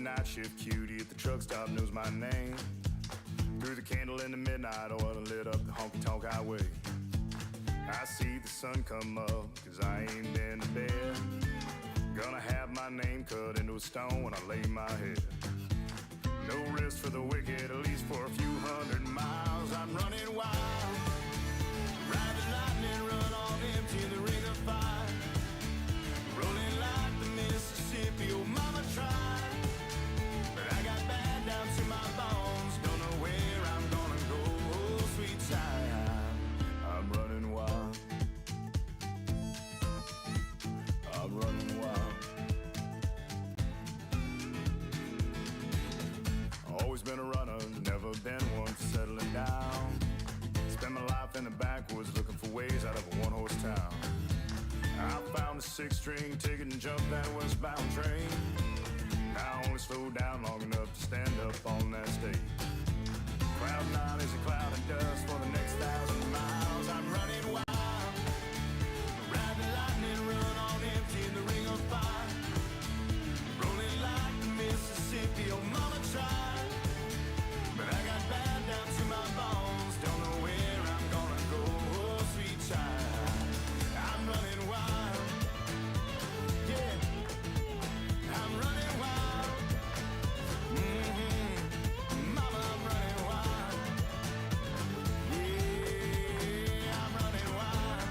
night shift cutie at the truck stop knows my name. Threw the candle in the midnight oil and lit up the honky-tonk highway. I see the sun come up, cause I ain't been to bed. Gonna have my name cut into a stone when I lay my head. No rest for the wicked, at least for a few 100 miles. I'm running wild, ride the lightning, run on empty in the ring of fire. Rolling like the Mississippi, oh mama tried. But I got bad down to my bones, don't know where I'm gonna go, oh sweet time. I'm running wild, I'm running wild. Always been a runner, never been one for settling down. Spent my life in the backwoods looking for ways out of a one-horse town. I found a 6-string ticket and jumped that westbound train. Now I only slow down long enough to stand up on that stage. Cloud 9 is a cloud of dust for the next 1,000 miles. I'm running wild, ride the lightning, run on empty in the ring of fire. Rolling like the Mississippi, oh mama tried. But I got bad down to my bones, don't know where I'm gonna go, oh sweet child. I'm running wild, yeah, I'm running wild. Mama, I'm running wild, yeah, I'm running wild.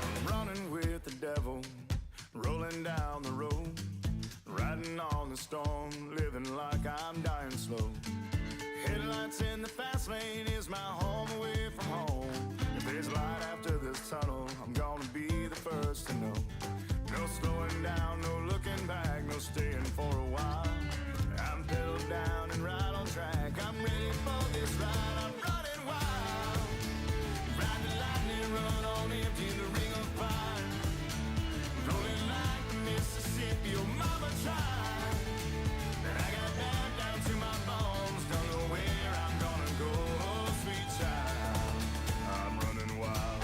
I'm running with the devil, rolling down the road, riding on the storm, living like I'm dying slow. Headlights in the fast lane is my home away from home. If there's light after this tunnel, I'm gonna be the first to know. No slowing down, no looking back, no staying for a while. I'm pedal down and right on track, I'm ready for this ride. I'm running wild, ride the lightning, run on empty in the ring of fire. Rolling like the Mississippi, oh mama tried. And I got bad down to my bones, don't know where I'm gonna go, oh sweet child. I'm running wild,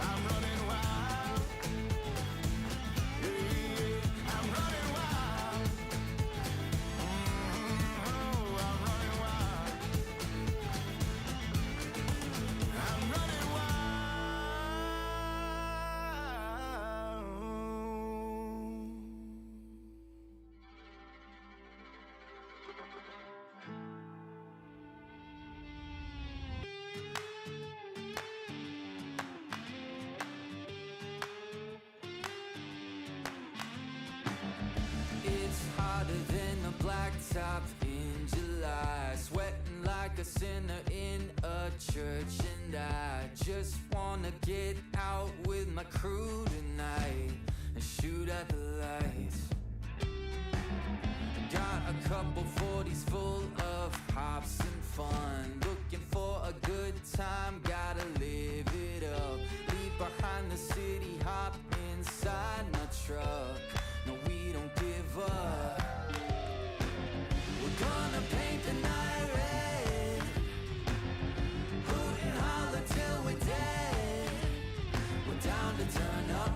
I'm running wild, yeah, I'm running wild, oh, I'm running wild, I'm running wild. It's hotter than a blacktop in July, sweating like a sinner in a church, and I just wanna get out with my crew tonight and shoot at the lights. Got a couple 40s full of hops and fun, looking for a good time, gotta live it up. Leave behind the city, hop inside my truck. No, we don't give up. We're gonna paint the night red, hoot and holler till we're dead. We're down to turn up,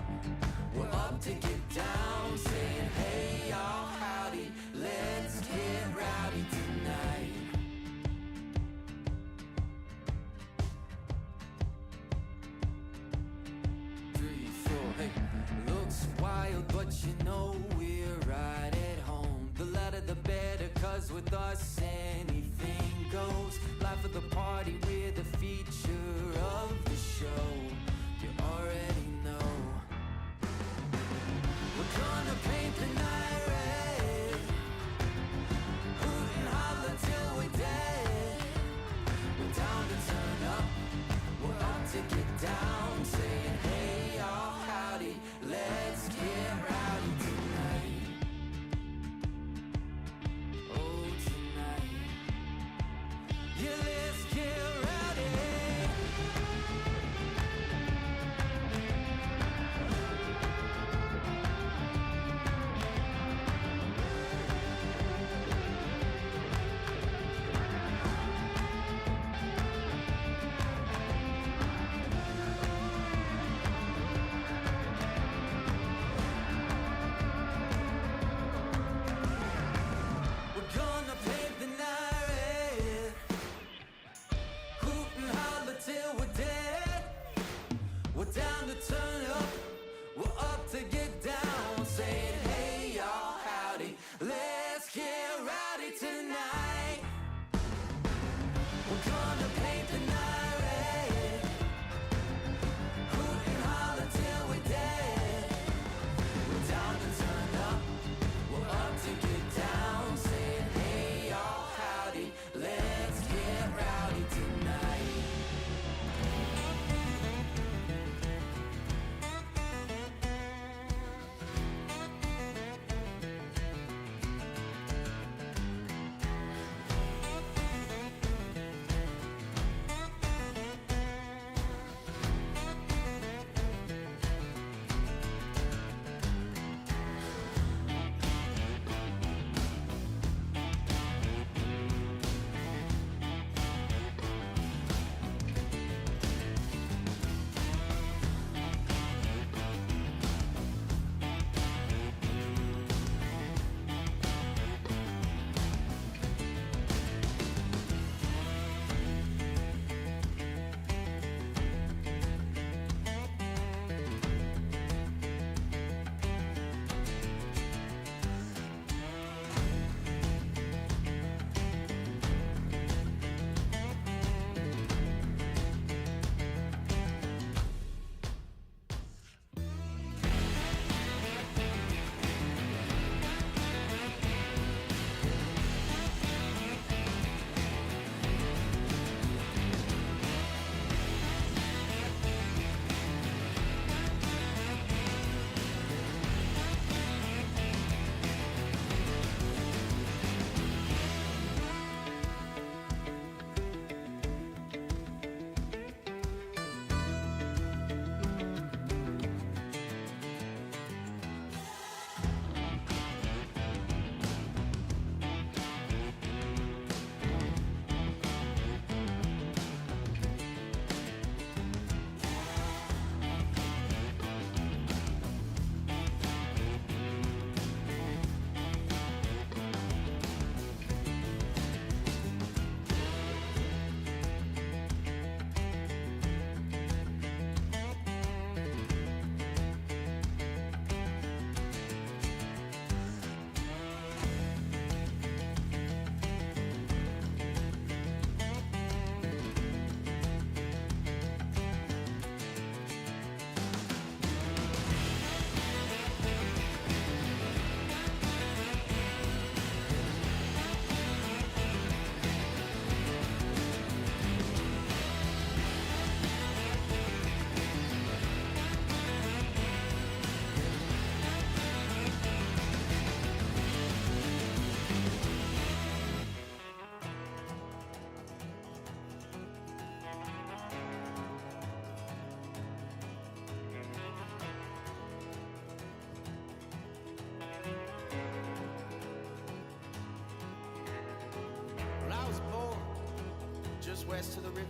we're up to get down, saying hey y'all, howdy, let's get rowdy tonight. Three, four, hey. Looks wild, but you know we're right at home. The louder the better, cause with us anything goes. Life of the party, we're the feature of the show. You already know. We're gonna paint the night red, hoot and holler till we're dead. We're down to turn up, we're up to get down, saying hey y'all, howdy, let's get rowdy tonight. Oh tonight, yeah, let's get rowdy. night tonight. We're gonna paint the night red. Hoot and holler till we're dead. We're down and turned up. We're up to get down. Saying, hey, y'all, howdy. Let's get rowdy tonight. West of the river,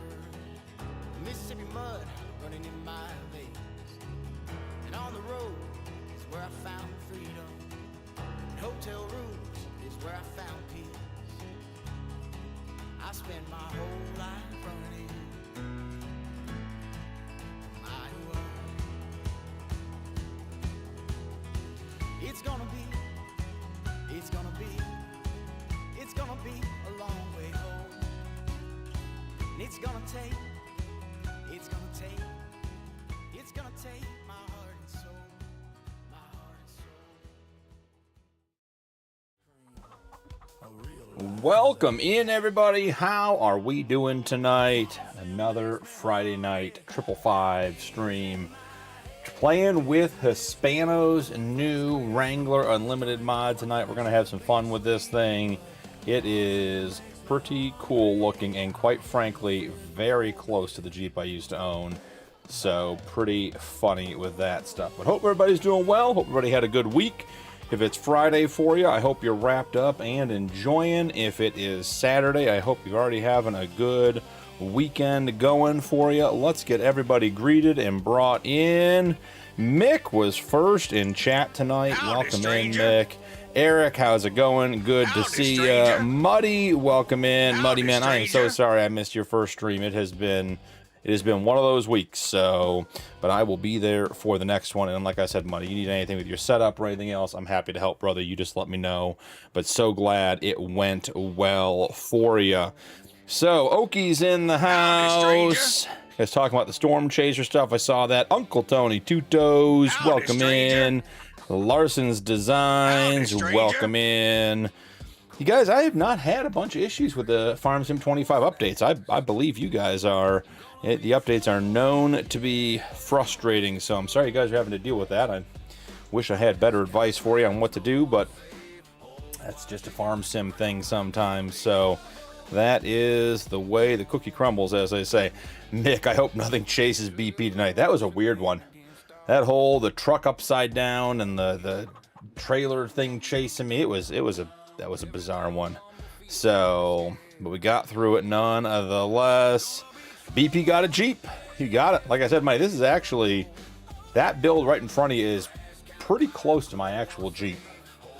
Mississippi mud running in my veins. And on the road is where I found freedom. And hotel rooms is where I found peace. I spent my whole life running my world. It's gonna be a long way home. And it's gonna take my heart and soul, my heart and soul. Welcome in, everybody. How are we doing tonight? Another Friday night 555 stream. Playing with Hispano's new Wrangler Unlimited mod tonight. We're going to have some fun with this thing. It is pretty cool looking and, quite frankly, very close to the Jeep I used to own. So pretty funny with that stuff. But hope everybody's doing well. Hope everybody had a good week. If it's Friday for you, I hope you're wrapped up and enjoying. If it is Saturday, I hope you're already having a good weekend going for you. Let's get everybody greeted and brought in. Mick was first in chat tonight. Howdy, Welcome stranger. in, Mick. Eric, how's it going? Good to Howdy, see you. stranger. Muddy, welcome in. Howdy, Muddy, man, I am so stranger. sorry I missed your first stream. It has been it has been one of those weeks. So, but I will be there for the next one. And like I said, Muddy, you need anything with your setup or anything else, I'm happy to help, brother. You just let me know. But so glad it went well for you. So, Oki's in the house. You guys talking about the Storm Chaser stuff. I saw that. Uncle Tony Two Toes, welcome in. Larson's Designs, welcome in. You guys, I have not had a bunch of issues with the Farm Sim 25 updates. I believe you guys are. The updates are known to be frustrating, so I'm sorry you guys are having to deal with that. I wish I had better advice for you on what to do, but that's just a Farm Sim thing sometimes. So that is the way the cookie crumbles, as I say. Nick, I hope nothing chases BP tonight. That was a weird one. That whole, the truck upside down and the trailer thing chasing me, that was a bizarre one. So, but we got through it nonetheless. BP got a Jeep. He got it. Like I said, Mike, this is actually, that build right in front of you is pretty close to my actual Jeep.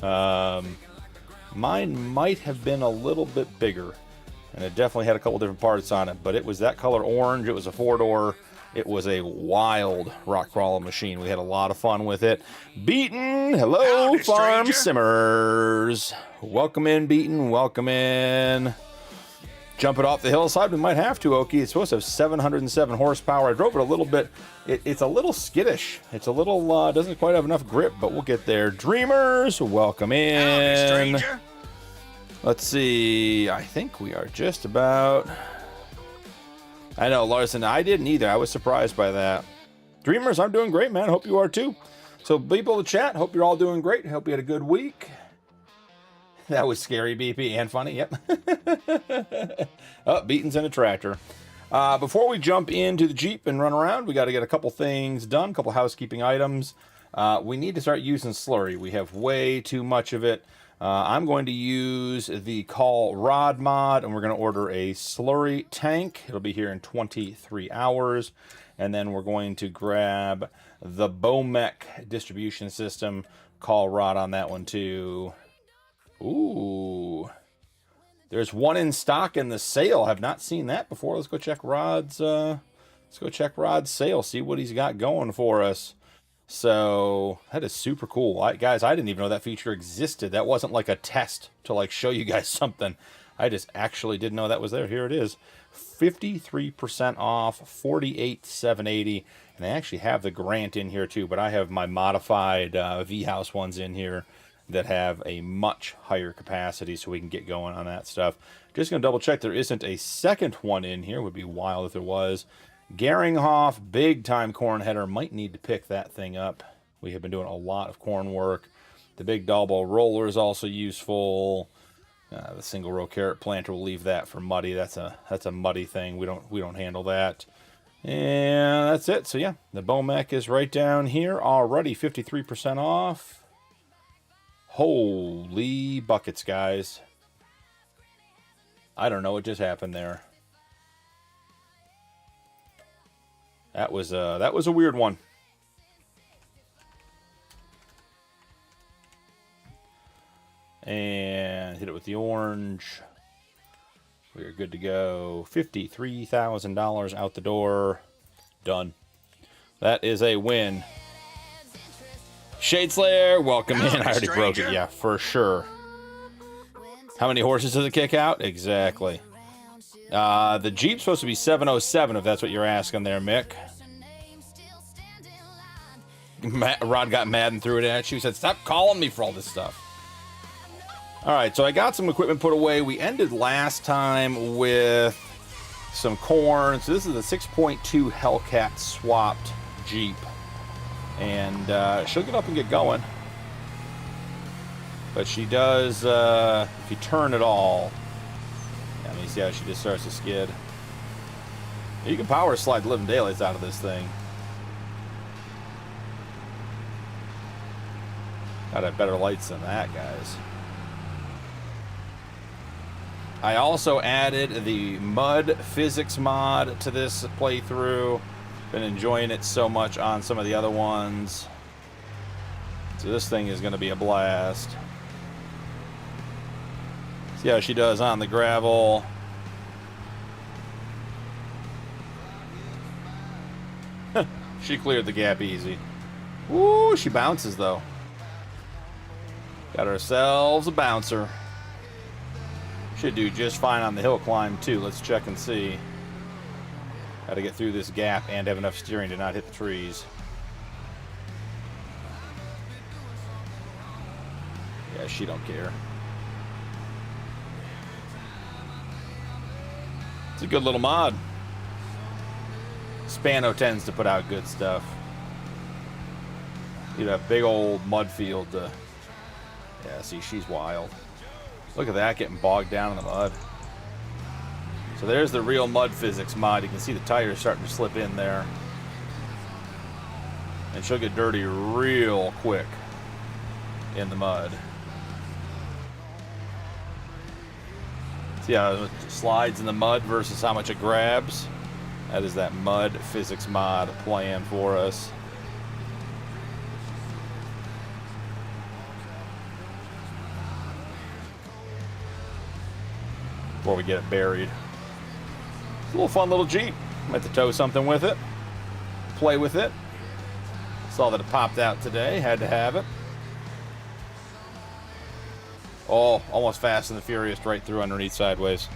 Mine might have been a little bit bigger, and it definitely had a couple different parts on it, but it was that color orange. It was a 4-door. It was a wild rock crawler machine. We had a lot of fun with it. Beaton, hello, howdy, Farm stranger. Simmers. Welcome in, Beaton. Welcome in. Jumping off the hillside, we might have to, Okie. It's supposed to have 707 horsepower. I drove it a little bit. It's a little skittish. It's a little, doesn't quite have enough grip, but we'll get there. Dreamers, welcome in. Howdy, stranger. Let's see. I think we are just about... I know, Larson, I didn't either. I was surprised by that. Dreamers, I'm doing great, man. Hope you are too. So, people in the chat, hope you're all doing great. Hope you had a good week. That was scary, BP, and funny. Yep. Oh, Beaton's in a tractor. Before we jump into the Jeep and run around, we got to get a couple things done, a couple housekeeping items. We need to start using slurry. We have way too much of it. I'm going to use the Call Rod mod, and we're going to order a slurry tank. It'll be here in 23 hours. And then we're going to grab the Bomec distribution system. Call Rod on that one, too. Ooh. There's one in stock in the sale. Have not seen that before. Let's go check Rod's, sale. See what he's got going for us. So that is super cool. Guys, I didn't even know that feature existed. That wasn't like a test to like show you guys something. I just actually didn't know that was there. Here it is. 53% off, $48,780. And they actually have the Grant in here too, but I have my modified V-House ones in here that have a much higher capacity, so we can get going on that stuff. Just going to double check there isn't a second one in here. Would be wild if there was. Geringhoff, big time corn header. Might need to pick that thing up. We have been doing a lot of corn work. The big Dalbo roller is also useful. The single row carrot planter, we'll leave that for Muddy. That's a Muddy thing. We don't handle that. And that's it. So yeah, the Bomec is right down here already, 53% off. Holy buckets, guys. I don't know what just happened there. That was a weird one. And hit it with the orange. We are good to go. $53,000 out the door. Done. That is a win. Shadeslayer, welcome in. I already broke it. Yeah, for sure. How many horses does it kick out? Exactly. The Jeep's supposed to be 707, if that's what you're asking there, Mick. Rod got mad and threw it at you. He said, stop calling me for all this stuff. All right, so I got some equipment put away. We ended last time with some corn. So this is the 6.2 Hellcat swapped Jeep. And she'll get up and get going. But she does, if you turn it all, I mean, see how she just starts to skid. You can power slide the living daylights out of this thing. Gotta have better lights than that, guys. I also added the mud physics mod to this playthrough. Been enjoying it so much on some of the other ones. So this thing is going to be a blast. See how she does on the gravel. She cleared the gap easy. Ooh, she bounces, though. Got ourselves a bouncer. Should do just fine on the hill climb, too. Let's check and see. Got to get through this gap and have enough steering to not hit the trees. Yeah, she don't care. It's a good little mod. Spano tends to put out good stuff. Need a big old mud field to... Yeah, see, she's wild. Look at that, getting bogged down in the mud. So there's the real mud physics mod. You can see the tires starting to slip in there. And she'll get dirty real quick in the mud. See how it slides in the mud versus how much it grabs? That is that mud physics mod playing for us. Before we get it buried. It's a little fun little Jeep. Might have to tow something with it. Play with it. Saw that it popped out today. Had to have it. Oh, almost Fast and the Furious right through underneath sideways.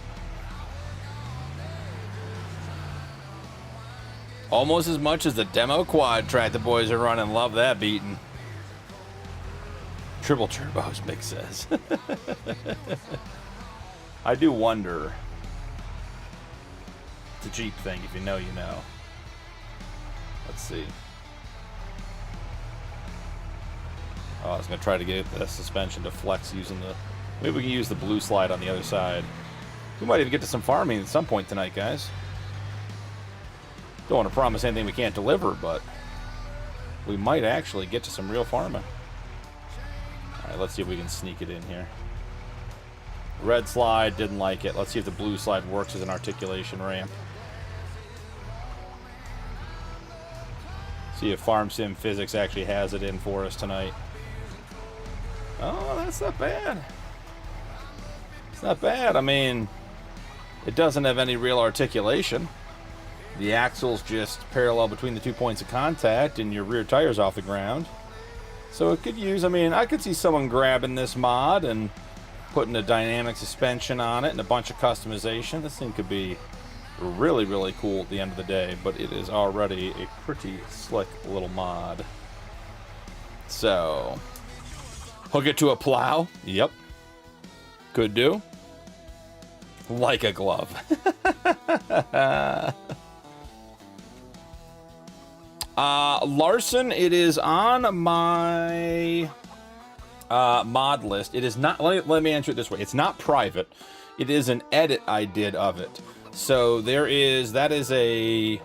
Almost as much as the demo quad track the boys are running. Love that beating. Triple turbos, Mick says. I do wonder. It's a Jeep thing. If you know, you know. Let's see. Oh, I was going to try to get the suspension to flex using the... Maybe we can use the blue slide on the other side. We might even get to some farming at some point tonight, guys. Don't want to promise anything we can't deliver, but we might actually get to some real farming. Alright, let's see if we can sneak it in here. Red slide, didn't like it. Let's see if the blue slide works as an articulation ramp. See if Farm Sim Physics actually has it in for us tonight. Oh, that's not bad. It's not bad. I mean, it doesn't have any real articulation. The axle's just parallel between the 2 points of contact and your rear tire's off the ground. So it could use, I mean, I could see someone grabbing this mod and putting a dynamic suspension on it and a bunch of customization. This thing could be really, really cool at the end of the day, but it is already a pretty slick little mod. So, hook it to a plow. Yep. Could do. Like a glove. Larson, it is on my mod list. It is not, let me answer it this way. It's not private. It is an edit I did of it. So that is a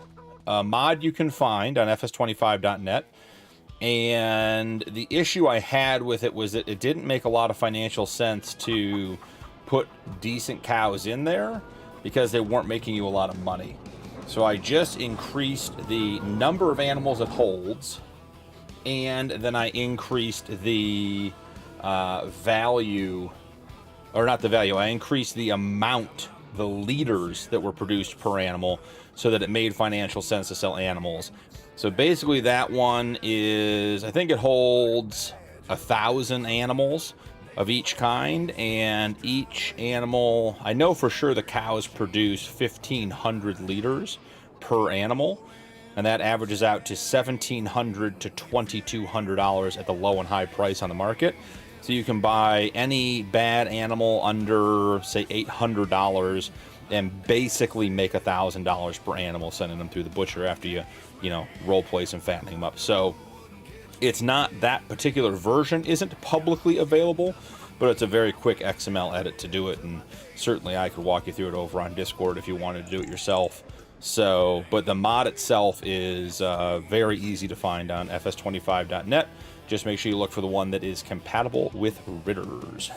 mod you can find on fs25.net. And the issue I had with it was that it didn't make a lot of financial sense to put decent cows in there because they weren't making you a lot of money. So I just increased the number of animals it holds, and then I increased the value, or not the value, I increased the amount, the liters that were produced per animal, so that it made financial sense to sell animals. So basically that one is, I think it holds 1,000 animals of each kind, and each animal, I know for sure the cows produce 1,500 liters per animal, and that averages out to $1,700 to $2,200 at the low and high price on the market. So you can buy any bad animal under, say, $800 and basically make $1,000 per animal sending them through the butcher after you roll place and fattening them up. So it's not, that particular version isn't publicly available, but it's a very quick XML edit to do it, and certainly I could walk you through it over on Discord if you wanted to do it yourself. So, but the mod itself is very easy to find on fs25.net. Just make sure you look for the one that is compatible with Ritters.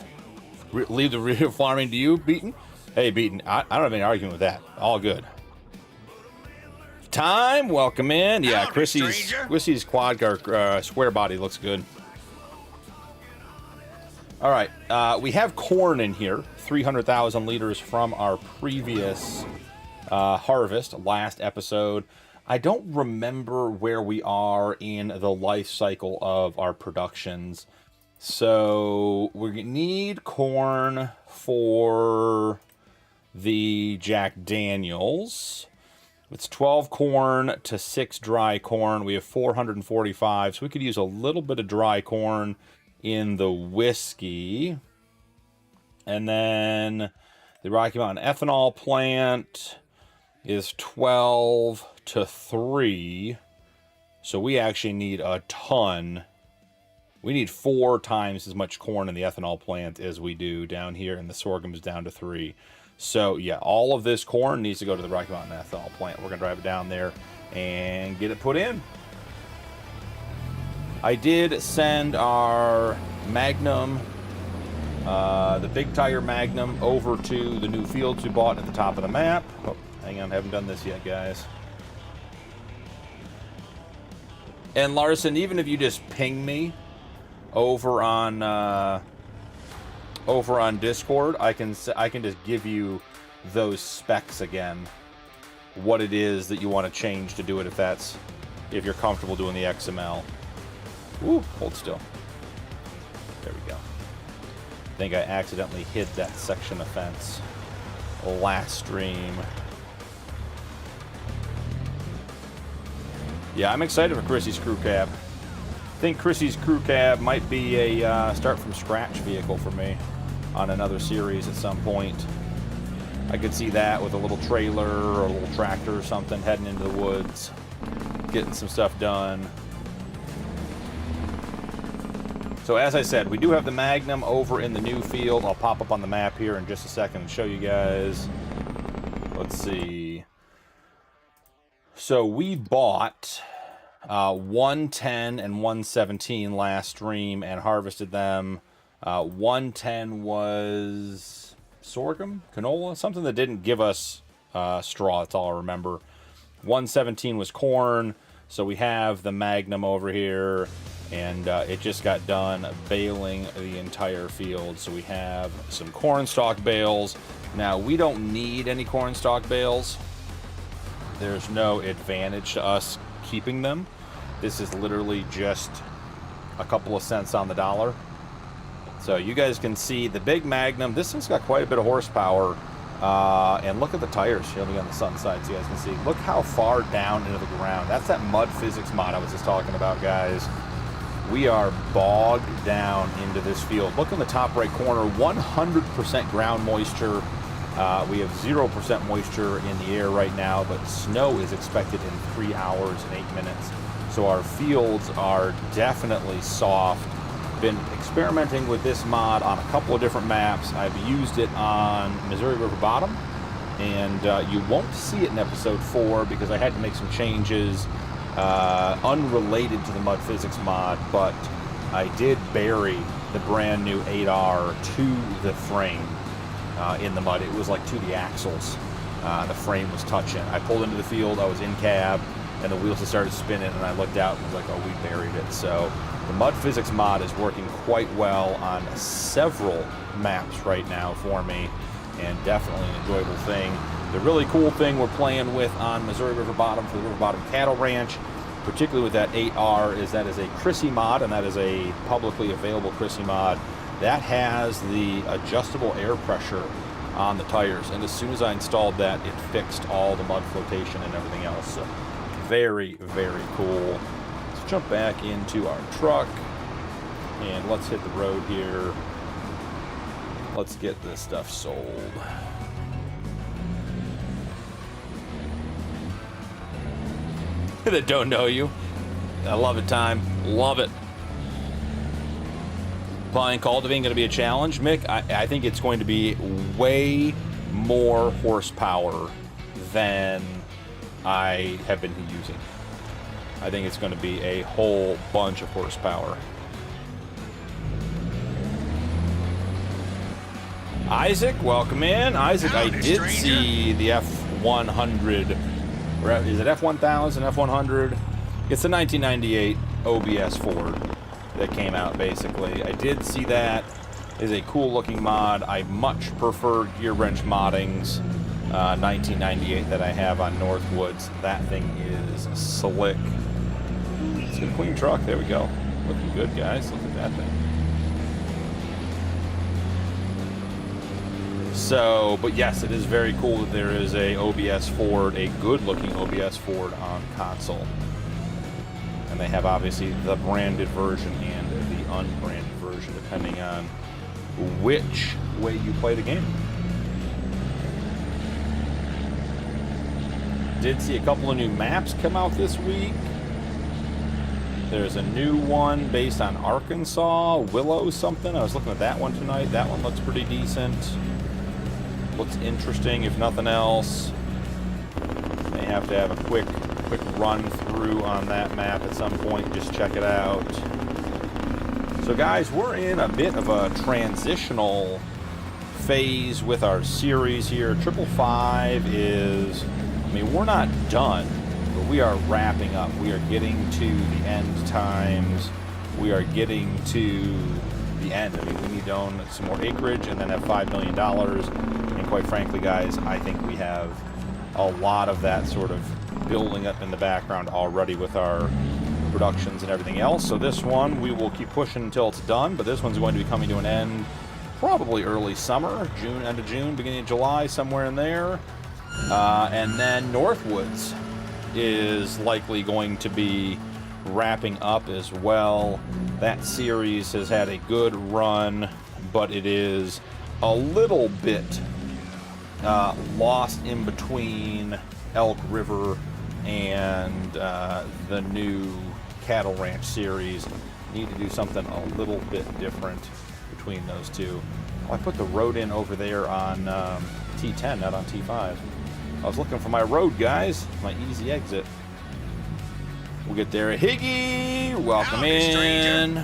Leave the real farming to you, Beaton. Hey, Beaton, I don't have any argument with that. All good. Time, welcome in. Yeah, Chrissy's quad car square body looks good. All right, we have corn in here, 300,000 liters from our previous harvest, last episode. I don't remember where we are in the life cycle of our productions. So we need corn for the Jack Daniels. It's 12 corn to 6 dry corn. We have 445, so we could use a little bit of dry corn in the whiskey. And then the Rocky Mountain ethanol plant is 12 to 3. So we actually need a ton. We need 4 times as much corn in the ethanol plant as we do down here, and the sorghum is down to 3. So yeah, all of this corn needs to go to the Rocky Mountain ethanol plant. We're gonna drive it down there and get it put in. I did send our Magnum, the big tire Magnum, over to the new fields we bought at the top of the map. Oh, hang on, I haven't done this yet, guys. And Larson, even if you just ping me over on Discord, I can just give you those specs again, what it is that you want to change to do it, if you're comfortable doing the XML. Ooh, hold still. There we go. I think I accidentally hid that section of fence last stream. Yeah, I'm excited for Chrissy's crew cab. I think Chrissy's crew cab might be a start from scratch vehicle for me on another series at some point. I could see that with a little trailer or a little tractor or something heading into the woods, getting some stuff done. So as I said, we do have the Magnum over in the new field. I'll pop up on the map here in just a second and show you guys. Let's see. So we bought 110 and 117 last stream and harvested them. 110 was sorghum, canola, something that didn't give us straw, that's all I remember. 117 was corn, so we have the Magnum over here, and it just got done baling the entire field. So we have some corn stalk bales. Now, we don't need any corn stalk bales. There's no advantage to us keeping them. This is literally just a couple of cents on the dollar. So you guys can see the big Magnum. This thing's got quite a bit of horsepower. And look at the tires shielding on the sun side, so you guys can see. Look how far down into the ground. That's that mud physics mod I was just talking about, guys. We are bogged down into this field. Look in the top right corner, 100% ground moisture. We have 0% moisture in the air right now, but snow is expected in 3 hours and 8 minutes. So our fields are definitely soft. Been experimenting with this mod on a couple of different maps. I've used it on Missouri River Bottom, and you won't see it in episode 4 because I had to make some changes unrelated to the mud physics mod, but I did bury the brand new 8R to the frame in the mud. It was like to the axles. The frame was touching. I pulled into the field, I was in cab, and the wheels had started spinning, and I looked out and was like, oh, we buried it. So the mud physics mod is working quite well on several maps right now for me, and definitely an enjoyable thing. The really cool thing we're playing with on Missouri River Bottom for the River Bottom Cattle Ranch, particularly with that 8R, is that is a Chrissy mod, and that is a publicly available Chrissy mod that has the adjustable air pressure on the tires. And as soon as I installed that, it fixed all the mud flotation and everything else. So very, very cool. Let's jump back into our truck and let's hit the road here. Let's get this stuff sold. That don't know you. I love it, time. Love it. Applying cultivating going to be a challenge, Mick. I think it's going to be way more horsepower than I have been using. I think it's going to be a whole bunch of horsepower. Isaac, welcome in. Isaac, I did see the F100. Is it F1000, F100? It's the 1998 OBS Ford that came out, basically. I did see that. It's a cool looking mod. I much prefer gear wrench moddings. 1998 that I have on Northwoods. That thing is slick. It's a clean truck. There we go. Looking good, guys. Look at that thing. So, but yes, it is very cool that there is a OBS Ford, a good-looking OBS Ford on console. And they have, obviously, the branded version and the unbranded version, depending on which way you play the game. Did see a couple of new maps come out this week. There's a new one based on Arkansas, Willow something. I was looking at that one tonight. That one looks pretty decent. Looks interesting, if nothing else. May have to have a quick run through on that map at some point. Just check it out. So guys, we're in a bit of a transitional phase with our series here. 555 is, I mean, we're not done, but we are wrapping up. We are getting to the end times. We are getting to the end. I mean, we need to own some more acreage and then have $5 million. And quite frankly, guys, I think we have a lot of that sort of building up in the background already with our productions and everything else. So this one, we will keep pushing until it's done, but this one's going to be coming to an end probably early summer, June, end of June, beginning of July, somewhere in there. And then Northwoods is likely going to be wrapping up as well. That series has had a good run, but it is a little bit lost in between Elk River and the new Cattle Ranch series. Need to do something a little bit different between those two. Oh, I put the road in over there on T10, not on T5. I was looking for my road, guys. My easy exit. We'll get there. Higgy, welcome in.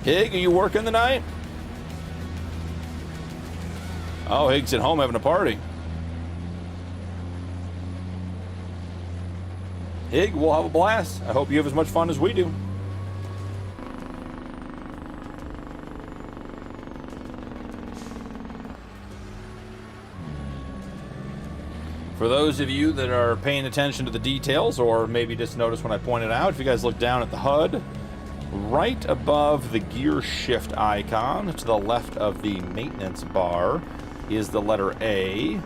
Hig, are you working tonight? Oh, Hig's at home having a party. Hig, we'll have a blast. I hope you have as much fun as we do. For those of you that are paying attention to the details, or maybe just noticed when I pointed out, if you guys look down at the HUD, right above the gear shift icon, to the left of the maintenance bar, is the letter A.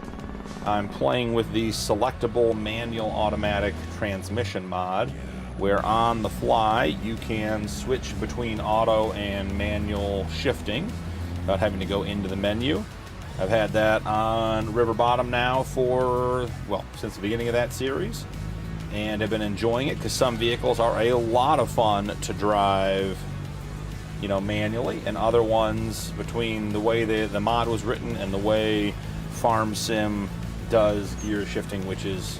I'm playing with the selectable manual automatic transmission mod, where on the fly you can switch between auto and manual shifting without having to go into the menu. I've had that on River Bottom now for, well, since the beginning of that series, and I've been enjoying it because some vehicles are a lot of fun to drive, you know, manually, and other ones, between the way the mod was written and the way Farm Sim does gear shifting, which is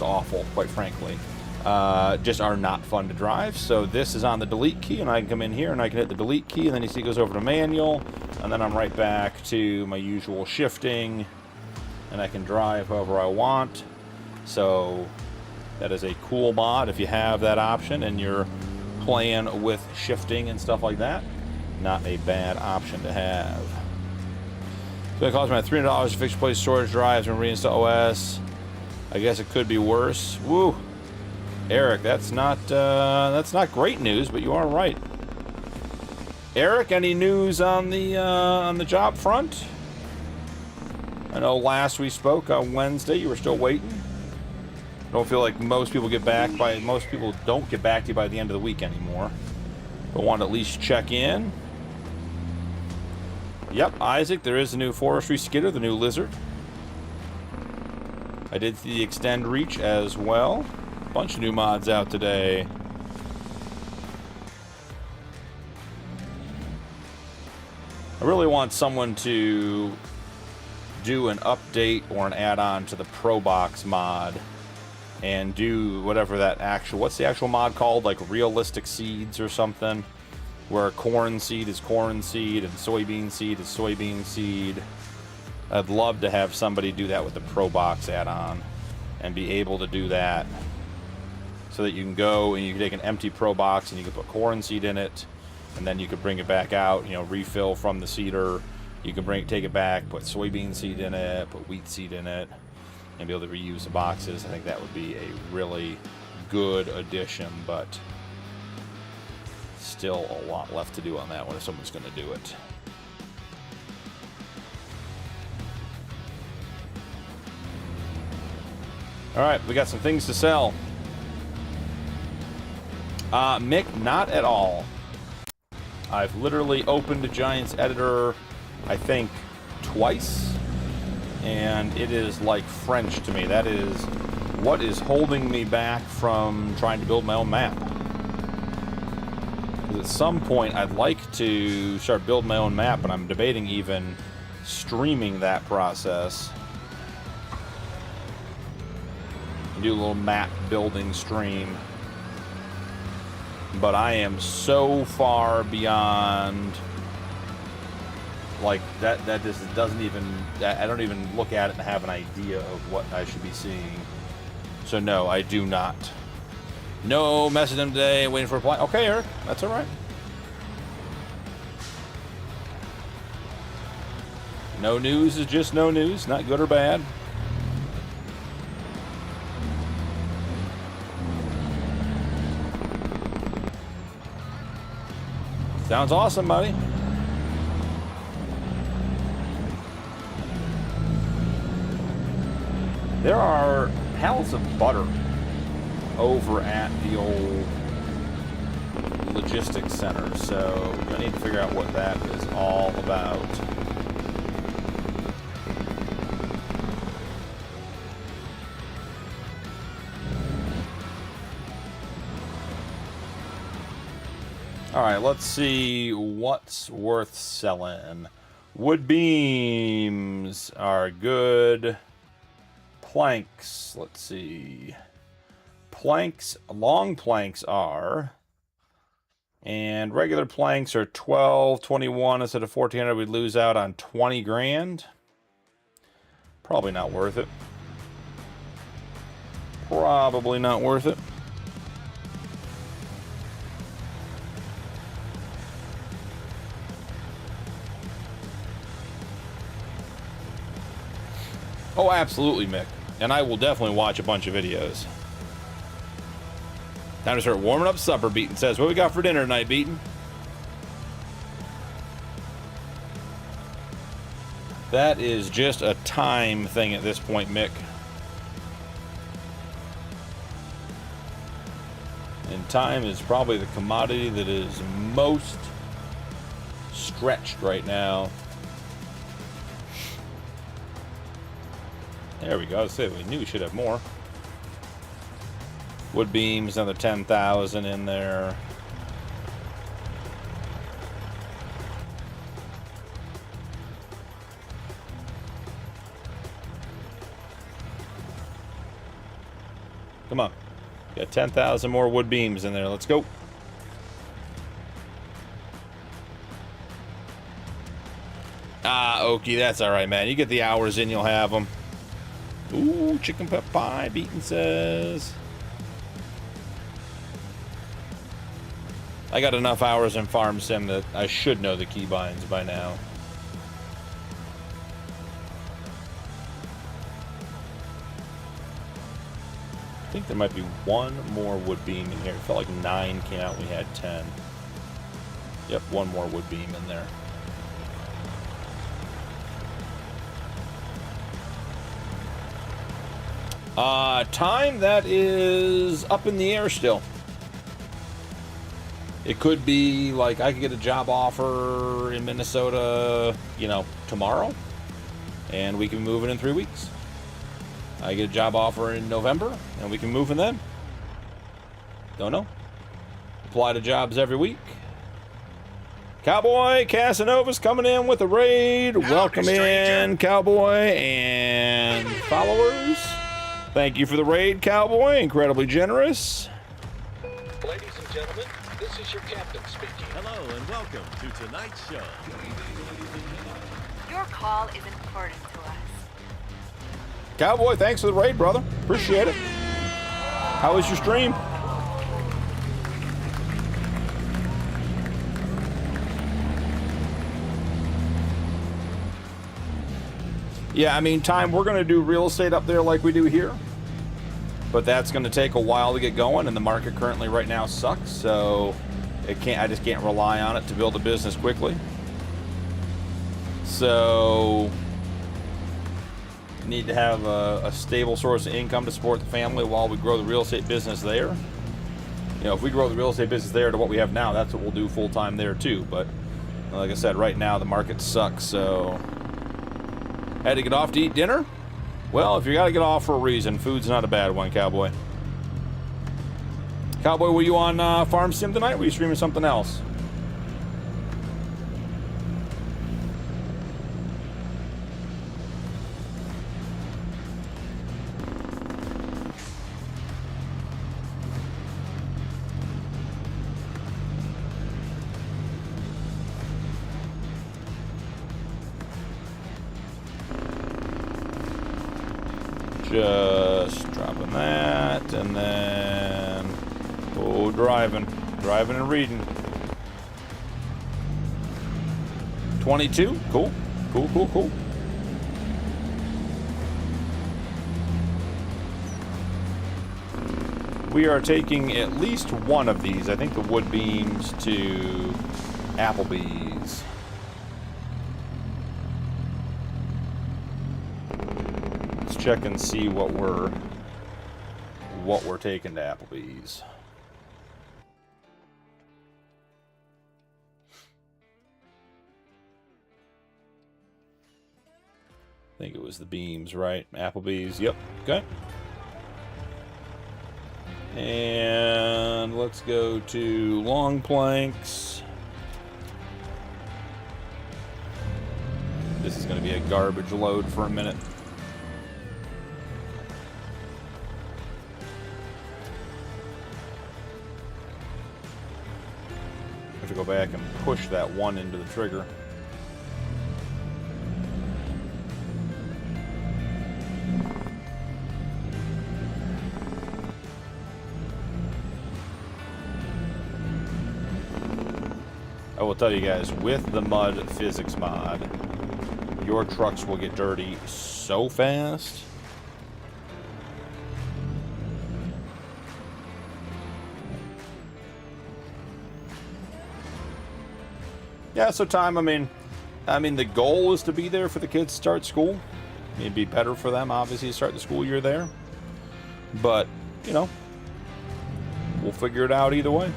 awful, quite frankly, just are not fun to drive. So this is on the delete key, and I can come in here and I can hit the delete key, and then you see it goes over to manual, and then I'm right back to my usual shifting, and I can drive however I want. So that is a cool mod if you have that option and you're playing with shifting and stuff like that. Not a bad option to have. It's going to cost me $300 to fix place storage drives and reinstall OS. I guess it could be worse. Woo, Eric, that's not great news, but you are right. Eric, any news on the job front? I know last we spoke on Wednesday, you were still waiting. I don't feel like most people don't get back to you by the end of the week anymore. But want to at least check in. Yep, Isaac, there is a new forestry skidder, the new Lizard. I did the Extend Reach as well. Bunch of new mods out today. I really want someone to do an update or an add-on to the Pro Box mod and do whatever that what's the actual mod called? Like Realistic Seeds or something, where corn seed is corn seed and soybean seed is soybean seed. I'd love to have somebody do that with the Pro Box add-on and be able to do that so that you can go and you can take an empty Pro Box and you can put corn seed in it, and then you could bring it back out, you know, refill from the seeder. You can take it back, put soybean seed in it, put wheat seed in it, and be able to reuse the boxes. I think that would be a really good addition, but still a lot left to do on that one if someone's going to do it. All right, we got some things to sell. Mick, not at all. I've literally opened a Giants editor, I think, twice, and it is like French to me. That is what is holding me back from trying to build my own map. Because at some point, I'd like to start building my own map, and I'm debating even streaming that process. Do a little map building stream. But I am so far beyond, like, that just doesn't even, I don't even look at it and have an idea of what I should be seeing. So no, I do not. No, message him today, waiting for a reply. Okay, Eric, that's all right. No news is just no news, not good or bad. Sounds awesome, buddy. There are pallets of butter over at the old logistics center, so I need to figure out what that is all about. All right, let's see what's worth selling. Wood beams are good. Planks, let's see. Planks, long planks are. And regular planks are 12, 21 instead of 1400. We'd lose out on 20 grand. Probably not worth it. Probably not worth it. Oh, absolutely, Mick. And I will definitely watch a bunch of videos. Time to start warming up supper, Beaton says. What we got for dinner tonight, Beaton? That is just a time thing at this point, Mick. And time is probably the commodity that is most stretched right now. There we go. I said we knew we should have more. Wood beams, another 10,000 in there. Come on. Got 10,000 more wood beams in there. Let's go. Ah, Okie, that's all right, man. You get the hours in, you'll have them. Ooh, chicken pot pie, Beaton says. I got enough hours in Farm Sim that I should know the keybinds by now. I think there might be one more wood beam in here. It felt like 9 came out, we had 10. Yep, one more wood beam in there. Time, that is up in the air still. It could be like I could get a job offer in Minnesota, you know, tomorrow, and we can move it in 3 weeks. I get a job offer in November, and we can move in then. Don't know. Apply to jobs every week. Cowboy Casanova's coming in with a raid. Welcome in, Cowboy and followers. Thank you for the raid, Cowboy. Incredibly generous. Ladies and gentlemen, this is your captain speaking. Hello and welcome to tonight's show. Your call is important to us. Cowboy, thanks for the raid, brother. Appreciate it. How was your stream? Yeah, I mean, we're going to do real estate up there like we do here. But that's going to take a while to get going, and the market currently right now sucks, so I just can't rely on it to build a business quickly. So need to have a stable source of income to support the family while we grow the real estate business there. You know, if we grow the real estate business there to what we have now, that's what we'll do full time there too. But like I said, right now the market sucks, so had to get off to eat dinner. Well, if you got to get off for a reason, food's not a bad one, Cowboy. Cowboy, were you on Farm Sim tonight? Or were you streaming something else? Just dropping that, and then driving and reading. 22, cool. We are taking at least one of these. I think the wood beams to Applebee's. Check and see what we're taking to Applebee's. I think it was the beams, right? Applebee's, yep, okay. And let's go to long planks. This is going to be a garbage load for a minute. To go back and push that one into the trigger. I will tell you guys, with the mud physics mod, your trucks will get dirty so fast. Yeah, so time, I mean, the goal is to be there for the kids to start school. It'd be better for them, obviously, to start the school year there. But, you know, we'll figure it out either way.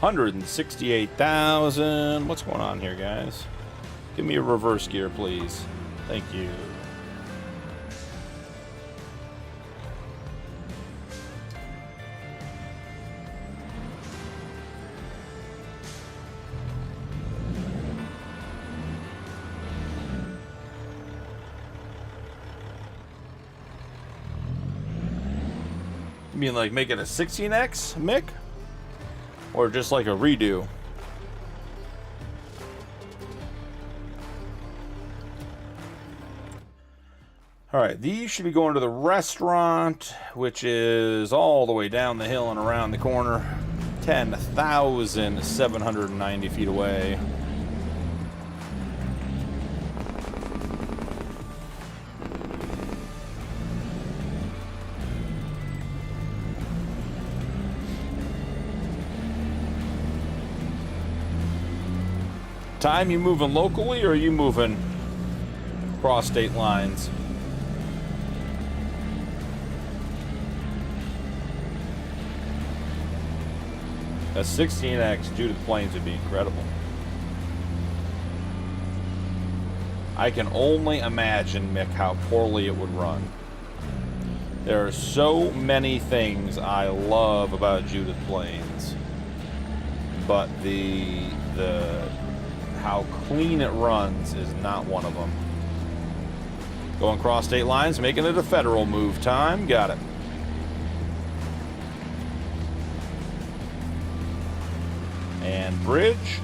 $168,000. What's going on here, guys? Give me a reverse gear, please. Thank you. You mean like make it a 16X, Mick? Or just like a redo? Alright, these should be going to the restaurant, which is all the way down the hill and around the corner. 10,790 feet away. Time, you moving locally or are you moving cross state lines? A 16X Judith Plains would be incredible. I can only imagine, Mick, how poorly it would run. There are so many things I love about Judith Plains, but the how clean it runs is not one of them. Going cross state lines, making it a federal move. Time, got it. And bridge.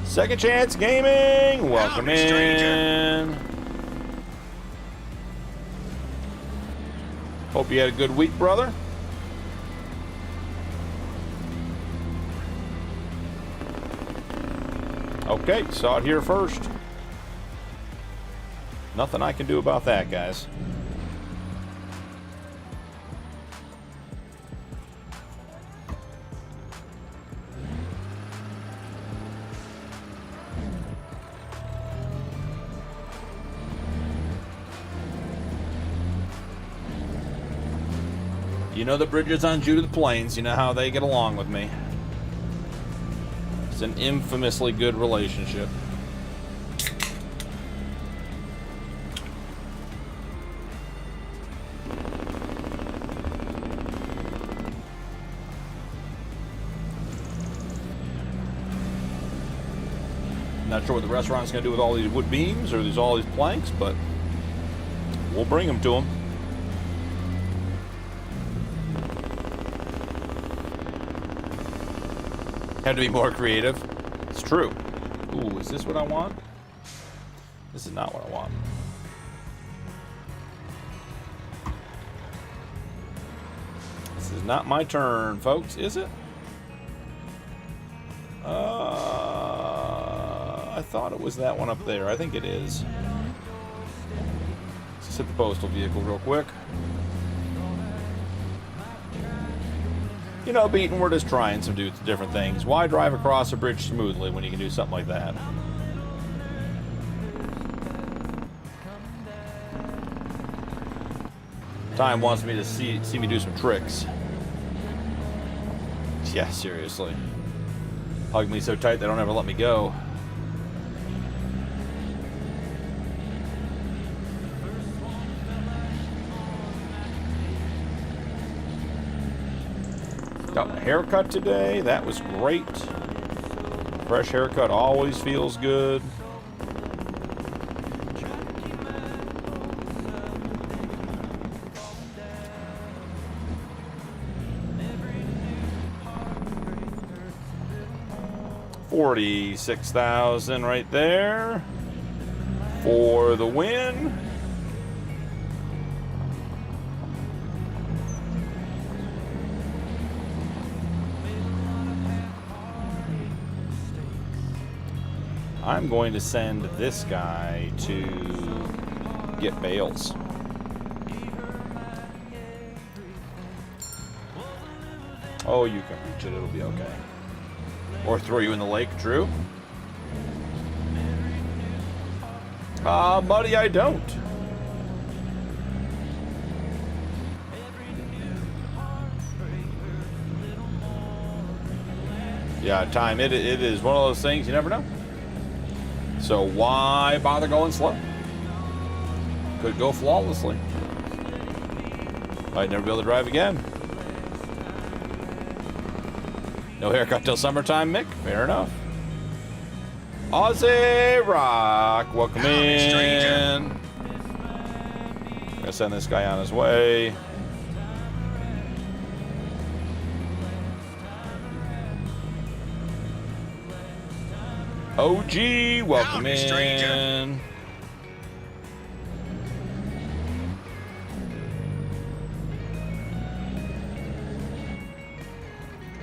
Second Chance Gaming, welcome in. Hope you had a good week, brother. Okay, saw it here first. Nothing I can do about that, guys. You know the bridges on Judith Plains, you know how they get along with me. It's an infamously good relationship. Not sure what the restaurant's going to do with all these wood beams or all these planks, but we'll bring them to them. Have to be more creative. It's true. Ooh, is this what I want? This is not what I want. This is not my turn, folks, is it? I thought it was that one up there. I think it is. Let's hit the postal vehicle real quick. You know, Beaton, we're just trying some different things. Why drive across a bridge smoothly when you can do something like that? Time wants me to see me do some tricks. Yeah, seriously. Hug me so tight they don't ever let me go. Got my haircut today. That was great. Fresh haircut always feels good. $46,000 right there for the win. I'm going to send this guy to get bales. Oh, you can reach it. It'll be okay. Or throw you in the lake, Drew. Buddy, I don't. Yeah, time. It is one of those things you never know. So why bother going slow? Could go flawlessly. Might never be able to drive again. No haircut till summertime, Mick. Fair enough. Aussie Rock, welcome in. Gonna send this guy on his way. OG, welcome in. Stranger.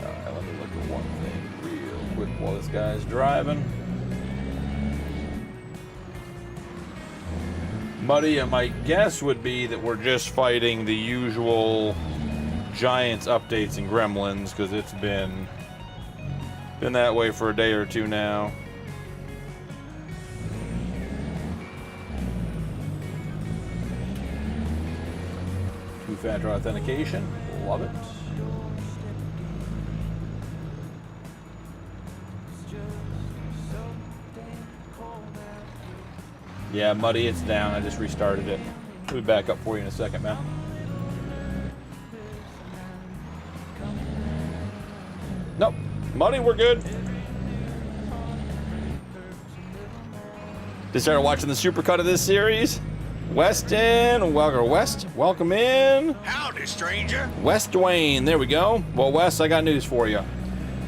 Let me look at one thing real quick while this guy's driving. Muddy, my guess would be that we're just fighting the usual Giants updates and Gremlins, because it's been that way for a day or two now. Two-factor authentication, love it. Yeah, Muddy, it's down. I just restarted it. We'll be back up for you in a second, man. Nope. Muddy, we're good. Just started watching the supercut of this series. Weston, welcome in. Howdy, stranger. Wes Dwayne, there we go. Well, Wes, I got news for you.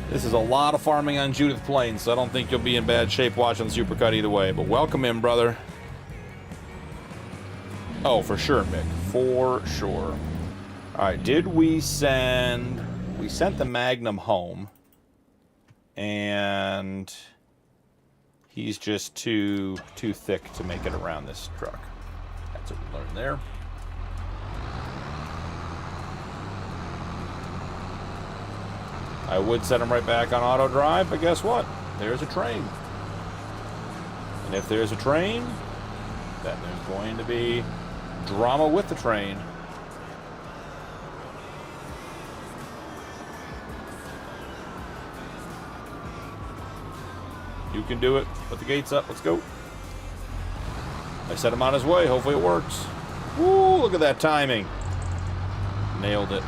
This is a lot of farming on Judith Plains, so I don't think you'll be in bad shape watching the supercut either way. But welcome in, brother. Oh, for sure, Mick. For sure. All right, did we send... We sent the Magnum home, and he's just too thick to make it around this truck. That's what we learned there. I would set him right back on auto drive, but guess what? There's a train. And if there's a train, then there's going to be drama with the train. You can do it. Put the gates up. Let's go. I set him on his way. Hopefully it works. Woo, look at that timing. Nailed it.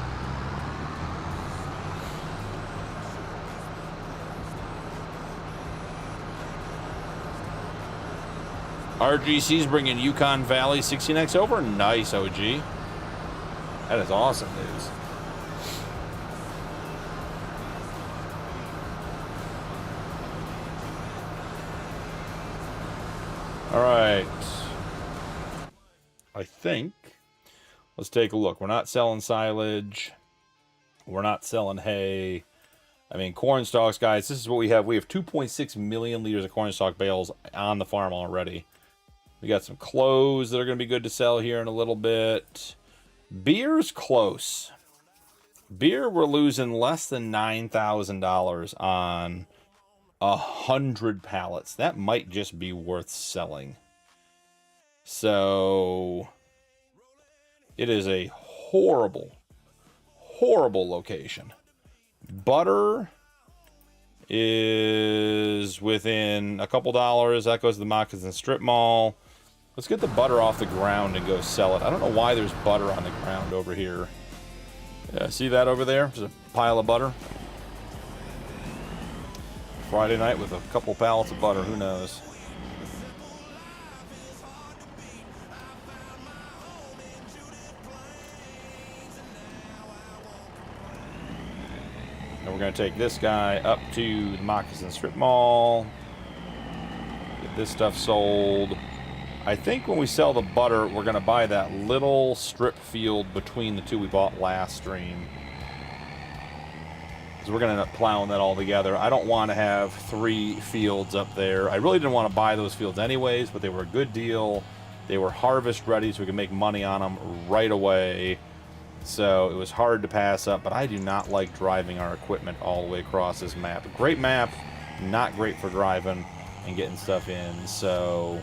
RGC's bringing Yukon Valley 16X over. Nice, OG. That is awesome news. All right. I think. Let's take a look. We're not selling silage. We're not selling hay. I mean, corn stalks, guys. This is what we have. We have 2.6 million liters of corn stalk bales on the farm already. We got some clothes that are going to be good to sell here in a little bit. Beer's close. Beer, we're losing less than $9,000 on 100 pallets. That might just be worth selling. So it is a horrible, horrible location. Butter is within a couple dollars. That goes to the Moccasin Strip Mall. Let's get the butter off the ground and go sell it. I don't know why there's butter on the ground over here. Yeah, see that over there? There's a pile of butter. Friday night with a couple pallets of butter. Who knows? And we're going to take this guy up to the Moccasin Strip Mall. Get this stuff sold. I think when we sell the butter, we're going to buy that little strip field between the two we bought last stream. Because we're going to end up plowing that all together. I don't want to have 3 fields up there. I really didn't want to buy those fields anyways, but they were a good deal. They were harvest ready, so we could make money on them right away. So it was hard to pass up, but I do not like driving our equipment all the way across this map. Great map, not great for driving and getting stuff in. So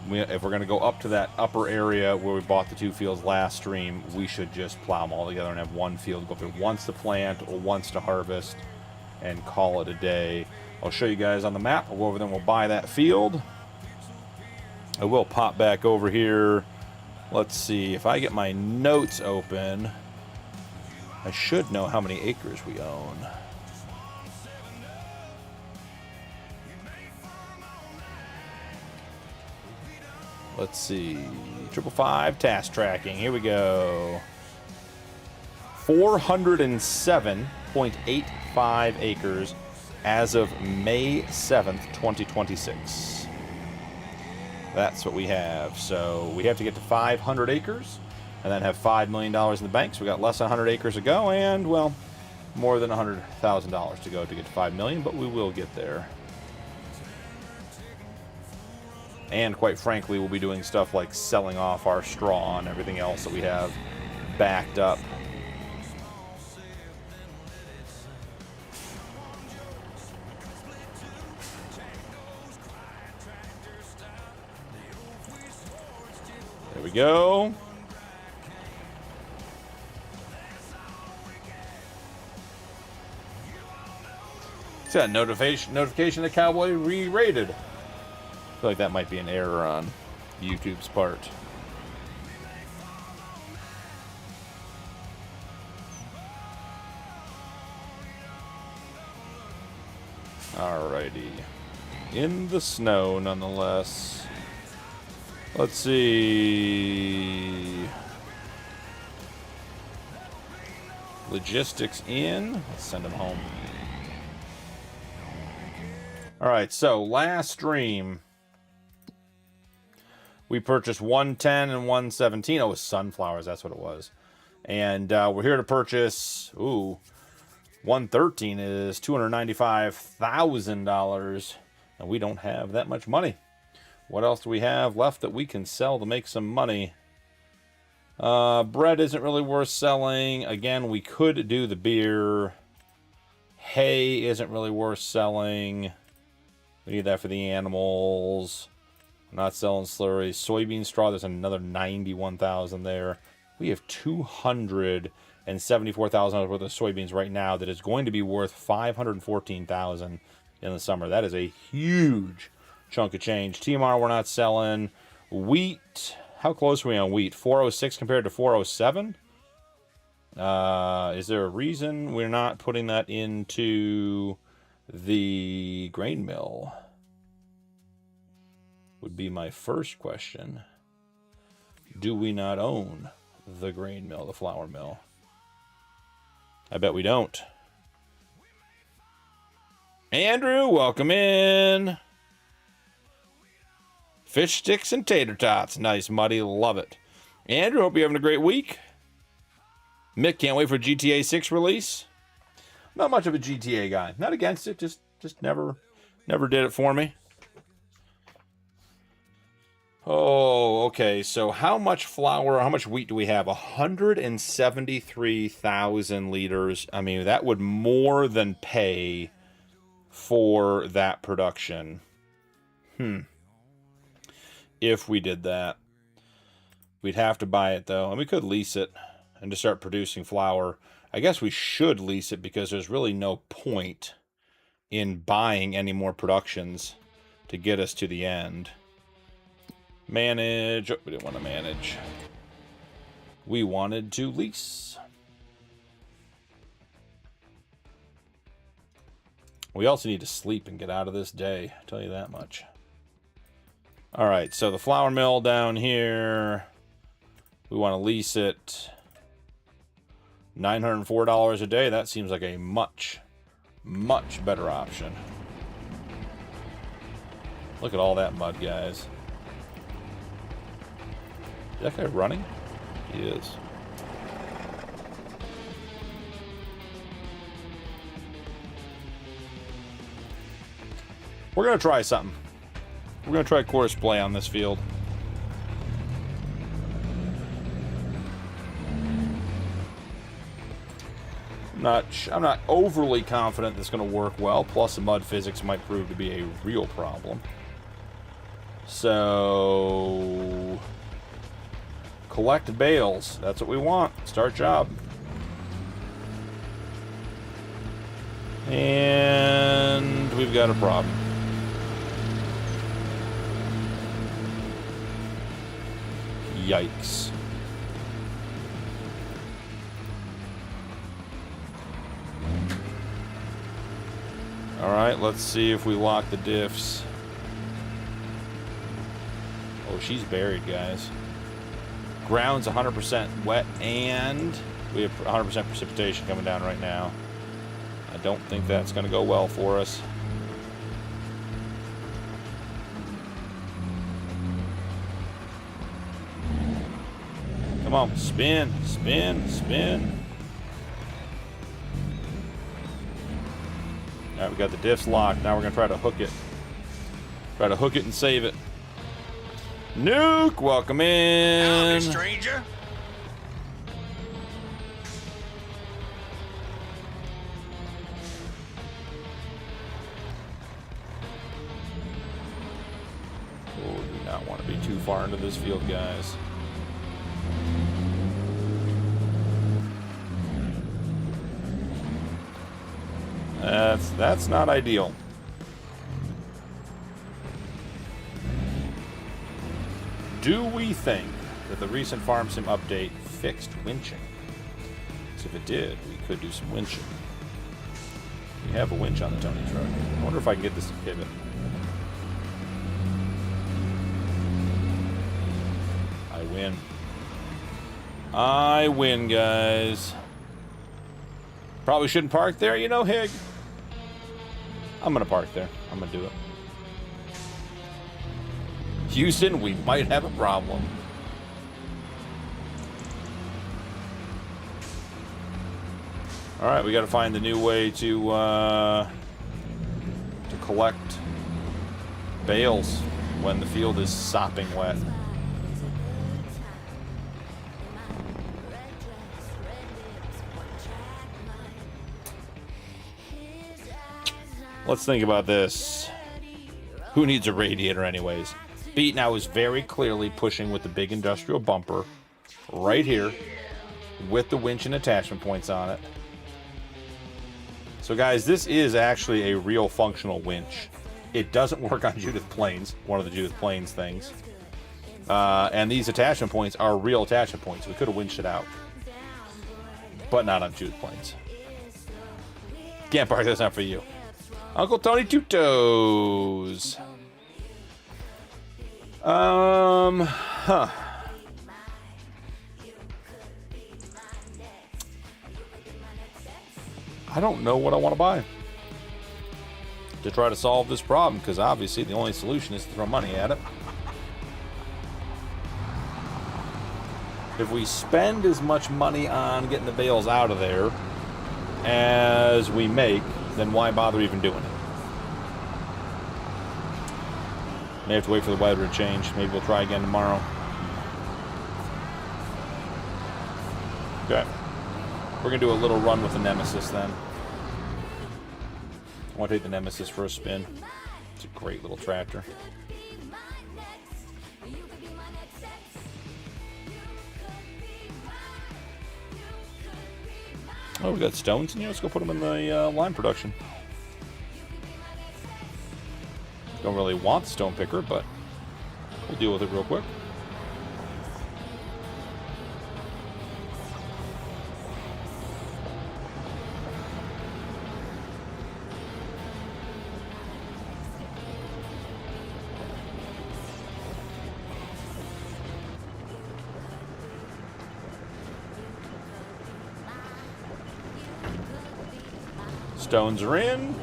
if we're going to go up to that upper area where we bought the 2 fields last stream, we should just plow them all together and have one field go through once to plant or once to harvest and call it a day. I'll show you guys on the map. We'll go over there and we'll buy that field. I will pop back over here. Let's see, if I get my notes open, I should know how many acres we own. Let's see, 555 task tracking, here we go. 407.85 acres as of May 7th, 2026. That's what we have. So we have to get to 500 acres and then have $5 million in the bank. So we got less than 100 acres to go and, well, more than $100,000 to go to get to 5 million, but we will get there. And quite frankly, we'll be doing stuff like selling off our straw and everything else that we have backed up. There we go. It's got a notification that Cowboy re-rated. I feel like that might be an error on YouTube's part. Alrighty. In the snow, nonetheless. Let's see. Logistics in. Let's send them home. Alright, so last stream, we purchased 110 and 117. Oh, it was sunflowers, that's what it was. And we're here to purchase, 113 is $295,000, and we don't have that much money. What else do we have left that we can sell to make some money? Bread isn't really worth selling. Again, we could do the beer. Hay isn't really worth selling. We need that for the animals. I'm not selling slurries. Soybean straw, there's another 91,000 there. We have $274,000 worth of soybeans right now that is going to be worth $514,000 in the summer. That is a huge chunk of change. TMR we're not selling. Wheat, how close are we on wheat? 406 compared to 407? Is there a reason we're not putting that into the grain mill? Would be my first question. Do we not own the grain mill, the flour mill? I bet we don't. Andrew, welcome in. Fish sticks and tater tots. Nice, Muddy. Love it. Andrew, hope you're having a great week. Mick, can't wait for GTA 6 release. Not much of a GTA guy. Not against it. Just never did it for me. Oh, okay. So how much flour, how much wheat do we have? 173,000 liters. I mean, that would more than pay for that production. If we did that. We'd have to buy it, though. And we could lease it and just start producing flour. I guess we should lease it because there's really no point in buying any more productions to get us to the end. Manage. Oh, we didn't want to manage. We wanted to lease. We also need to sleep and get out of this day. I'll tell you that much. All right, so the flour mill down here. We want to lease it. $904 a day. That seems like a much, much better option. Look at all that mud, guys. Is that guy running? He is. We're going to try something. We're going to try course play on this field. I'm not overly confident that's going to work well. Plus, the mud physics might prove to be a real problem. So, collect bales. That's what we want. Start job. And we've got a problem. Yikes. Alright, let's see if we lock the diffs. Oh, she's buried, guys. Ground's 100% wet, and we have 100% precipitation coming down right now. I don't think that's going to go well for us. Come on, spin, spin, spin. All right, we got the diffs locked. Now we're going to try to hook it. Try to hook it and save it. Nuke, welcome in. Howdy, stranger. Oh, we do not want to be too far into this field, guys. That's not ideal. Do we think that the recent FarmSim update fixed winching? Because if it did, we could do some winching. We have a winch on the Tony truck. I wonder if I can get this to pivot. I win. I win, guys. Probably shouldn't park there, you know, Hig. I'm going to park there. I'm going to do it. Houston, we might have a problem. All right, we got to find the new way to collect bales when the field is sopping wet. Let's think about this. Who needs a radiator anyways? Beat now is very clearly pushing with the big industrial bumper right here with the winch and attachment points on it. So guys, this is actually a real functional winch. It doesn't work on Judith planes, one of the Judith planes things. And these attachment points are real attachment points. We could have winched it out. But not on Judith planes. Can't park, that's not for you. Uncle Tony Two Toes. Huh. I don't know what I want to buy to try to solve this problem, because obviously the only solution is to throw money at it. If we spend as much money on getting the bales out of there as we make, then why bother even doing it? May have to wait for the weather to change. Maybe we'll try again tomorrow. Okay. We're going to do a little run with the Nemesis then. I want to take the Nemesis for a spin. It's a great little tractor. Oh, we got stones in here. Let's go put them in the line production. Don't really want the stone picker, but we'll deal with it real quick. Stones are in.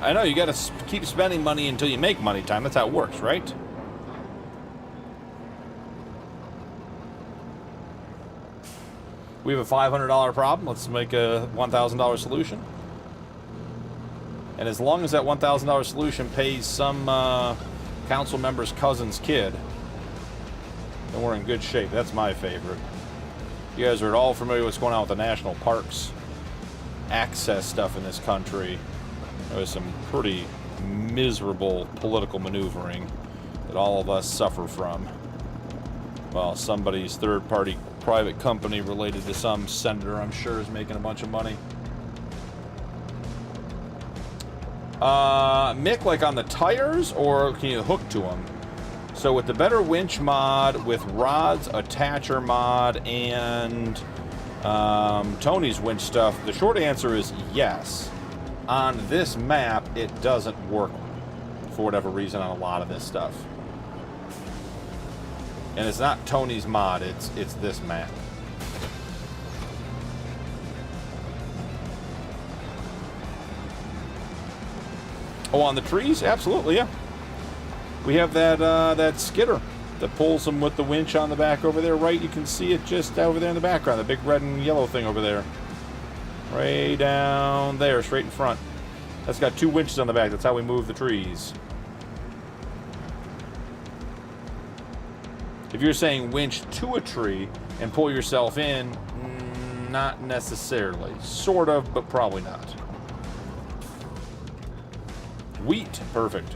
I know, you gotta keep spending money until you make money time. That's how it works, right? We have a $500 problem. Let's make a $1,000 solution. And as long as that $1,000 solution pays some council member's cousin's kid, then we're in good shape. That's my favorite. You guys are at all familiar with what's going on with the national parks access stuff in this country. There was some pretty miserable political maneuvering that all of us suffer from. Well, somebody's third-party private company related to some senator, I'm sure, is making a bunch of money. Mick, like on the tires, or can you hook to them? So with the better winch mod, with Rod's attacher mod, and Tony's winch stuff, the short answer is yes. On this map, it doesn't work for whatever reason on a lot of this stuff. And it's not Tony's mod, it's this map. Oh, on the trees? Absolutely, yeah. We have that skidder that pulls them with the winch on the back over there, right? You can see it just over there in the background, the big red and yellow thing over there. Right down there, straight in front. That's got two winches on the back. That's how we move the trees. If you're saying winch to a tree and pull yourself in, not necessarily. Sort of, but probably not. Wheat, perfect.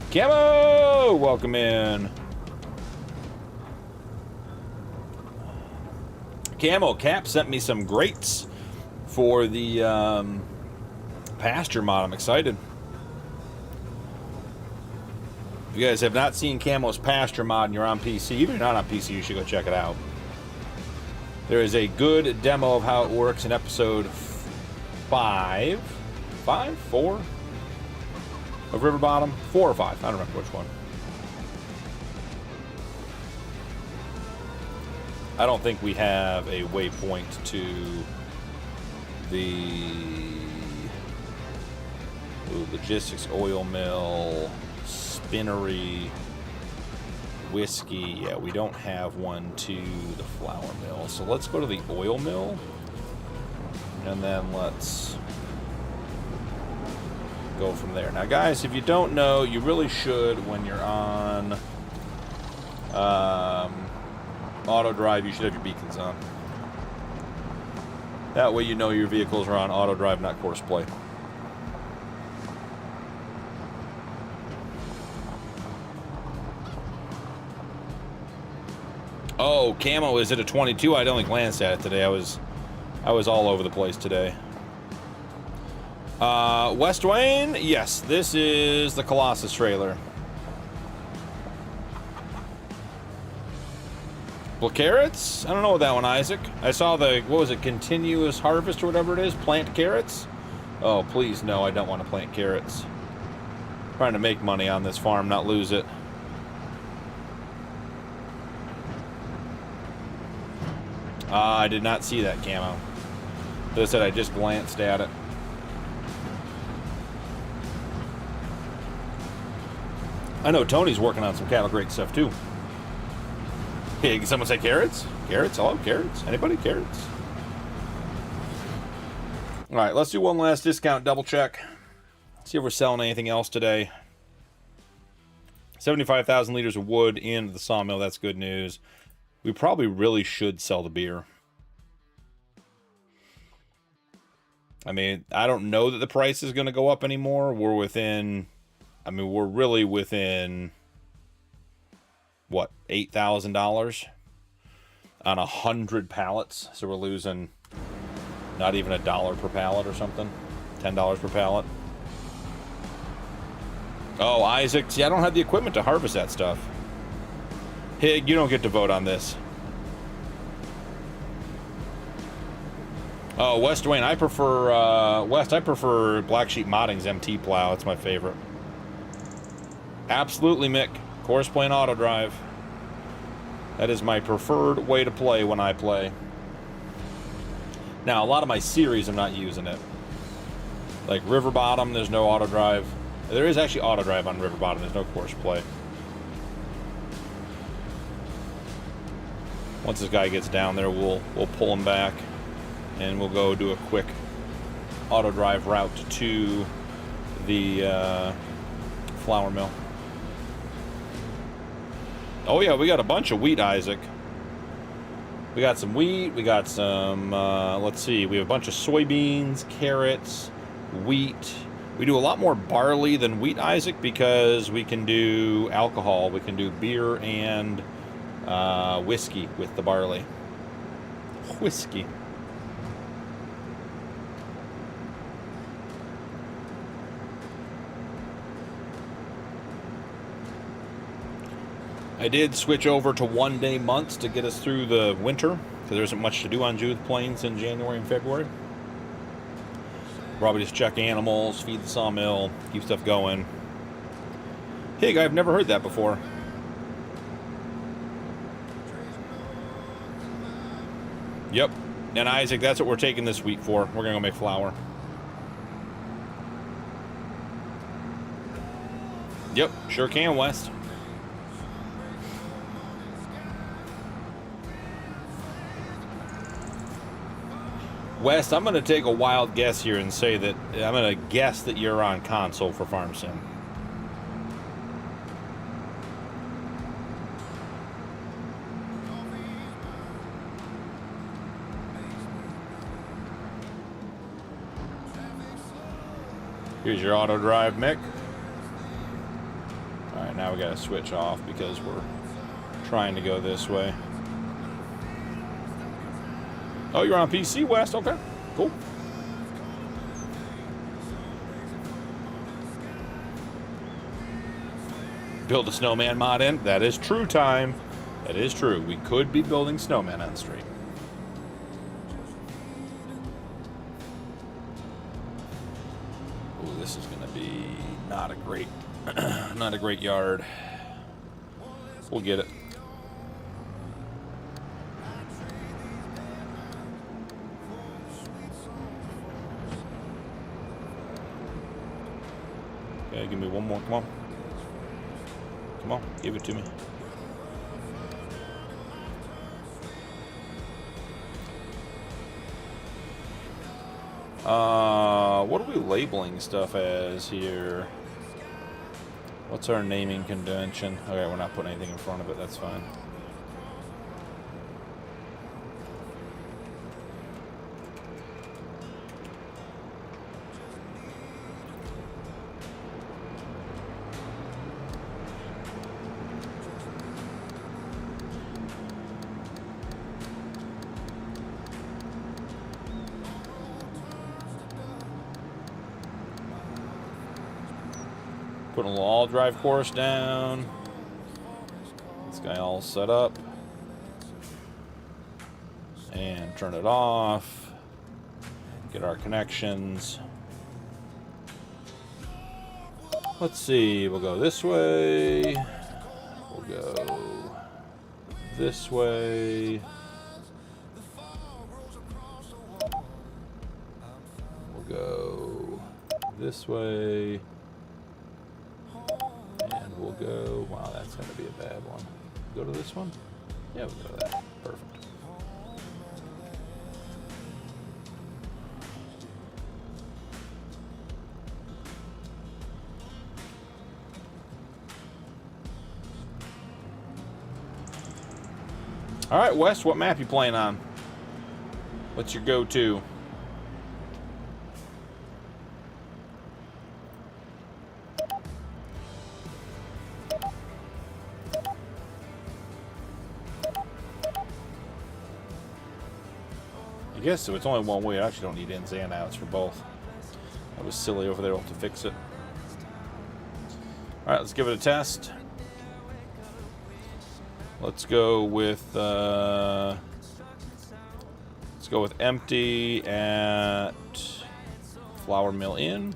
Camo, welcome in. Camo Cap sent me some grates for the pasture mod. I'm excited. If you guys have not seen Camo's pasture mod and you're on PC, even if you're not on PC, you should go check it out. There is a good demo of how it works in episode 4 of River Bottom? 4 or 5, I don't remember which one. I don't think we have a waypoint to the logistics, oil mill, spinnery, whiskey. Yeah, we don't have one to the flour mill. So let's go to the oil mill. And then let's go from there. Now, guys, if you don't know, you really should, when you're on auto drive, you should have your beacons on. That way you know your vehicles are on auto drive, not course play. Oh, camo is at a 22. I only glanced at it today. I was all over the place today. West Wayne, yes, this is the Colossus trailer. Well, carrots? I don't know that one, Isaac. I saw the, what was it, continuous harvest or whatever it is? Plant carrots? Oh, please, no, I don't want to plant carrots. I'm trying to make money on this farm, not lose it. I did not see that camo. As I said, I just glanced at it. I know Tony's working on some cattle grade stuff too. Hey, can someone say carrots? Carrots? Hello, carrots? Anybody? Carrots? All right, let's do one last discount double check. See if we're selling anything else today. 75,000 liters of wood into the sawmill. That's good news. We probably really should sell the beer. I mean, I don't know that the price is going to go up anymore. We're within, I mean, we're really within, what, $8,000 on 100 pallets. So we're losing not even $1 per pallet or something. $10 per pallet. Oh, Isaac, see, I don't have the equipment to harvest that stuff. Hig, you don't get to vote on this. Oh, West Wayne, I prefer, West, I prefer Black Sheep Modding's MT plow. It's my favorite. Absolutely, Mick. Course playing auto drive. That is my preferred way to play when I play. Now, a lot of my series, I'm not using it. Like River Bottom, there's no auto drive. There is actually auto drive on River Bottom. There's no course play. Once this guy gets down there, we'll pull him back, and we'll go do a quick auto drive route to the flour mill. Oh yeah, we got a bunch of wheat, Isaac. We got some wheat. We got some. Let's see. We have a bunch of soybeans, carrots, wheat. We do a lot more barley than wheat, Isaac, because we can do alcohol. We can do beer and whiskey with the barley. Whiskey. I did switch over to one-day months to get us through the winter, because there isn't much to do on Judith Plains in January and February. Probably just check animals, feed the sawmill, keep stuff going. Hey, I've never heard that before. Yep. And Isaac, that's what we're taking this wheat for. We're going to go make flour. Yep, sure can, West. West, I'm going to take a wild guess here and say that I'm going to guess that you're on console for Farm Sim. Here's your auto drive, Mick. All right, now we got to switch off because we're trying to go this way. Oh, you're on PC, West? Okay, cool. Build a snowman mod in? That is true, time. That is true. We could be building snowman on stream. Oh, this is going to be not a great, not a great yard. We'll get it. Okay, give me one more. Come on. Come on, give it to me. What are we labeling stuff as here? What's our naming convention? Okay, we're not putting anything in front of it. That's fine. Putting a little all-drive course down. This guy all set up. And turn it off. Get our connections. Let's see, we'll go this way. We'll go this way. We'll go this way. And we'll go, wow, that's going to be a bad one. Go to this one? Yeah, we'll go to that. Perfect. All right, Wes, what map you playing on? What's your go-to? I guess if it's only one way, I actually don't need ins and outs for both. That was silly over there. We'll have to fix it. All right, let's give it a test. Let's go with empty at flour mill in.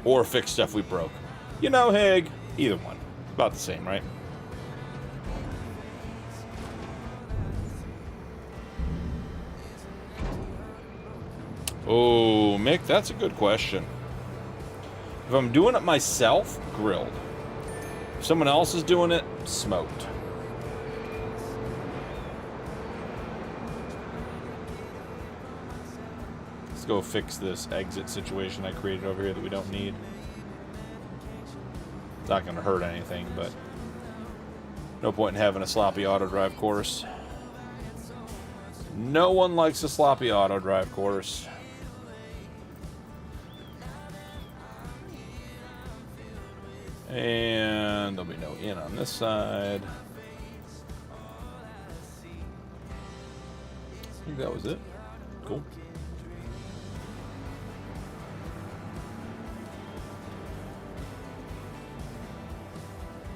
Or fix stuff we broke. You know, Hig, either one. About the same, right? Oh, Mick, that's a good question. If I'm doing it myself, grilled. If someone else is doing it, smoked. Let's go fix this exit situation I created over here that we don't need. It's not going to hurt anything, but no point in having a sloppy auto drive course. No one likes a sloppy auto drive course. And there'll be no in on this side. I think that was it. Cool.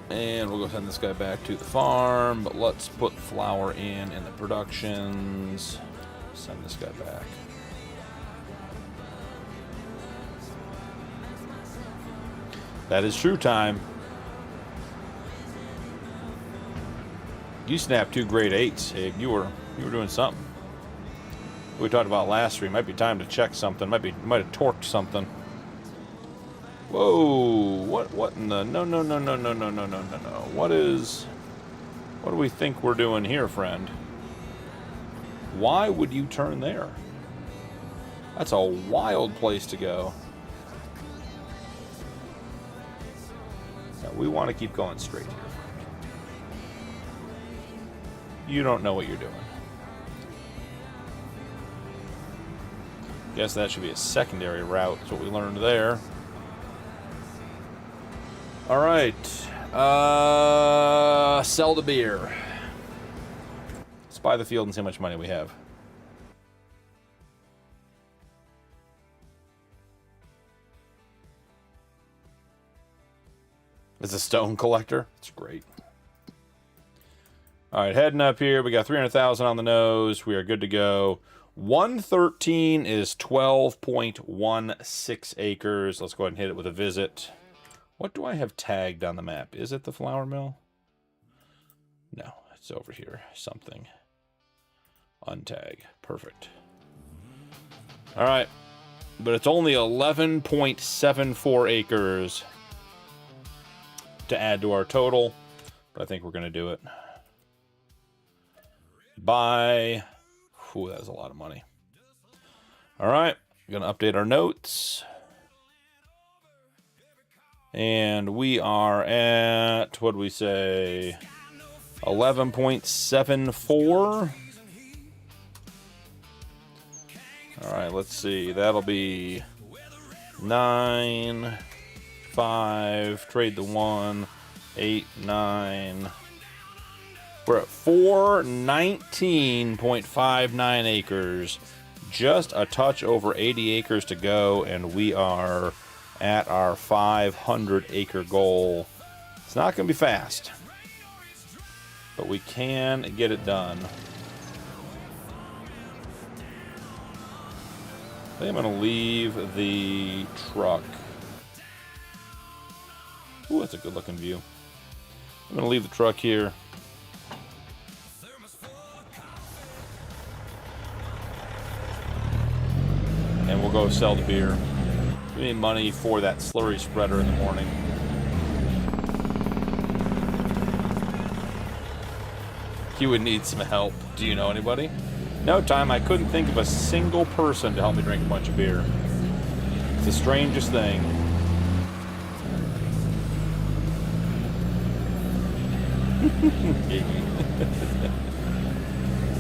And we'll go send this guy back to the farm, but let's put flour in the productions. Send this guy back. That is true time. You snapped 2 grade 8s, Hig. You were doing something. We talked about last stream. Might be time to check something. Might have torqued something. Whoa! What in the no. What do we think we're doing here, friend? Why would you turn there? That's a wild place to go. We want to keep going straight here. You don't know what you're doing. Guess that should be a secondary route. That's what we learned there. All right. Sell the beer. Let's buy the field and see how much money we have. It's a stone collector. It's great. All right, heading up here. We got 300,000 on the nose. We are good to go. 113 is 12.16 acres. Let's go ahead and hit it with a visit. What do I have tagged on the map? Is it the flour mill? No, it's over here. Something. Untag. Perfect. All right. But it's only 11.74 acres to add to our total. But I think we're going to do it. Buy. Ooh, that's a lot of money. All right. Going to update our notes. And we are at, what do we say? 11.74. All right, let's see. That'll be 9, 5, trade the 1, 8, 9. We're at 419.59 acres. Just a touch over 80 acres to go, and we are at our 500 acre goal. It's not going to be fast, but we can get it done. I think I'm going to leave the truck. Ooh, that's a good looking view. I'm going to leave the truck here. And we'll go sell the beer. We need money for that slurry spreader in the morning. You would need some help. Do you know anybody? No, Time. I couldn't think of a single person to help me drink a bunch of beer. It's the strangest thing. Iggy.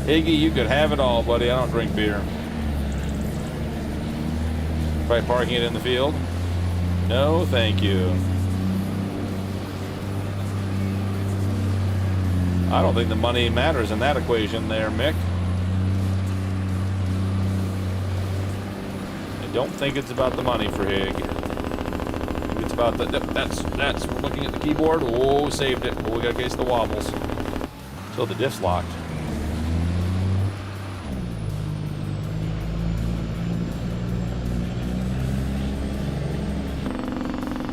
Iggy, you could have it all, buddy. I don't drink beer. Try parking it in the field? No, thank you. I don't think the money matters in that equation there, Mick. I don't think it's about the money for Hig. It's about the... That's... We're looking at the keyboard. Oh, saved it. Oh, we got a case of the wobbles. So the diff's locked.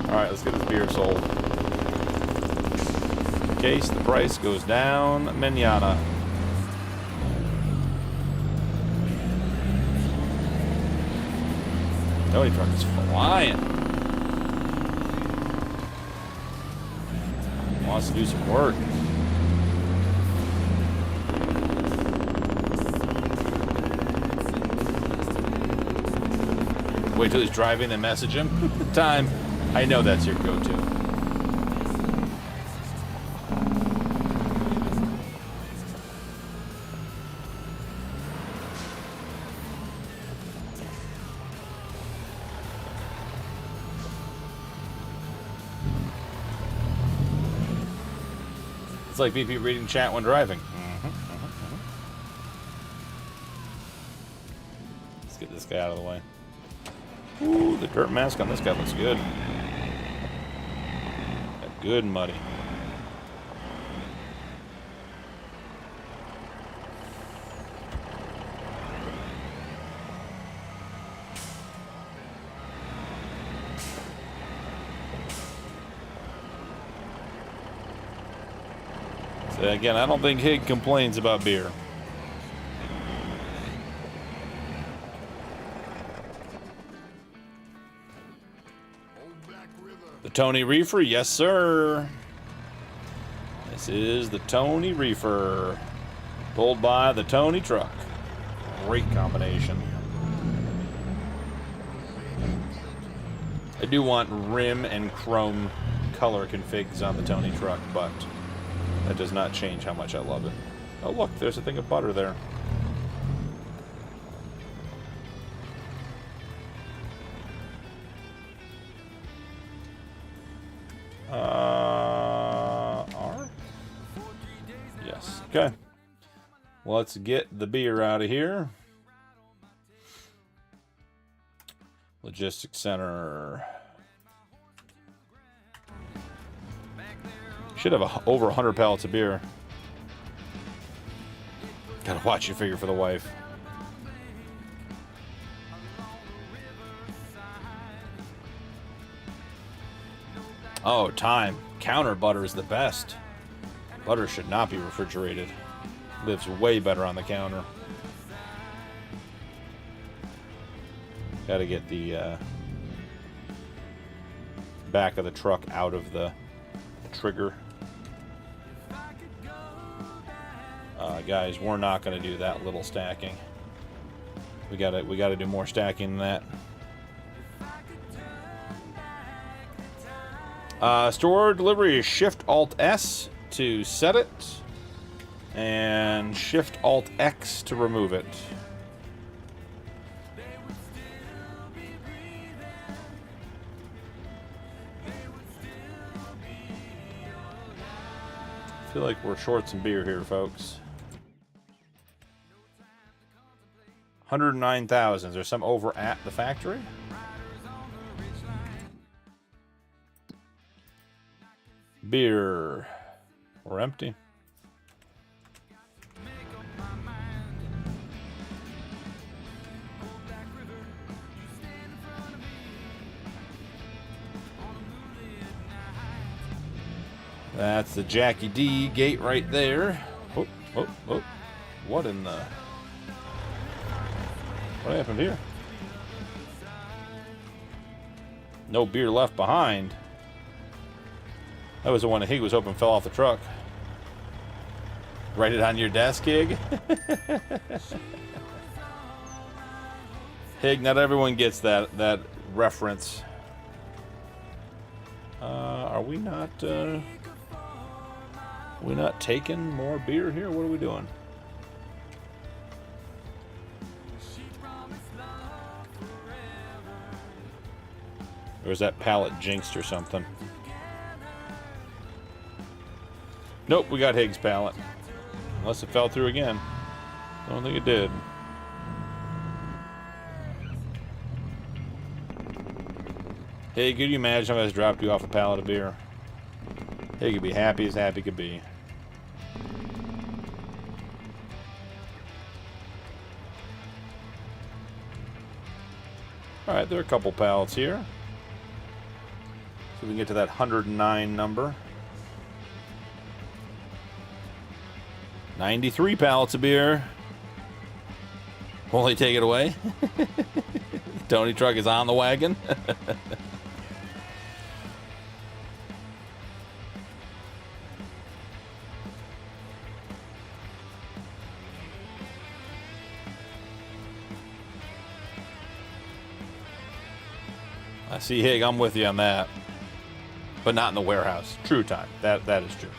Alright, let's get this beer sold. In case the price goes down, manana. Tony truck is flying. Wants to do some work. Wait till he's driving and message him. Time. I know that's your go-to. It's like BP reading chat when driving. Let's get this guy out of the way. Ooh, the dirt mask on this guy looks good. Good and muddy. So again, I don't think Hig complains about beer. The Tony Reefer, yes sir. This is the Tony Reefer, pulled by the Tony truck. Great combination. I do want rim and chrome color configs on the Tony truck, but that does not change how much I love it. Oh look, there's a thing of butter there. R? Yes. Okay. Let's get the beer out of here. Logistics Center. Should have over 100 pallets of beer. Gotta watch your figure for the wife. Oh, Time. Counter butter is the best. Butter should not be refrigerated. Lives way better on the counter. Got to get the back of the truck out of the trigger. Guys, we're not going to do that little stacking. We gotta do more stacking than that. Store delivery is Shift Alt S to set it, and Shift Alt X to remove it. I feel like we're short some beer here, folks. 109,000. Is there some over at the factory? Beer. We're empty. That's the Jackie D gate right there. Oh, oh, oh. What in the... What happened here? No beer left behind. That was the one that Hig was hoping fell off the truck. Write it on your desk, Hig. Hig, not everyone gets that reference. Are we not taking more beer here? What are we doing? Or is that pallet jinxed or something? Nope, we got Higgs' pallet. Unless it fell through again. Don't think it did. Hey, could you imagine if I just dropped you off a pallet of beer? Hey, could be happy as happy could be. Alright, there are a couple pallets here. So we can get to that 109 number. 93 pallets of beer. Will he take it away? Tony truck is on the wagon. I see, Hig, I'm with you on that. But not in the warehouse. True time. That is true.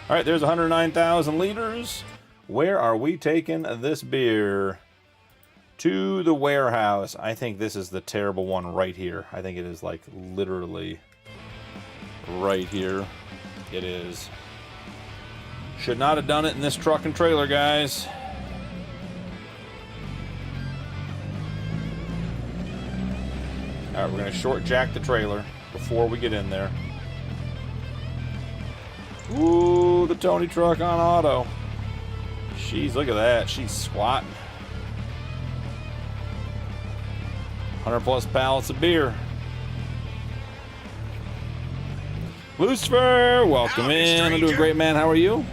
All right, there's 109,000 liters. Where are we taking this beer? To the warehouse. I think this is the terrible one right here. I think it is like literally right here. It is. Should not have done it in this truck and trailer, guys. All right, we're going to short jack the trailer before we get in there. Ooh, the Tony truck on auto. Jeez, look at that. She's squatting. 100 plus pallets of beer. Lucifer, welcome in. I'm doing great, man. How are you?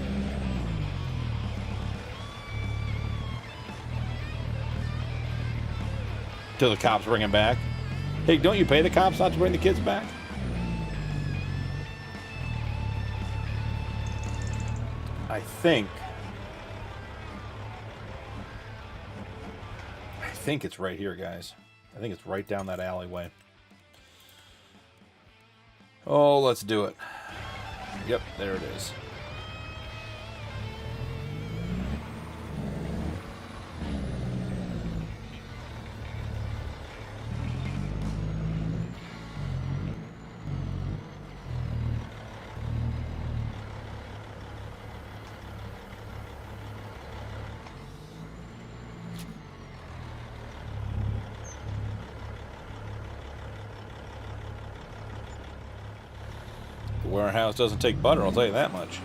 Till the cops bring him back. Hey, don't you pay the cops not to bring the kids back? I think it's right here, guys. I think it's right down that alleyway. Oh, let's do it. Yep, there it is. Warehouse doesn't take butter, I'll tell you that much.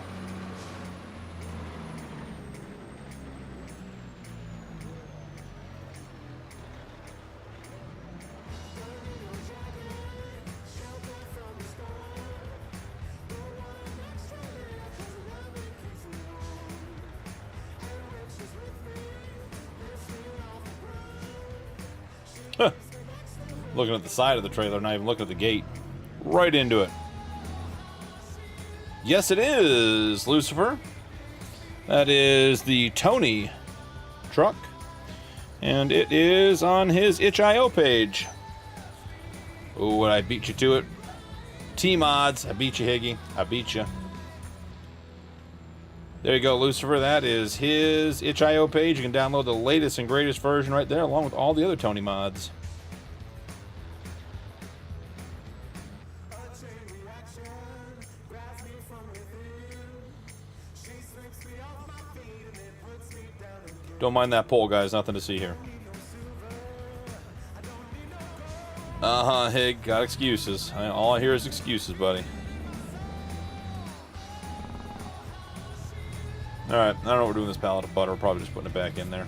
Huh. Looking at the side of the trailer, not even looking at the gate. Right into it. Yes, it is, Lucifer. That is the Tony truck. And it is on his itch.io page. Oh, I beat you to it. T-Mods, I beat you, Higgy. I beat you. There you go, Lucifer. That is his itch.io page. You can download the latest and greatest version right there, along with all the other Tony mods. Don't mind that pole, guys. Nothing to see here. Hig. Got excuses. All I hear is excuses, buddy. Alright, I don't know what we're doing with this pallet of butter. We're probably just putting it back in there.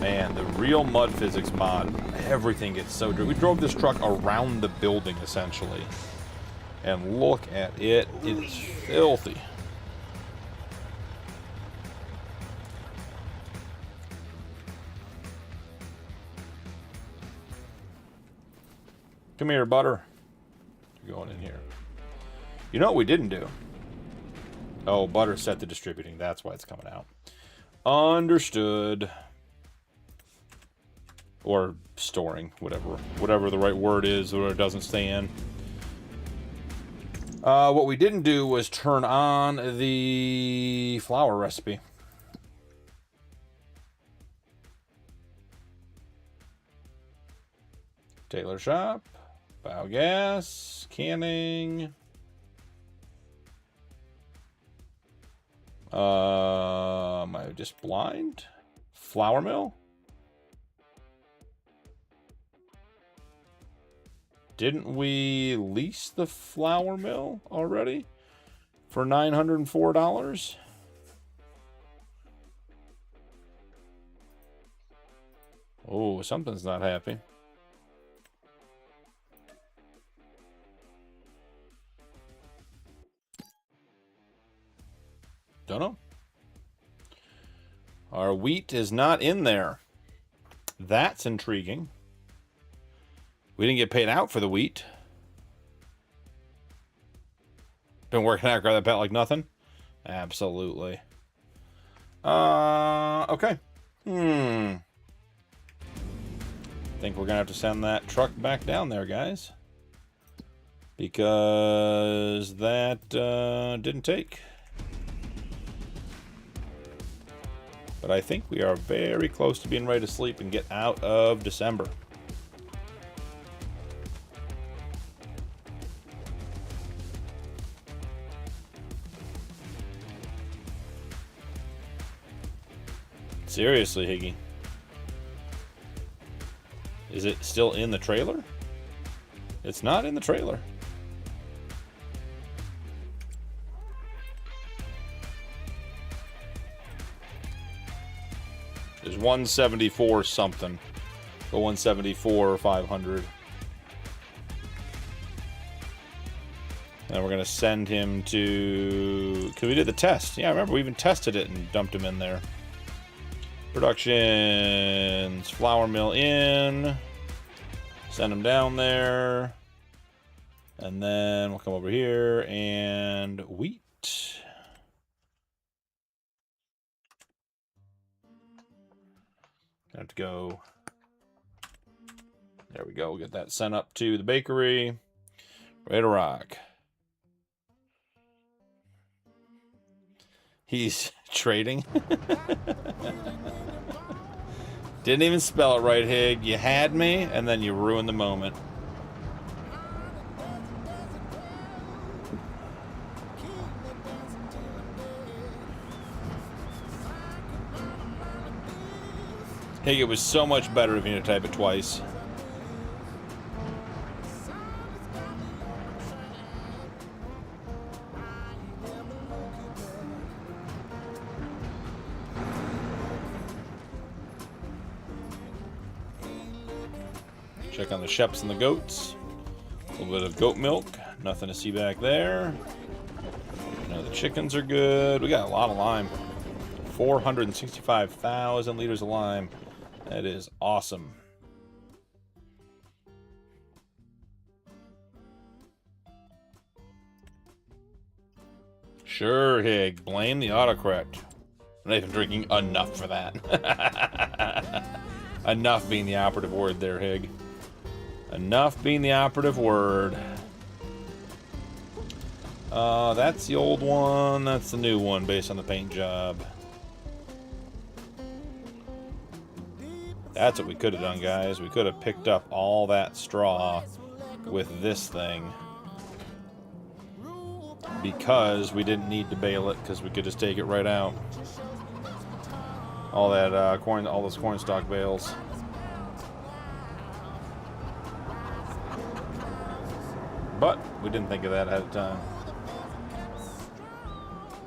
Man, the real mud physics mod, everything gets so dirty. We drove this truck around the building, essentially. And look at it. It is filthy. Come here, butter. You're going in here. You know what we didn't do? Oh, butter set to distributing. That's why it's coming out. Understood. Or storing, whatever the right word is, or it doesn't stand. What we didn't do was turn on the flour recipe. Tailor shop, biogas, canning. Am I just blind? Flour mill? Didn't we lease the flour mill already for $904? Oh, something's not happy. Don't know. Our wheat is not in there. That's intriguing. We didn't get paid out for the wheat. Been working out, grab that bat like nothing? Absolutely. Okay. Think we're gonna have to send that truck back down there, guys. Because that didn't take. But I think we are very close to being ready to sleep and get out of December. Seriously, Higgy. Is it still in the trailer? It's not in the trailer. There's 174 something. Go 174 or 500. And we're going to send him to... Because we did the test. Yeah, I remember we even tested it and dumped him in there. Productions, flour mill in, send them down there, and then we'll come over here and wheat. Have to go. There we go. We'll get that sent up to the bakery. Ready to rock. He's trading. Didn't even spell it right, Hig. You had me, and then you ruined the moment. Hig, it was so much better if you had to type it twice. Check on the sheps and the goats. A little bit of goat milk. Nothing to see back there. You know, the chickens are good. We got a lot of lime. 465,000 liters of lime. That is awesome. Sure, Hig. Blame the autocorrect. I'm not even drinking enough for that. Enough being the operative word there, Hig. Enough being the operative word. That's the old one. That's the new one based on the paint job. That's what we could have done, guys. We could have picked up all that straw with this thing. Because we didn't need to bale it, because we could just take it right out. All that corn, all those corn stalk bales. But we didn't think of that ahead of time.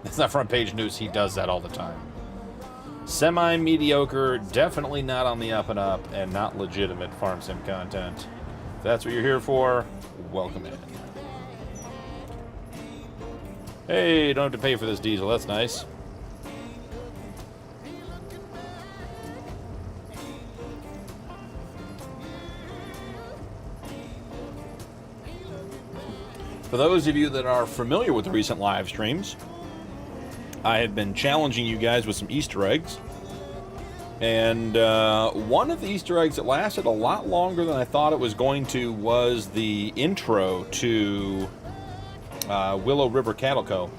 It's not front page news. He does that all the time. Semi-mediocre, definitely not on the up and up, and not legitimate farm sim content. If that's what you're here for, welcome in. Hey, don't have to pay for this diesel. That's nice. For those of you that are familiar with the recent live streams, I had been challenging you guys with some Easter eggs. And one of the Easter eggs that lasted a lot longer than I thought it was going to was the intro to Willow River Cattle Co.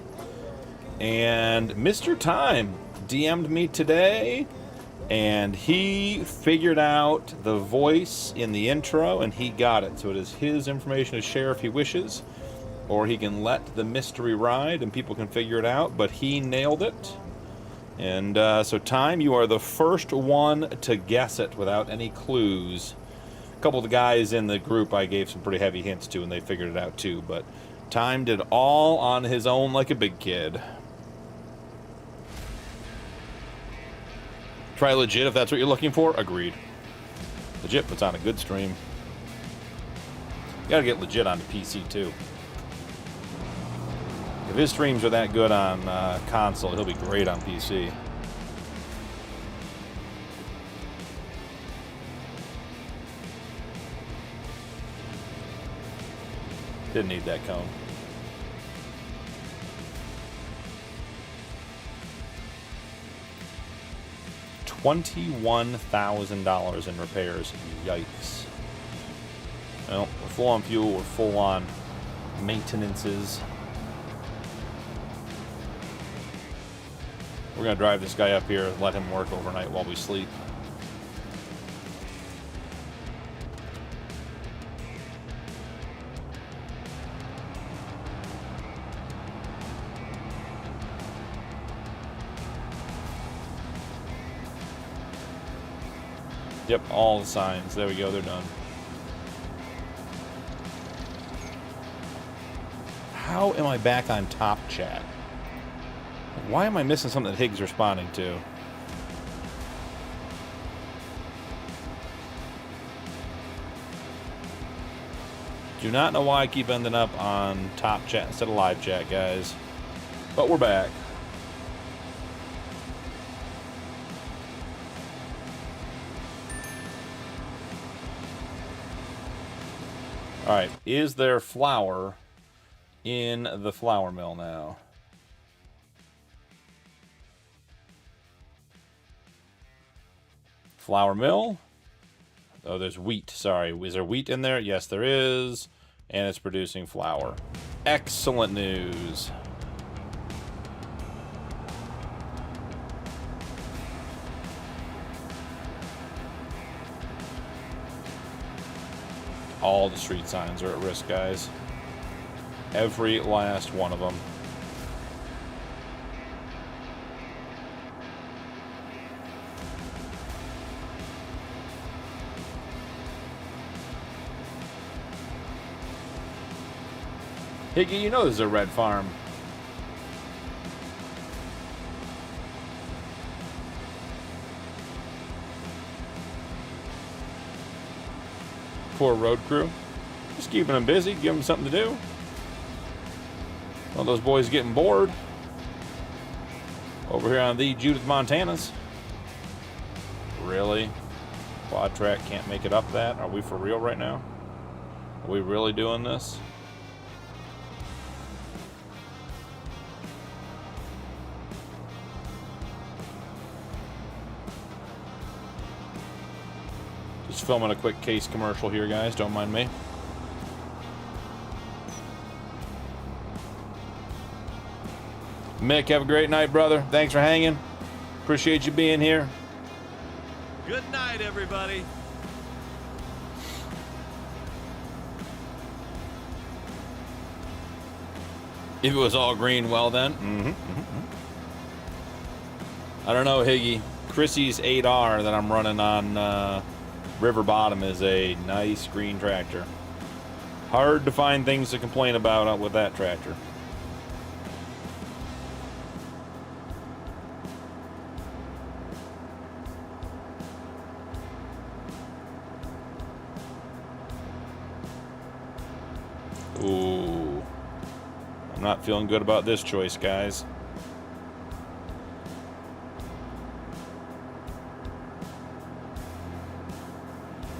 And Mr. Time DM'd me today, and he figured out the voice in the intro, and he got it. So it is his information to share if he wishes, or he can let the mystery ride and people can figure it out, but he nailed it. And so Time, you are the first one to guess it without any clues. A couple of the guys in the group I gave some pretty heavy hints to, and they figured it out too, but Time did all on his own like a big kid. Try legit if that's what you're looking for. Agreed. Legit puts on a good stream. You gotta get legit on the PC too. If his streams are that good on console, he'll be great on PC. Didn't need that cone. $21,000 in repairs. Yikes. Well, we're full on fuel, we're full on maintenances. We're going to drive this guy up here and let him work overnight while we sleep. Yep, all the signs. There we go, they're done. How am I back on top chat? Why am I missing something that Higgs responding to? Do not know why I keep ending up on top chat instead of live chat, guys. But we're back. Alright, is there flour in the flour mill now? Flour mill. Oh, there's wheat. Sorry. Is there wheat in there? Yes, there is. And it's producing flour. Excellent news. All the street signs are at risk, guys. Every last one of them. Higgy, you know this is a red farm. Poor road crew. Just keeping them busy, give them something to do. Well, those boys getting bored. Over here on the Judith Montanas. Really? Quad track can't make it up that? Are we for real right now? Are we really doing this? Just filming a quick case commercial here, guys. Don't mind me. Mick, have a great night, brother. Thanks for hanging. Appreciate you being here. Good night, everybody. If it was all green, well then. I don't know, Higgy. Chrissy's 8R that I'm running on River Bottom is a nice green tractor. Hard to find things to complain about with that tractor. Ooh. I'm not feeling good about this choice, guys.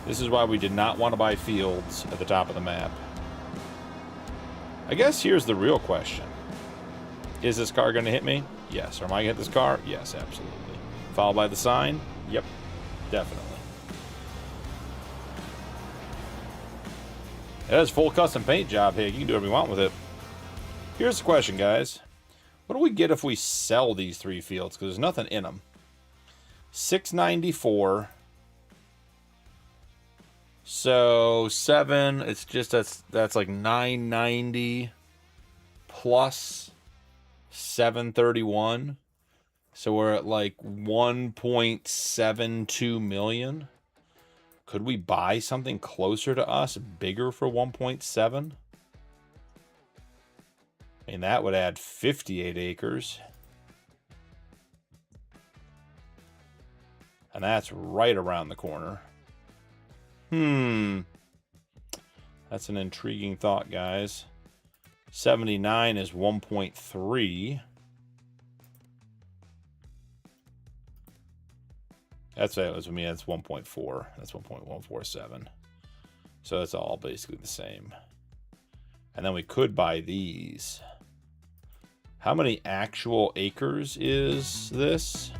This is why we did not want to buy fields at the top of the map. I guess here's the real question. Is this car going to hit me? Yes. Or am I going to hit this car? Yes, absolutely. Followed by the sign? Yep, definitely. It has full custom paint job here. You can do whatever you want with it. Here's the question, guys. What do we get if we sell these 3 fields? Because there's nothing in them. 694. So 7. It's just that's like 990 plus 731. So we're at like 1.72 million. Could we buy something closer to us, bigger for 1.7? I mean, that would add 58 acres. And that's right around the corner. That's an intriguing thought, guys. 79 is 1.3. That's what it was with me. That's 1.4. That's 1.147. So it's all basically the same. And then we could buy these. How many actual acres is this?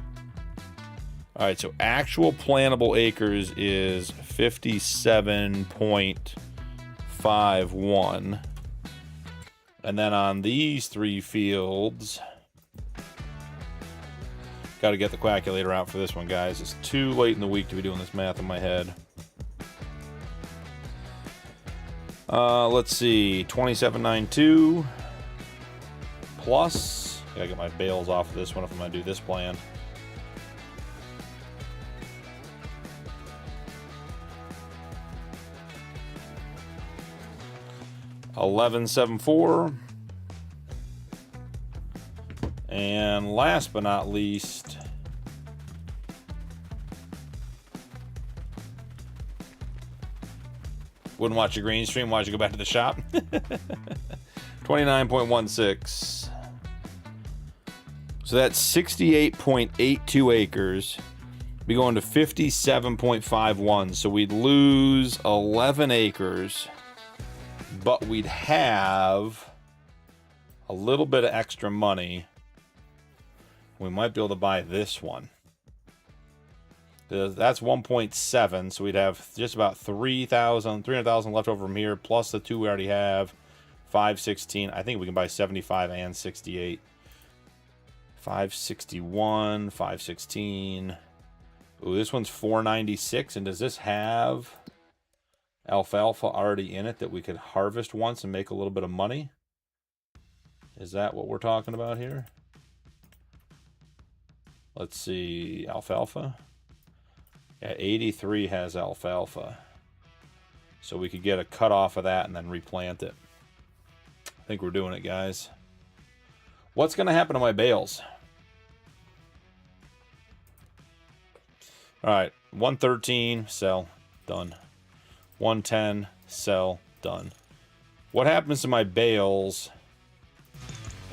All right, so actual plantable acres is 57.51. And then on these 3 fields, got to get the calculator out for this one, guys. It's too late in the week to be doing this math in my head. Let's see, 2792 plus. Gotta get my bales off of this one if I'm gonna do this plan. $11.74. And last but not least, wouldn't watch a green stream, why'd you go back to the shop? 29.16. So that's 68.82 acres. Be going to 57.51. So we'd lose 11 acres, but we'd have a little bit of extra money. We might be able to buy this one. That's 1.7, so we'd have just about 300,000 left over from here, plus the 2 we already have. 516. I think we can buy 75 and 68. 561, 516. Ooh, this one's 496. And does this have alfalfa already in it that we could harvest once and make a little bit of money? Is that what we're talking about here? Let's see, alfalfa. Yeah, 83 has alfalfa. So we could get a cut off of that and then replant it. I think we're doing it, guys. What's going to happen to my bales? All right, 113, sell, done. 110, sell, done. What happens to my bales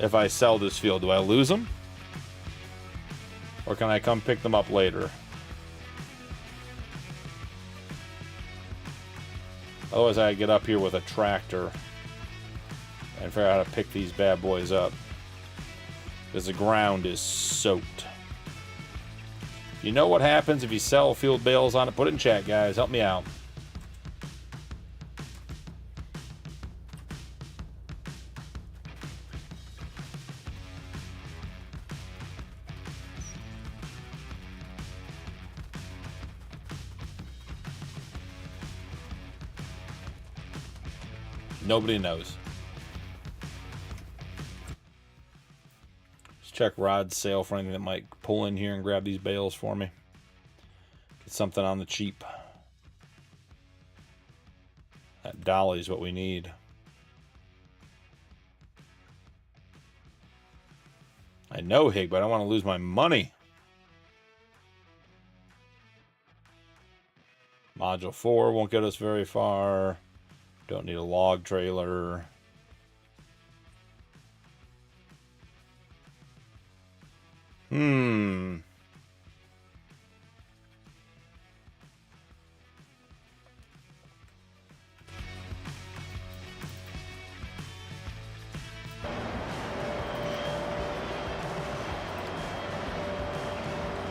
if I sell this field? Do I lose them? Or can I come pick them up later? Otherwise, I get up here with a tractor and figure out how to pick these bad boys up. Because the ground is soaked. You know what happens if you sell field bales on it? Put it in chat, guys. Help me out. Nobody knows. Just check Rod's sale for anything that might pull in here and grab these bales for me. Get something on the cheap. That dolly's what we need. I know, Hig, but I don't want to lose my money. Module 4 won't get us very far. Don't need a log trailer.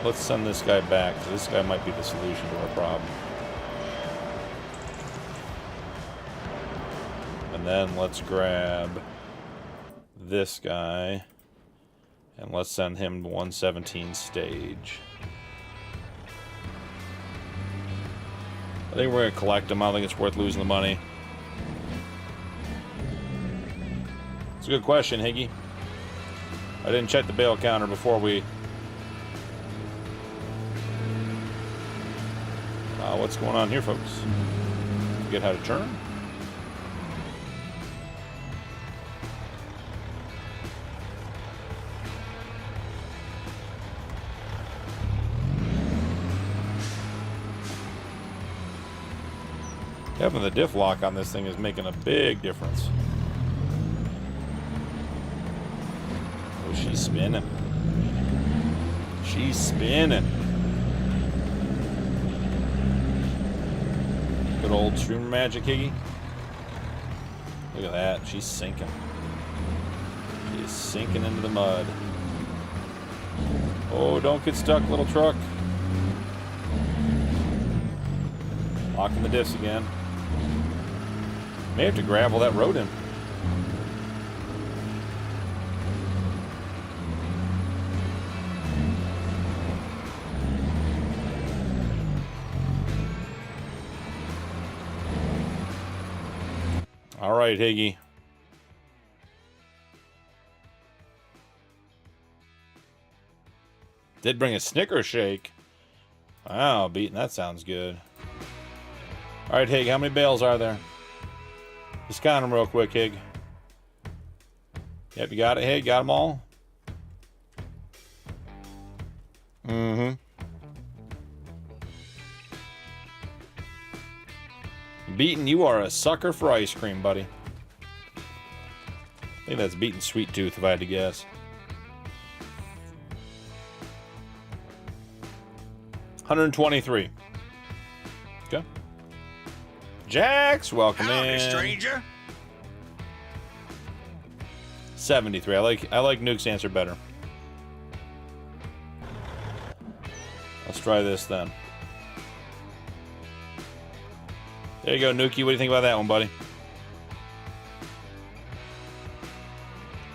Let's send this guy back, because this guy might be the solution to our problem. And then let's grab this guy and let's send him to 117 stage. I think we're going to collect him. I don't think it's worth losing the money. It's a good question, Higgy. I didn't check the bale counter before we... what's going on here, folks? Forget how to turn? Having the diff lock on this thing is making a big difference. Oh, she's spinning. She's spinning. Good old streamer magic, Higgy. Look at that. She's sinking. She is sinking into the mud. Oh, don't get stuck, little truck. Locking the diffs again. May have to gravel that road in. All right, Higgy. Did bring a Snicker shake. Wow, beating that sounds good. All right, Hig, how many bales are there? Just count them real quick, Hig. Yep, you got it, Hig? Got them all? Mm-hmm. Beaton, you are a sucker for ice cream, buddy. I think that's Beaton Sweet Tooth, if I had to guess. 123. Okay. Jax, welcome in. Stranger. 73. I like Nuke's answer better. Let's try this then. There you go, Nuki. What do you think about that one, buddy?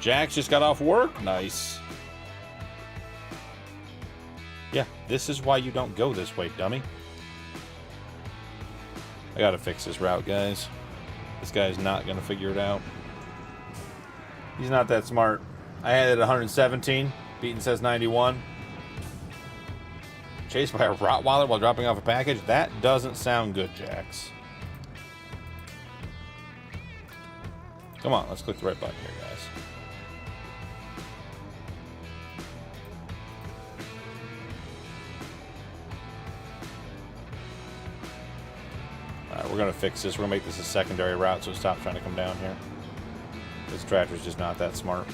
Jax just got off work. Nice. Yeah, this is why you don't go this way, dummy. I gotta fix this route, guys. This guy's not gonna figure it out. He's not that smart. I had it at 117. Beaton says 91. Chased by a Rottweiler while dropping off a package? That doesn't sound good, Jax. Come on, let's click the right button here, guys. Alright, we're going to fix this. We're going to make this a secondary route so it stops trying to come down here. This tractor's just not that smart.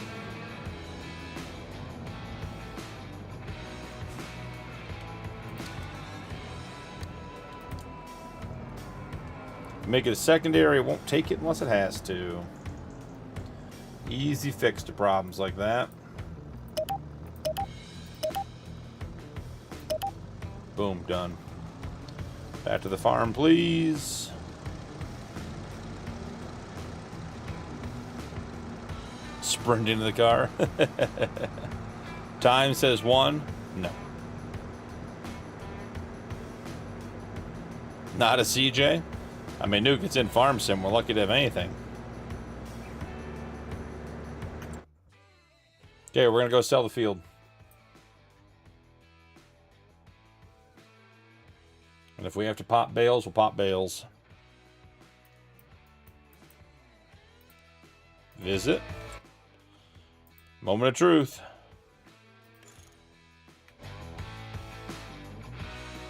Make it a secondary. It won't take it unless it has to. Easy fix to problems like that. Boom, done. Back to the farm, please. Sprint into the car. Time says 1. No. Not a CJ. I mean, Nuke, it's in Farm Sim. We're lucky to have anything. Okay, we're going to go sell the field. And if we have to pop bales, we'll pop bales. Visit. Moment of truth.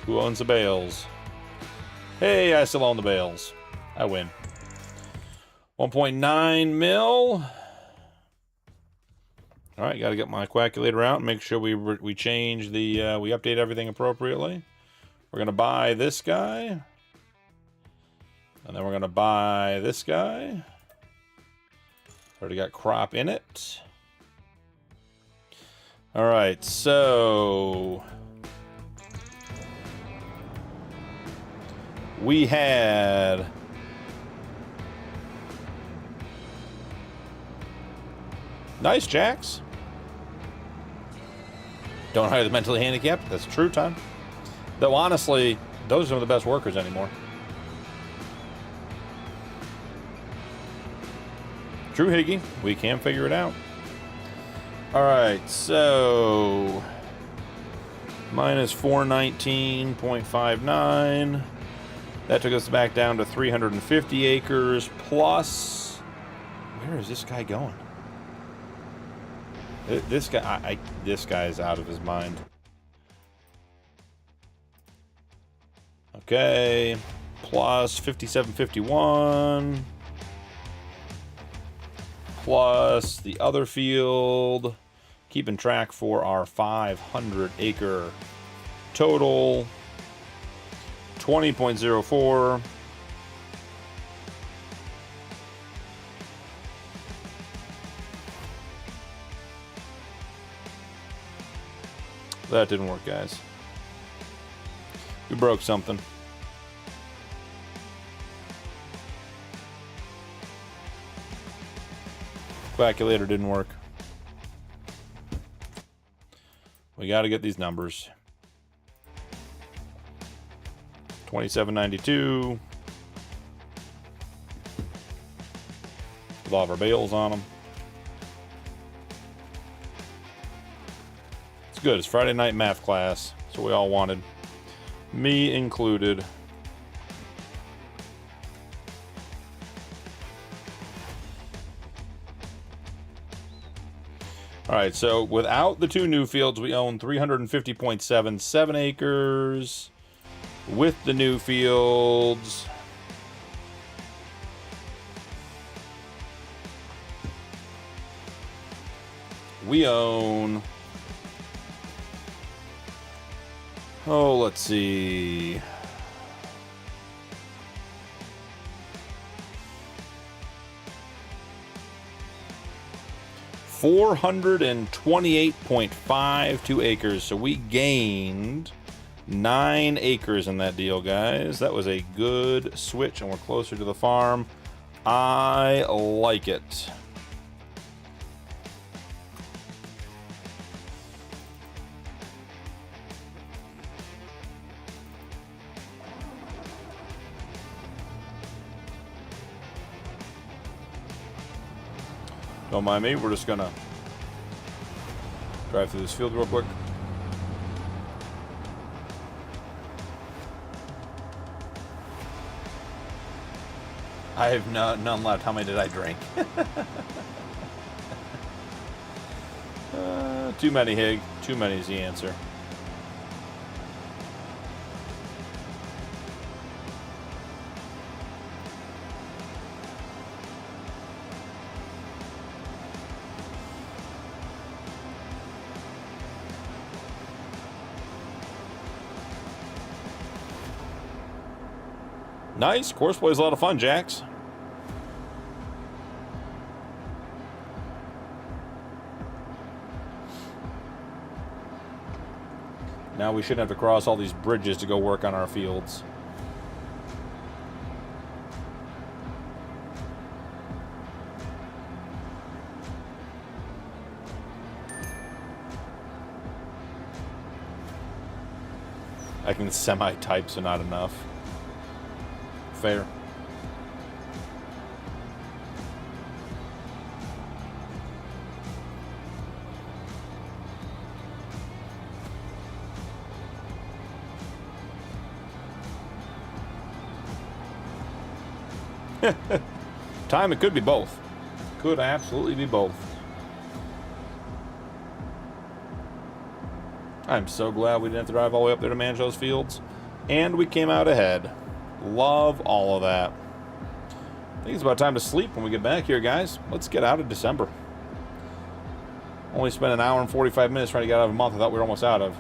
Who owns the bales? Hey, I still own the bales. I win. 1.9 mil. All right, got to get my calculator out and make sure we change the we update everything appropriately. We're gonna buy this guy, and then we're gonna buy this guy. Already got crop in it. All right, so we had nice jacks. Don't hire the mentally handicapped. That's true, Tom. Though honestly, those are some of the best workers anymore. True, Higgy. We can figure it out. All right, so minus 419.59. That took us back down to 350 acres plus. Where is this guy going? This guy, this guy is out of his mind. Okay, plus 5751. Plus the other field. Keeping track for our 500 acre total. 20.04. That didn't work, guys. We broke something. Calculator didn't work. We got to get these numbers. 2792. With all of our bales on them. It's good. It's Friday night math class. That's what we all wanted. Me included. All right, so without the two new fields, we own 350.77 acres. With the new fields, we own, oh, let's see, 428.52 acres. So we gained 9 acres in that deal, guys. That was a good switch, and we're closer to the farm. I like it. Don't mind me, we're just gonna drive through this field real quick. I have none left. How many did I drink? Too many, Hig. Too many is the answer. Nice. Course play is a lot of fun, Jax. Now we shouldn't have to cross all these bridges to go work on our fields. I can semi-type, so not enough. Fair. Time, it could be both. Could absolutely be both. I'm so glad we didn't have to drive all the way up there to manage those fields. And we came out ahead. Love all of that. I think it's about time to sleep when we get back here, guys. Let's get out of December. Only spent an hour and 45 minutes trying to get out of a month I thought we were almost out of.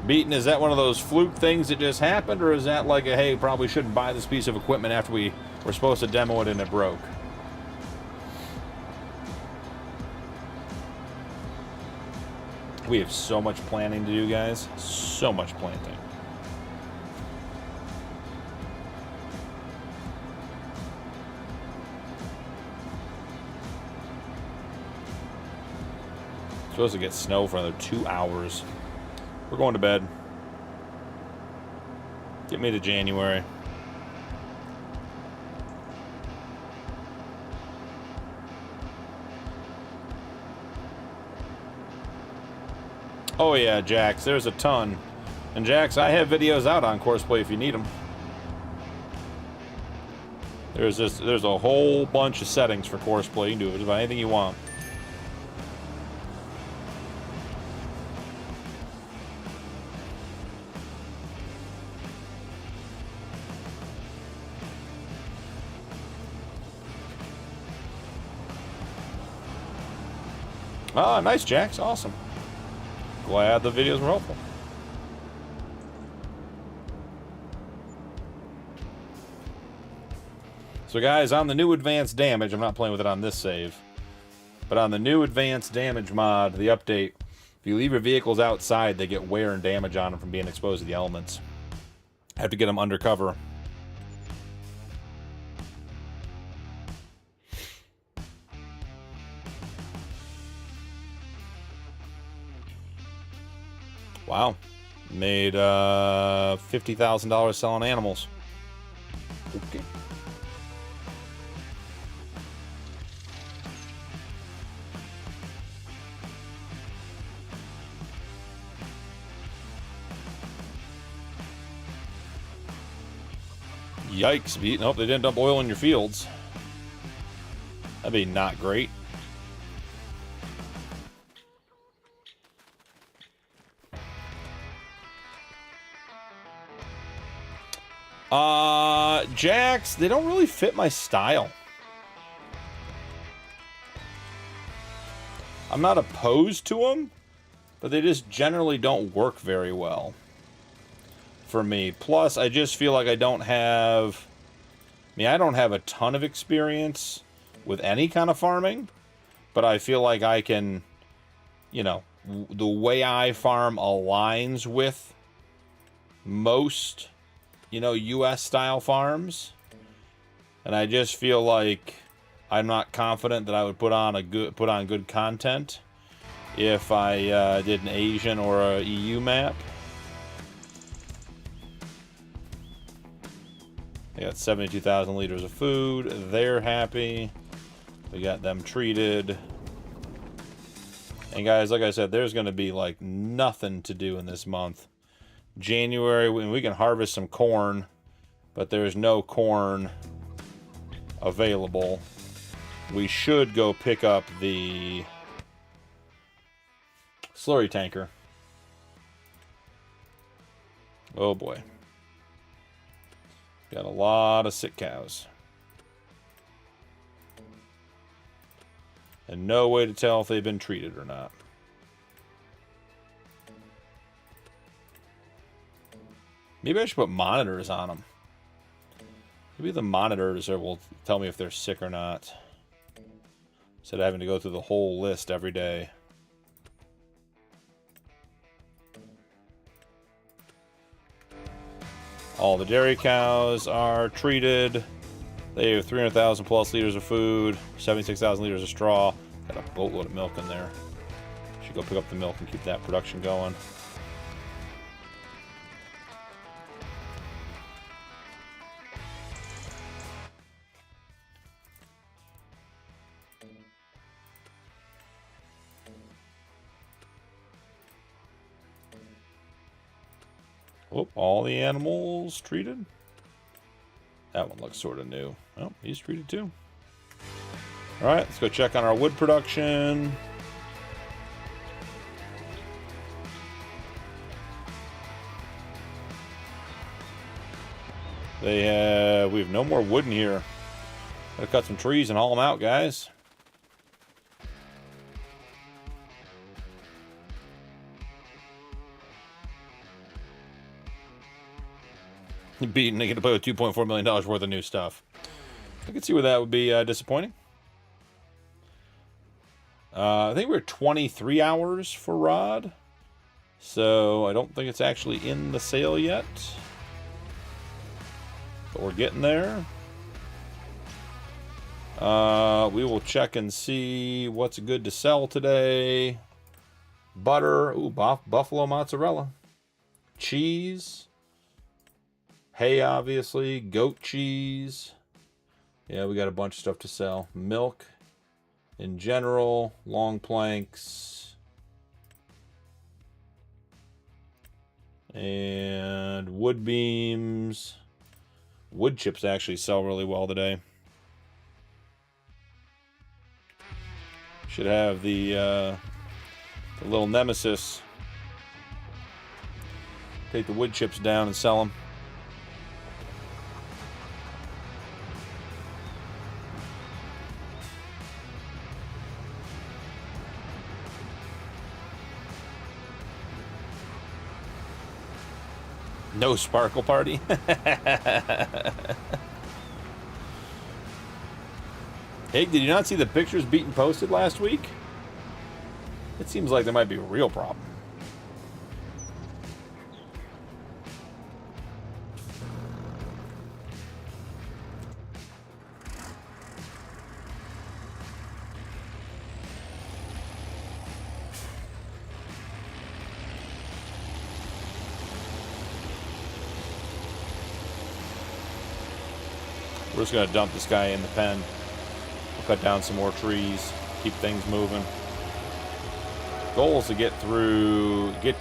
Beaten, is that one of those fluke things that just happened, or is that like a, hey, probably shouldn't buy this piece of equipment after we were supposed to demo it and it broke? We have so much planning to do, guys. So much planning. Supposed to get snow for another 2 hours. We're going to bed. Get me to January. Oh yeah, Jax, there's a ton. And Jax, I have videos out on Courseplay if you need them. There's a whole bunch of settings for Courseplay. You can do it about anything you want. Ah, nice, Jax. Awesome. Glad the videos were helpful. So, guys, on the new advanced damage, I'm not playing with it on this save, but on the new advanced damage mod, the update, if you leave your vehicles outside, they get wear and damage on them from being exposed to the elements. I have to get them undercover. Wow. Made $50,000 selling animals. Okay. Yikes, Pete. Nope, they didn't dump oil in your fields. That'd be not great. Jax, they don't really fit my style. I'm not opposed to them, but they just generally don't work very well for me. Plus, I just feel like I don't have... I mean, I don't have a ton of experience with any kind of farming, but I feel like I can, you know, the way I farm aligns with most, you know, US style farms, and I just feel like I'm not confident that I would put on good content if I did an Asian or a EU map. They got 72,000 liters of food. They're happy. We got them treated. And guys, like I said, there's going to be like nothing to do in this month. January, we can harvest some corn, but there's no corn available. We should go pick up the slurry tanker. Oh boy. Got a lot of sick cows. And no way to tell if they've been treated or not. Maybe I should put monitors on them. Maybe the monitors will tell me if they're sick or not. Instead of having to go through the whole list every day. All the dairy cows are treated. They have 300,000 plus liters of food, 76,000 liters of straw. Got a boatload of milk in there. Should go pick up the milk and keep that production going. Whoop, all the animals treated. That one looks sort of new. Oh, he's treated too. All right, let's go check on our wood production. We have no more wood in here. Gotta cut some trees and haul them out, guys. Beating, they get to play with $2.4 million worth of new stuff. I could see where that would be disappointing. I think we're 23 hours for Rod. So I don't think it's actually in the sale yet. But we're getting there. We will check and see what's good to sell today. Butter. Ooh, buffalo mozzarella. Cheese. Hay, obviously. Goat cheese. Yeah, we got a bunch of stuff to sell. Milk in general. Long planks. And wood beams. Wood chips actually sell really well today. Should have the little nemesis. Take the wood chips down and sell them. No sparkle party. Hey, did you not see the pictures being posted last week? It seems like there might be a real problem. We're just going to dump this guy in the pen. We'll cut down some more trees. Keep things moving. Goal is to get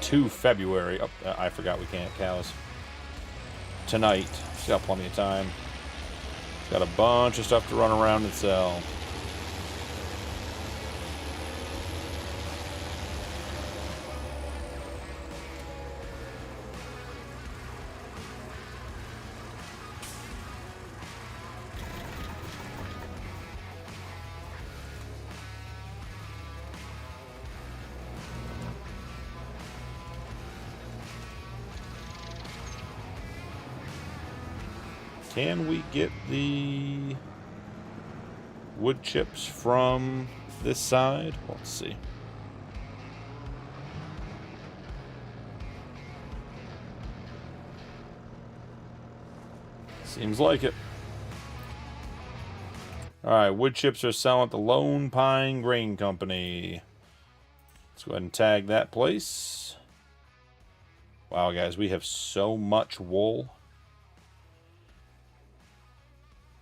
to February. Oh, I forgot we can't cows. Tonight. Still got plenty of time. Got a bunch of stuff to run around and sell. Can we get the wood chips from this side? Let's see. Seems like it. Alright, wood chips are selling at the Lone Pine Grain Company. Let's go ahead and tag that place. Wow, guys, we have so much wool.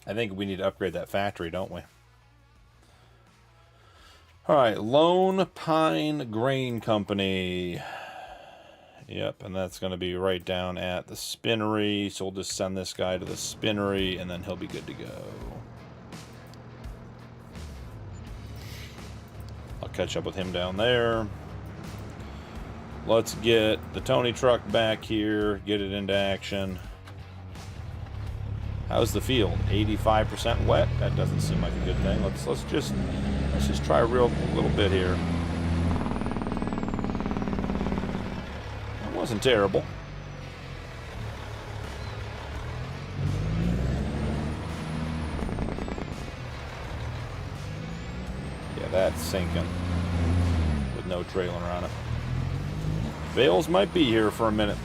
I think we need to upgrade that factory, don't we? Alright, Lone Pine Grain Company. Yep, and that's going to be right down at the spinnery. So we'll just send this guy to the spinnery, and then he'll be good to go. I'll catch up with him down there. Let's get the Tony truck back here, get it into action. How's the field? 85% wet? That doesn't seem like a good thing. Let's just try a little bit here. It wasn't terrible. Yeah, that's sinking with no trailer on it. Bales might be here for a minute.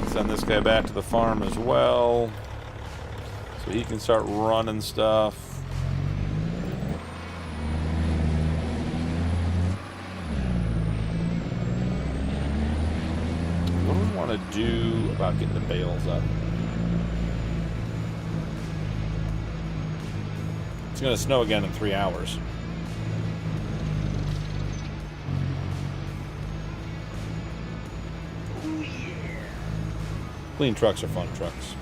Send this guy back to the farm as well, so he can start running stuff. What do we want to do about getting the bales up? It's going to snow again in 3 hours. Clean trucks are fun trucks.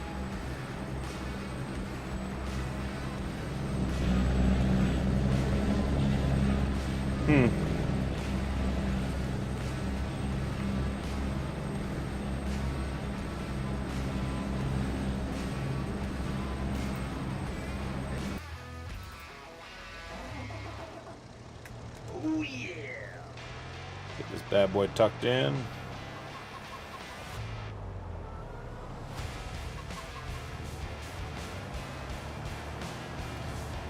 Oh yeah. Get this bad boy tucked in.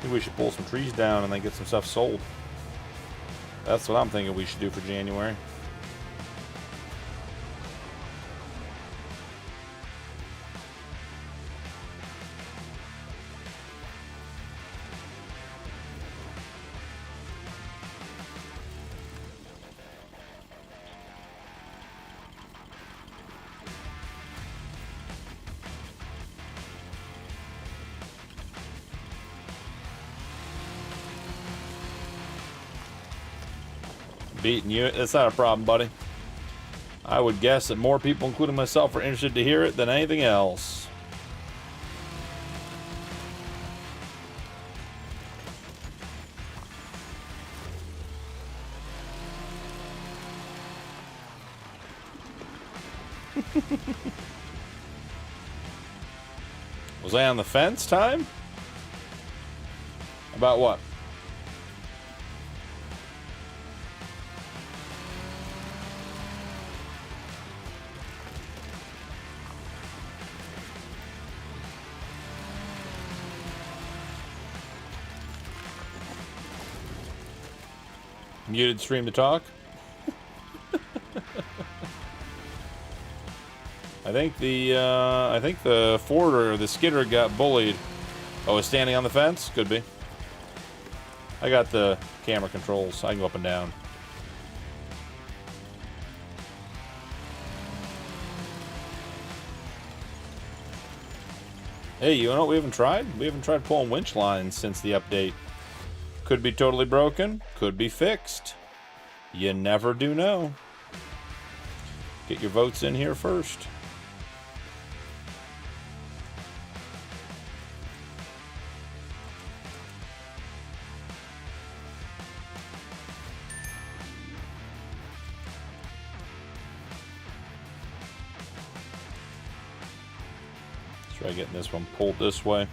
Maybe we should pull some trees down and then get some stuff sold. That's what I'm thinking we should do for January. Beating you, that's not a problem, buddy. I would guess that more people, including myself, are interested to hear it than anything else. Was I on the fence time? About what? Muted stream to talk. I think the Ford or the skidder got bullied. Oh, is standing on the fence? Could be. I got the camera controls. I can go up and down. Hey, you know what we haven't tried? We haven't tried pulling winch lines since the update. Could be totally broken. Could be fixed. You never do know. Get your votes in here first. Let's try getting this one pulled this way.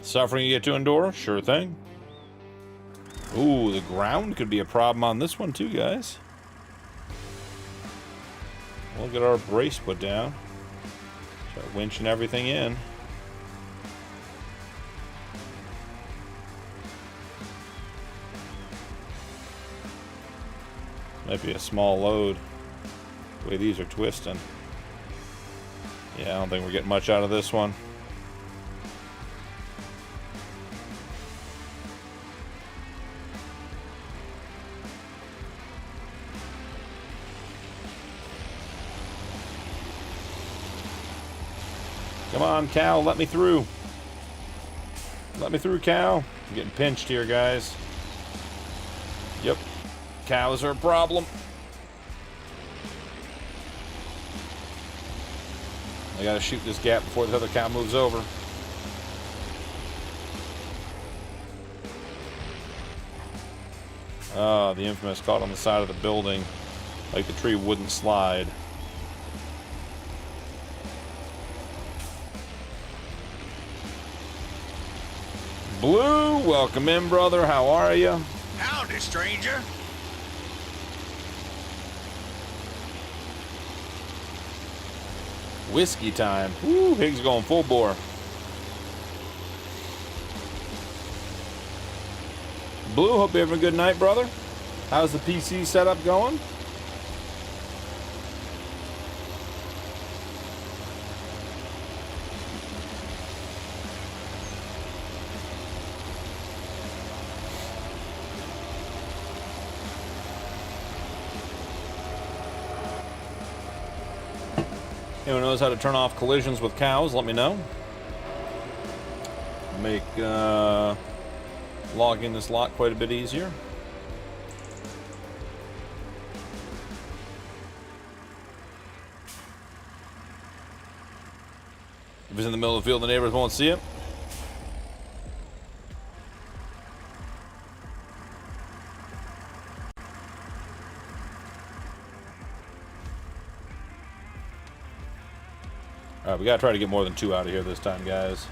Suffering you get to endure? Sure thing. Ooh, the ground could be a problem on this one too, guys. We'll get our brace put down. Start winching everything in. Might be a small load. The way these are twisting. Yeah, I don't think we're getting much out of this one. Come on, cow, let me through. Let me through, cow. I'm getting pinched here, guys. Yep. Cows are a problem. I gotta shoot this gap before the other cow moves over. Ah, the infamous caught on the side of the building, like the tree wouldn't slide. Blue, welcome in, brother. How are you? Howdy, stranger. Whiskey time. Woo, Higgs going full bore. Blue, hope you're having a good night, brother. How's the PC setup going? Anyone knows how to turn off collisions with cows, let me know. Make logging this lot quite a bit easier. If it's in the middle of the field, the neighbors won't see it. Alright, we gotta try to get more than 2 out of here this time, guys.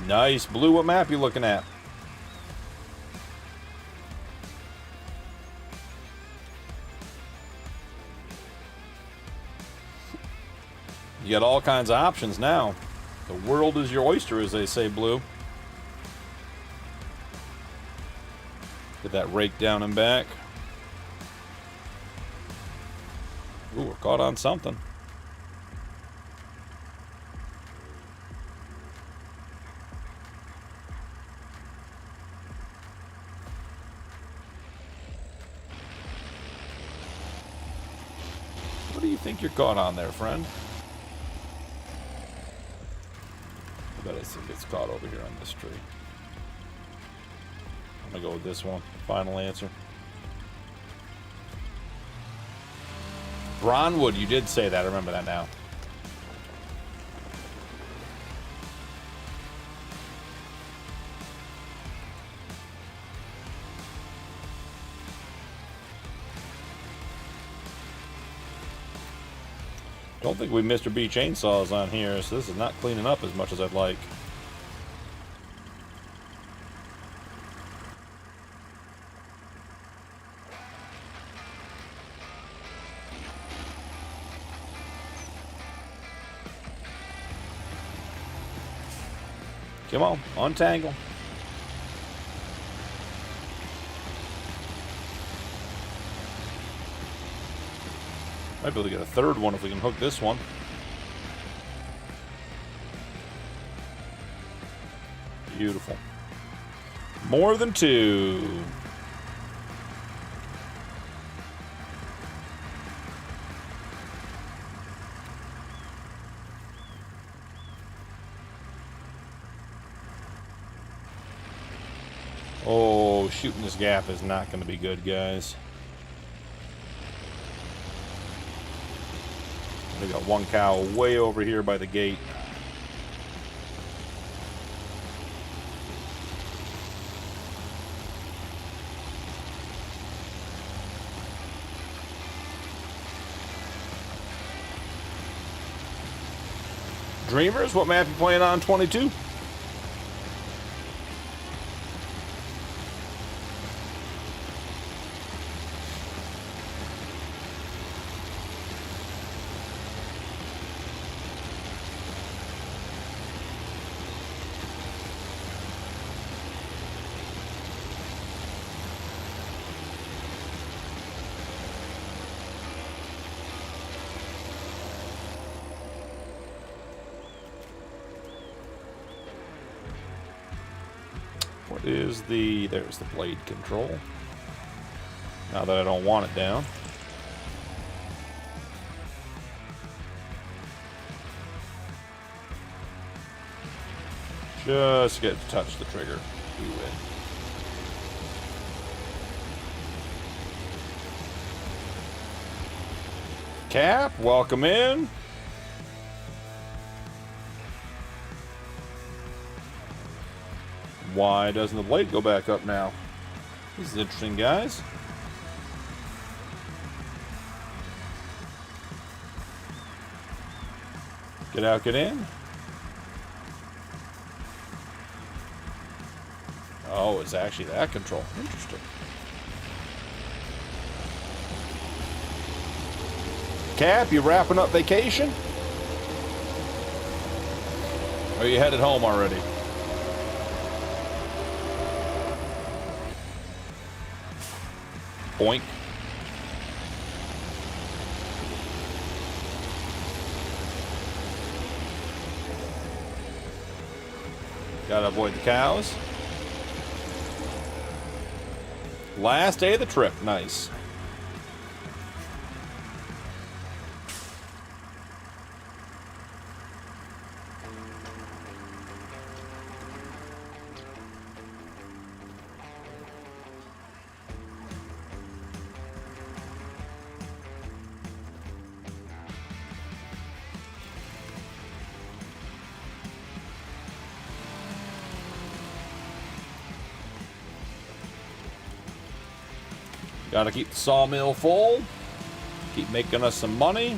Nice. Blue, what map you looking at? You got all kinds of options now. The world is your oyster, as they say, Blue. Get that rake down and back. Ooh, we're caught on something. What do you think you're caught on there, friend? I bet I think it's caught over here on this tree. I'm gonna go with this one. Final answer. Bronwood, you did say that. I remember that now. Don't think we Mr. B chainsaws on here, so this is not cleaning up as much as I'd like. Come on, untangle. Might be able to get a third one if we can hook this one. Beautiful. More than 2. Oh, shooting this gap is not going to be good, guys. We got one cow way over here by the gate. Dreamers, what map you playing on? 22? Is there's the blade control. Now that I don't want it down. Just get to touch the trigger. You win. Cap, welcome in. Why doesn't the blade go back up now? This is interesting, guys. Get out, get in. Oh, it's actually that control. Interesting. Cap, you wrapping up vacation? Or are you headed home already? Boink. Gotta avoid the cows. Last day of the trip. Nice. Gotta keep the sawmill full. Keep making us some money.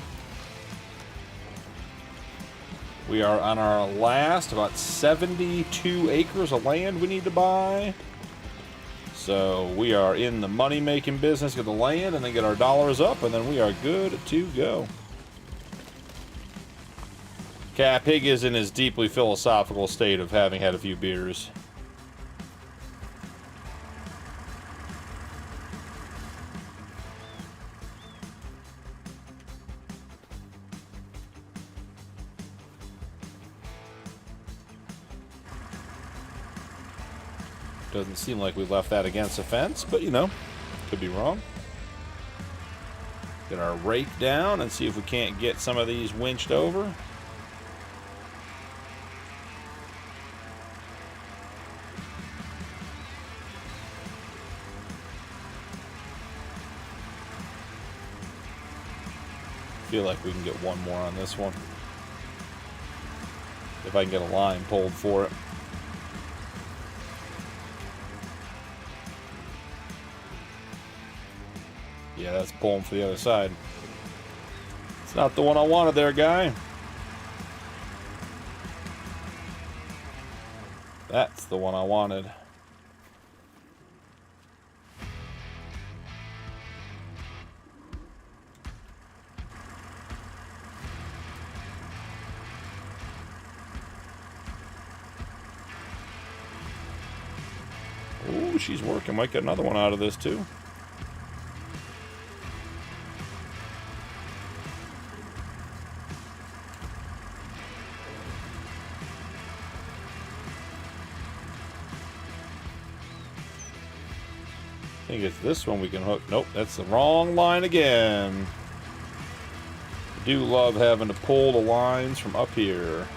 We are on our last about 72 acres of land we need to buy. So we are in the money-making business. Get the land and then get our dollars up, and then we are good to go. Cap Hig is in his deeply philosophical state of having had a few beers. Doesn't seem like we left that against the fence, but you know, could be wrong. Get our rake down and see if we can't get some of these winched over. Feel like we can get one more on this one. If I can get a line pulled for it. Yeah, that's pulling for the other side. It's not the one I wanted there, guy. That's the one I wanted. Ooh, she's working. Might get another one out of this, too. I think it's this one we can hook. Nope, that's the wrong line again. I do love having to pull the lines from up here.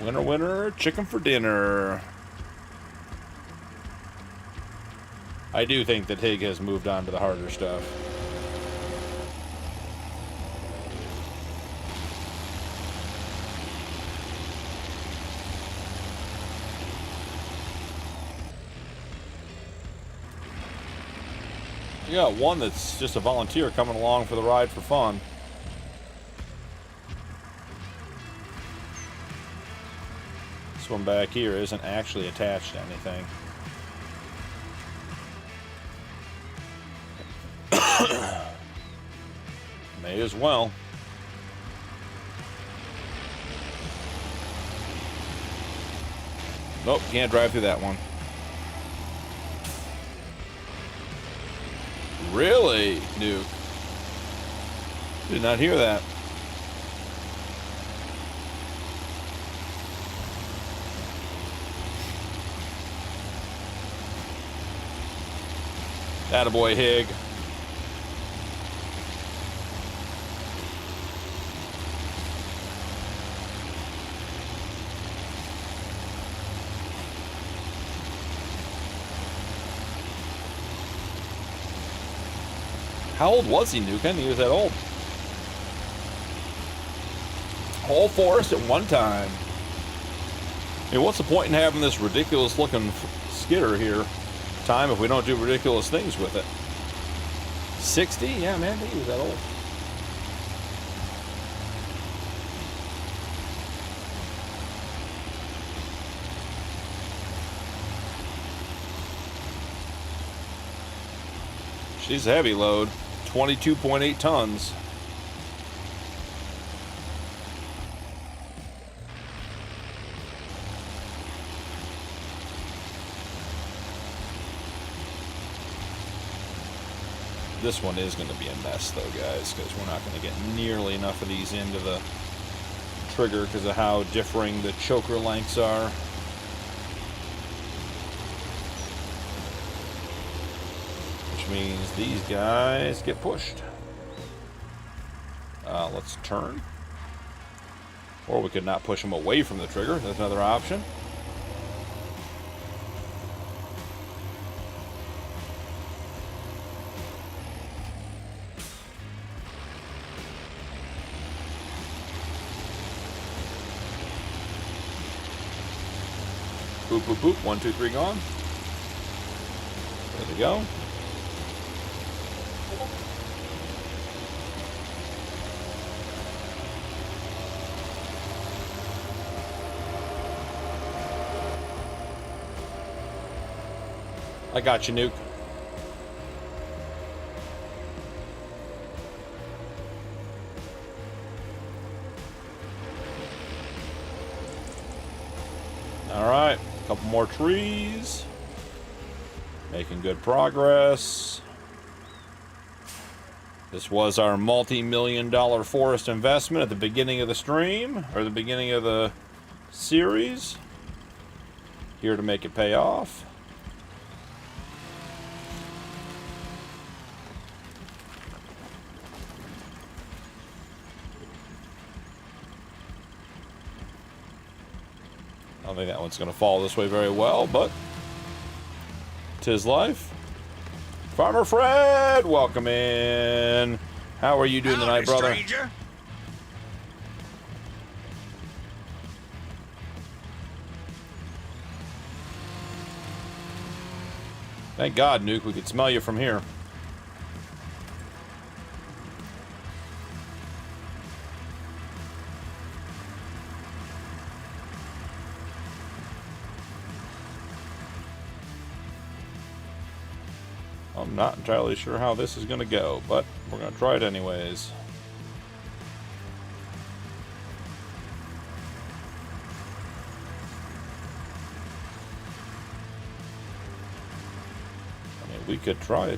Winner, winner, chicken for dinner. I do think that Hig has moved on to the harder stuff. You got one that's just a volunteer coming along for the ride for fun. This one back here isn't actually attached to anything. May as well. Nope, can't drive through that one. Really, Nuke? Did not hear that. Attaboy, Hig. How old was he, Nuke? I didn't think he was that old. Whole forest at one time. I mean, what's the point in having this ridiculous looking skidder here if we don't do ridiculous things with it? 60? Yeah, man, I think he was that old. She's a heavy load, 22.8 tons. This one is going to be a mess though, guys, because we're not going to get nearly enough of these into the trigger because of how differing the choker lengths are. Which means these guys get pushed. Let's turn. Or we could not push them away from the trigger. That's another option. Boop, boop, boop. 1, 2, 3, gone. There we go. I got you, Nuke. All right. Couple more trees. Making good progress. This was our multi-million-dollar forest investment at the beginning of the stream, or the beginning of the series. Here to make it pay off. I don't think that one's going to fall this way very well, but 'tis life. Farmer Fred, welcome in. How are you doing tonight, brother? Stranger. Thank God, Nuke, we could smell you from here. I'm not entirely sure how this is going to go, but we're going to try it anyways. I mean, we could try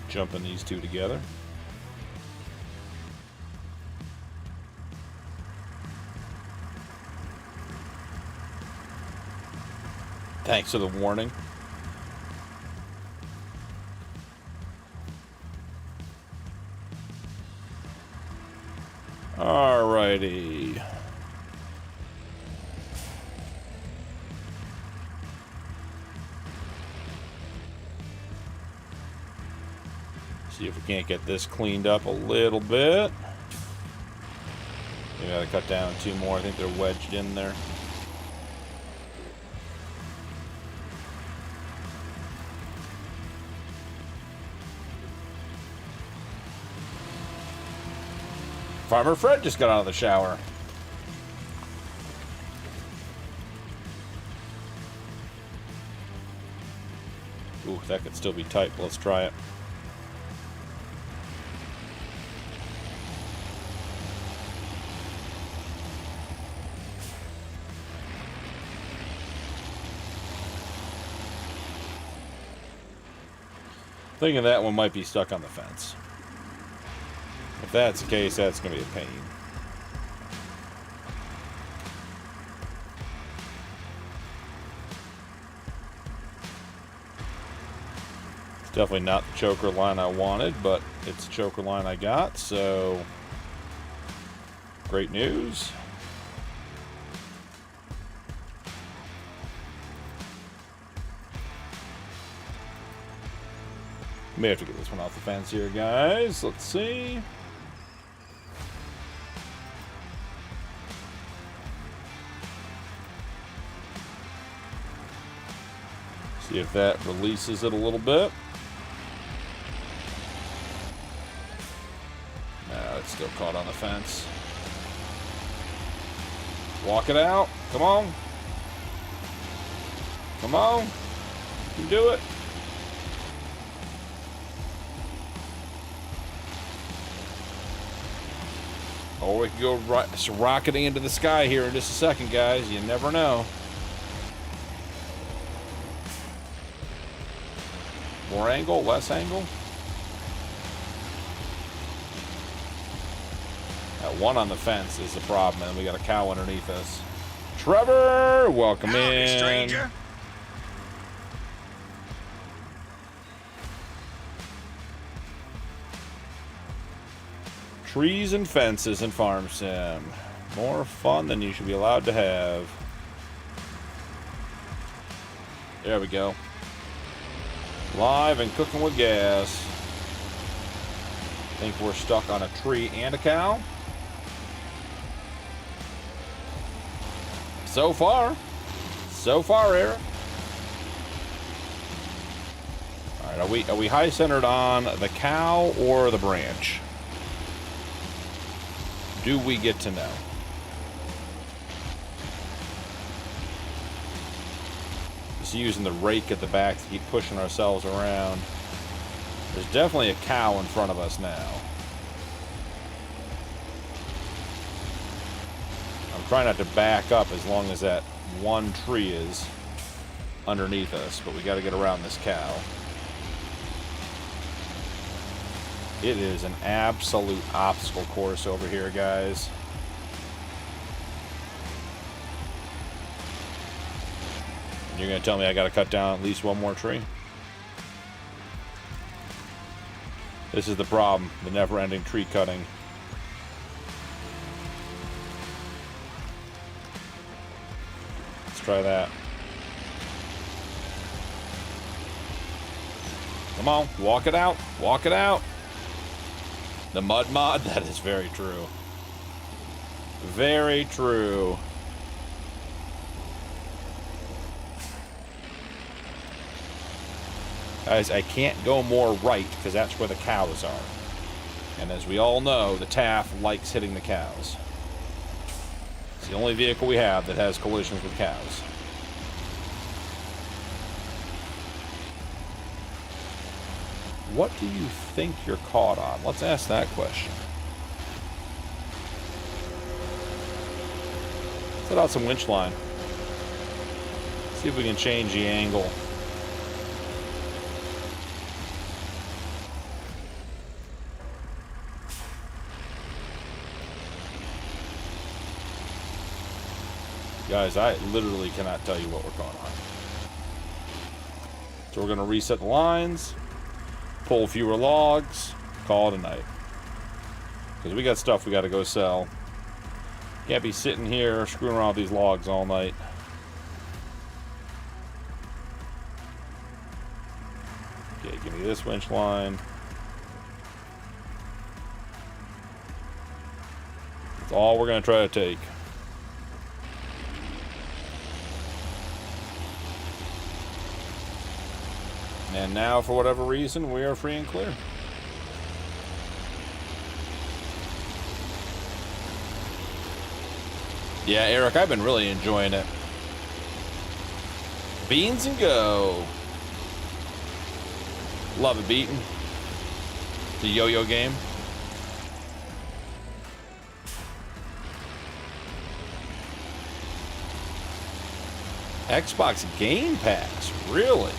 jumping these two together. Thanks for the warning. Alrighty. See if we can't get this cleaned up a little bit. We gotta cut down 2 more. I think they're wedged in there. Farmer Fred just got out of the shower. Ooh, that could still be tight, but let's try it. Thinking that one might be stuck on the fence. If that's the case, that's going to be a pain. It's definitely not the choker line I wanted, but it's the choker line I got, so great news. May have to get this one off the fence here, guys. Let's see. See if that releases it a little bit. No, it's still caught on the fence. Walk it out. Come on. Come on. You can do it. Or we can go rocketing into the sky here in just a second, guys. You never know. More angle, less angle. That one on the fence is the problem, and we got a cow underneath us. Trevor, welcome in. Stranger. Trees and fences in Farm Sim. More fun than you should be allowed to have. There we go. Live and cooking with gas. I think we're stuck on a tree and a cow. So far, Eric. All right, are we high centered on the cow or the branch? Do we get to know? Just using the rake at the back to keep pushing ourselves around. There's definitely a cow in front of us now. I'm trying not to back up as long as that one tree is underneath us, but we got to get around this cow. It is an absolute obstacle course over here, guys. You're going to tell me I got to cut down at least one more tree? This is the problem, the never-ending tree cutting. Let's try that. Come on, walk it out, walk it out. The mud mod, that is very true. Very true. Guys, I can't go more right because that's where the cows are. And as we all know, the TAF likes hitting the cows. It's the only vehicle we have that has collisions with cows. What do you think you're caught on? Let's ask that question. Set out some winch line. See if we can change the angle. Guys, I literally cannot tell you what we're caught on. So we're going to reset the lines. Pull fewer logs, call it a night. Because we got stuff we got to go sell. Can't be sitting here screwing around with these logs all night. Okay, give me this winch line. That's all we're going to try to take. And now, for whatever reason, we are free and clear. Yeah, Eric, I've been really enjoying it. Beans and go. Love it, beaten. The yo-yo game. Xbox Game Pass, really?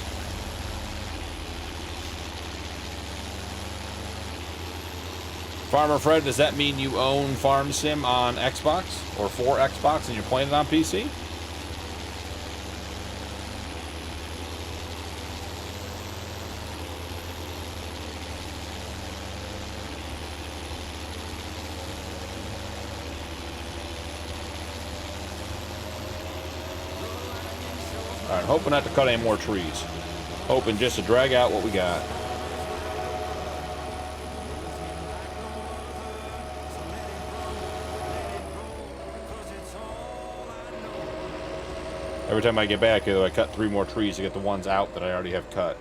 Farmer Fred, does that mean you own Farm Sim on Xbox or for Xbox and you're playing it on PC? All right, hoping not to cut any more trees. Hoping just to drag out what we got. Every time I get back here, though, I cut 3 more trees to get the ones out that I already have cut.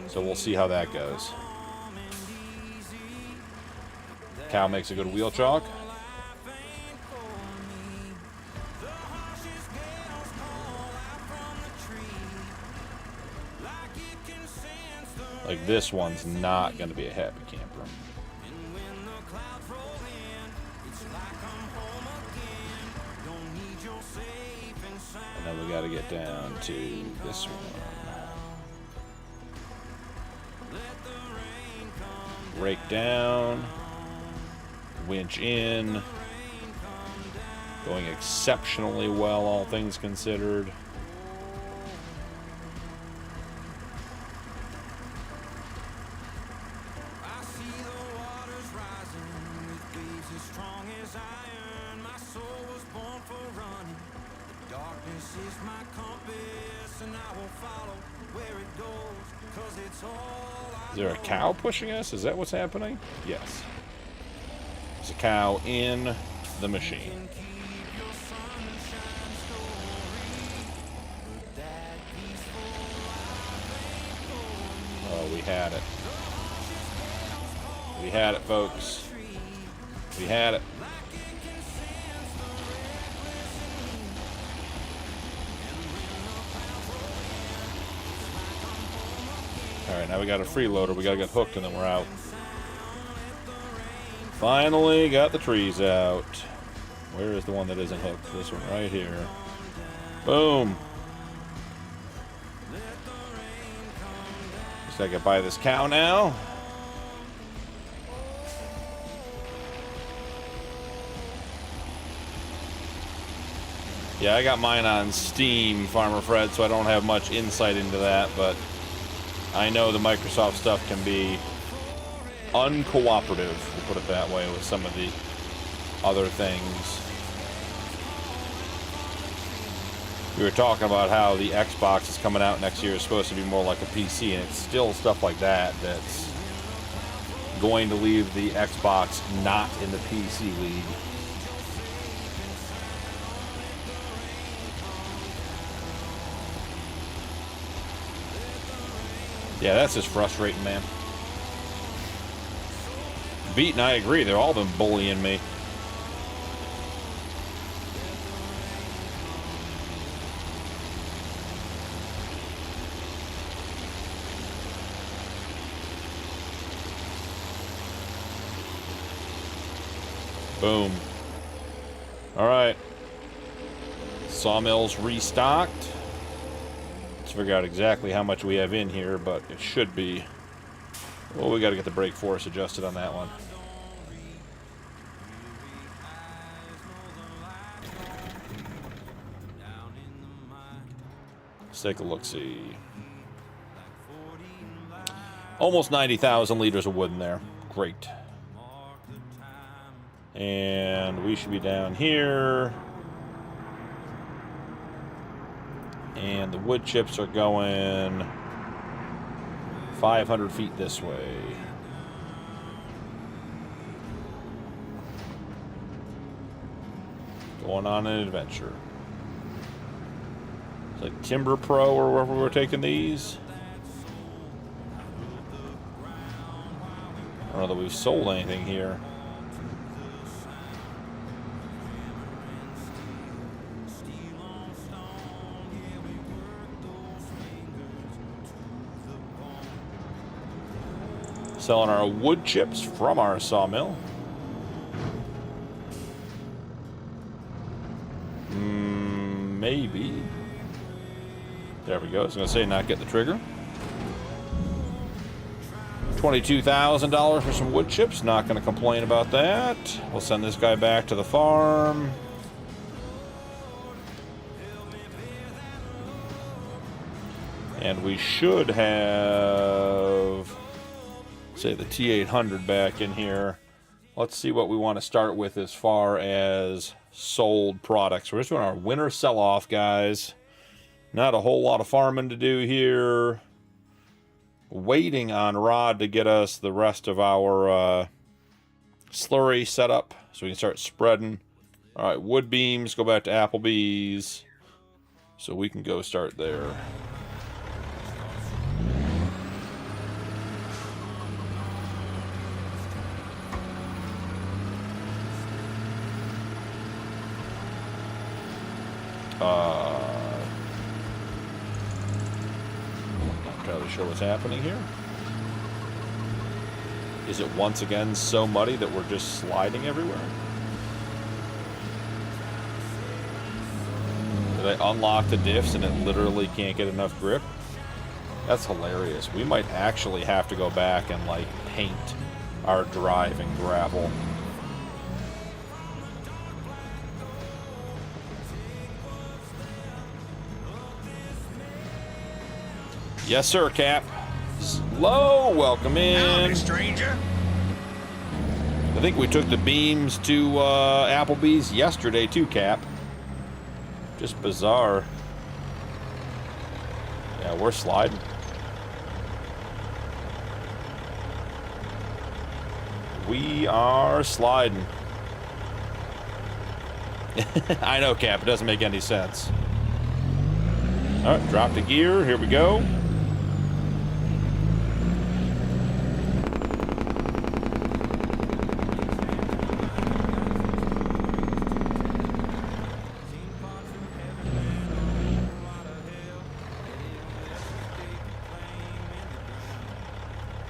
So we'll see how that goes. Cow makes a good wheel chalk. Like, this one's not going to be a happy camper. And then we got to get down to this one. Rake down. Winch in. Going exceptionally well, all things considered. Is there a cow pushing us? Is that what's happening? Yes. There's a cow in the machine. Oh, we had it. We had it, folks. We had it. Alright, now we got a freeloader. We gotta get hooked and then we're out. Finally got the trees out. Where is the one that isn't hooked? This one right here. Boom. Just gotta get by this cow now. Yeah, I got mine on Steam, Farmer Fred, so I don't have much insight into that, but I know the Microsoft stuff can be uncooperative, we'll put it that way, with some of the other things. We were talking about how the Xbox is coming out next year is supposed to be more like a PC, and it's still stuff like that that's going to leave the Xbox not in the PC league. Yeah, that's just frustrating, man. Beat and I agree, they've all been bullying me. Boom. Alright. Sawmill's restocked. Let's figure out exactly how much we have in here, but it should be... Well, we gotta get the brake force adjusted on that one. Let's take a look-see. Almost 90,000 liters of wood in there. Great. And we should be down here. And the wood chips are going 500 feet this way. Going on an adventure. It's like Timber Pro or wherever we're taking these. I don't know that we've sold anything here. Selling our wood chips from our sawmill. Maybe. There we go. I was going to say not get the trigger. $22,000 for some wood chips. Not going to complain about that. We'll send this guy back to the farm. And we should have... say the T800 back in here. Let's see what we want to start with as far as sold products. We're just doing our winter sell-off, guys. Not a whole lot of farming to do here. Waiting on Rod to get us the rest of our slurry set up so we can start spreading. All right, wood beams, go back to Applebee's. So we can go start there. Not entirely sure what's happening here. Is it once again so muddy that we're just sliding everywhere? Did I unlock the diffs and it literally can't get enough grip? That's hilarious. We might actually have to go back and, like, paint our drive in gravel. Yes, sir, Cap. Hello, welcome in. Howdy, stranger. I think we took the beams to Applebee's yesterday too, Cap. Just bizarre. Yeah, we're sliding. We are sliding. I know, Cap. It doesn't make any sense. All right, drop the gear. Here we go.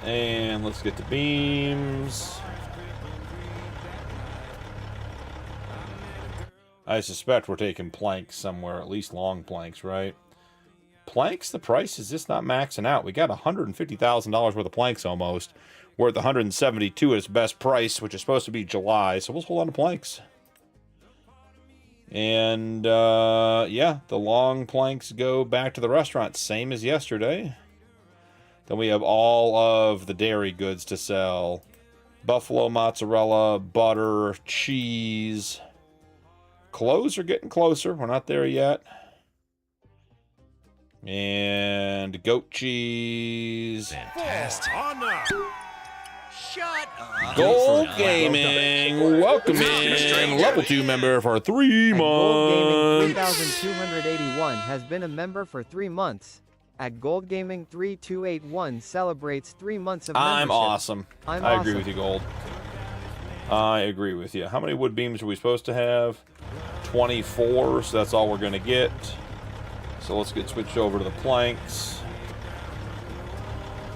And let's get the beams. I suspect we're taking planks somewhere, at least long planks, right? Planks, the price is just not maxing out. We got $150,000 worth of planks almost. We're at the 172 at its best price, which is supposed to be July, so we'll hold on to planks. And, yeah, the long planks go back to the restaurant, same as yesterday. Then we have all of the dairy goods to sell. Buffalo mozzarella, butter, cheese. Clothes are getting closer. We're not there yet. And goat cheese. Fantastic. Shut up. Gold Gaming, welcome in. Level 2 member for 3 months. Gold Gaming 3281 has been a member for 3 months. At Gold Gaming 3281 celebrates 3 months of membership. I'm awesome. I agree with you, Gold. I agree with you. How many wood beams are we supposed to have? 24, so that's all we're going to get. So let's get switched over to the planks.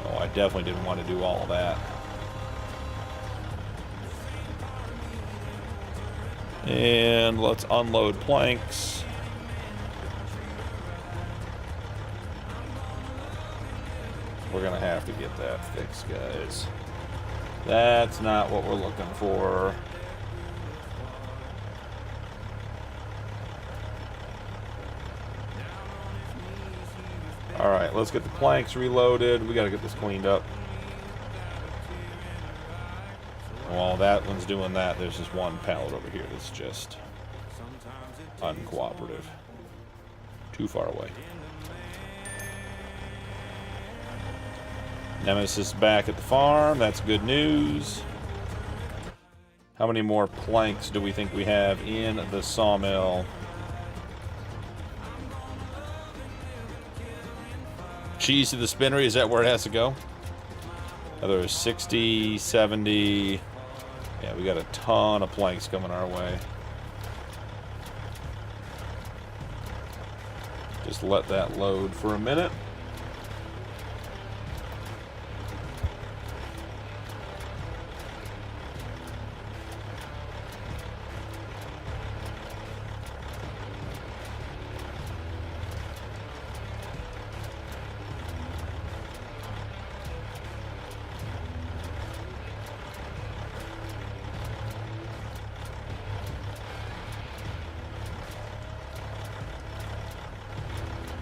Oh, I definitely didn't want to do all of that. And let's unload planks. We're going to have to get that fixed, guys. That's not what we're looking for. Alright, let's get the planks reloaded. We got to get this cleaned up. While that one's doing that, there's this one pallet over here that's just uncooperative. Too far away. Nemesis back at the farm. That's good news. How many more planks do we think we have in the sawmill? Cheese to the spinnery, is that where it has to go? There's 60, 70. Yeah, we got a ton of planks coming our way. Just let that load for a minute.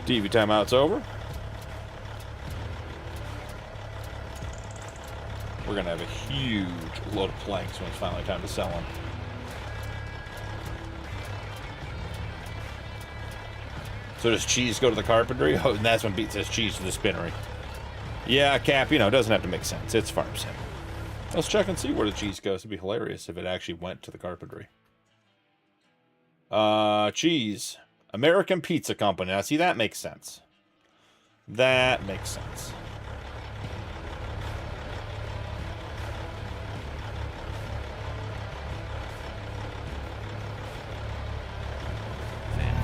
TV timeout's over. We're going to have a huge load of planks when it's finally time to sell them. So does cheese go to the carpentry? Oh, and that's when Pete says cheese to the spinnery. Yeah, Cap, you know, it doesn't have to make sense. It's farm sim. Let's check and see where the cheese goes. It'd be hilarious if it actually went to the carpentry. Cheese. American Pizza Company. Now, see, that makes sense. That makes sense.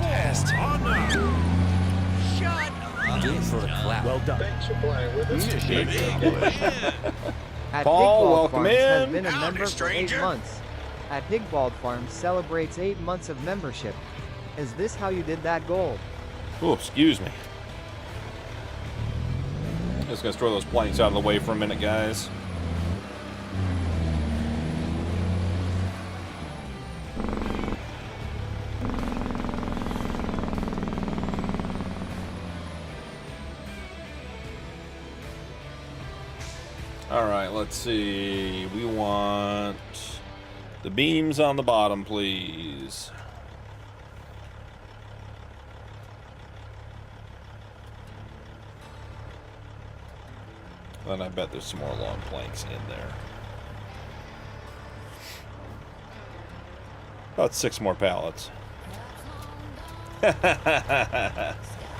Fast. On now. Shut up. Do it for the clap. Well done. Thanks for playing with us. At Paul, Higbald welcome Farms has in. been a Howdy, member for 8 stranger. months. At Higbald Farms celebrates 8 months of membership. Is this how you did that gold? Oh, excuse me. Just gonna throw those planks out of the way for a minute, guys. All right, let's see. We want the beams on the bottom, please. Then I bet there's some more long planks in there. About 6 more pallets.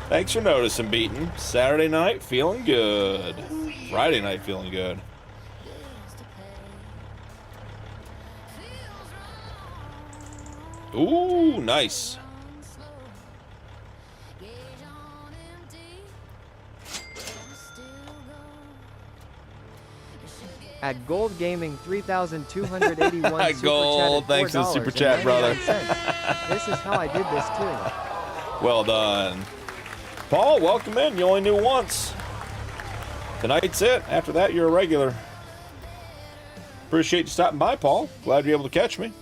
Thanks for noticing, Beaton. Saturday night, feeling good. Friday night, feeling good. Ooh, nice. At Gold Gaming 3,281 super Gold, chat thanks for the super chat, brother. This is how I did this too. Well done. Paul, welcome in. You only knew once. Tonight's it. After that, you're a regular. Appreciate you stopping by, Paul. Glad you're able to catch me.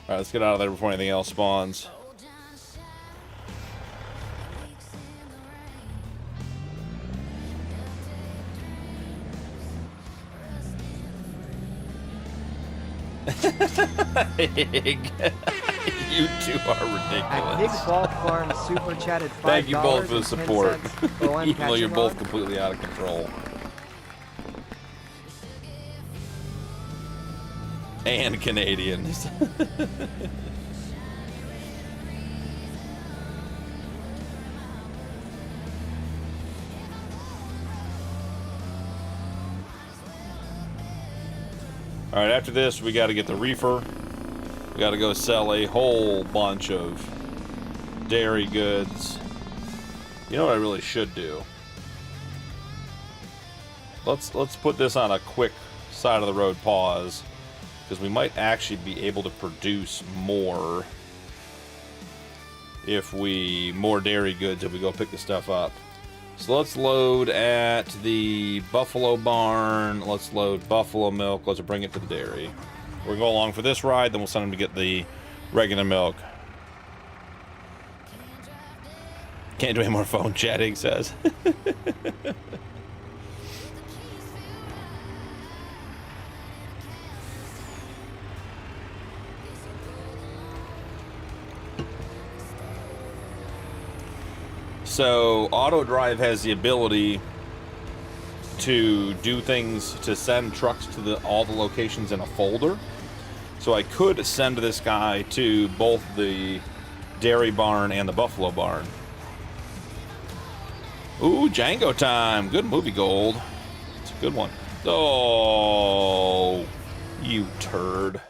All right, let's get out of there before anything else spawns. You two are At ridiculous. Higbald Farms super chatted $5. Thank you both for the support. Oh, I'm Even though you're catching both on. completely out of control. And Canadians. Alright, after this, we got to get the reefer. We got to go sell a whole bunch of dairy goods. You know what I really should do? Let's put this on a quick side of the road pause, because we might actually be able to produce more more dairy goods if we go pick the stuff up. So let's load at the buffalo barn. Let's load buffalo milk. Let's bring it to the dairy. We're gonna go along for this ride, then we'll send them to get the regular milk. Can't do any more phone chatting, says. So auto drive has the ability to do things, to send trucks to all the locations in a folder. So I could send this guy to both the dairy barn and the buffalo barn. Ooh, Django time. Good movie, Gold. It's a good one. Oh, you turd.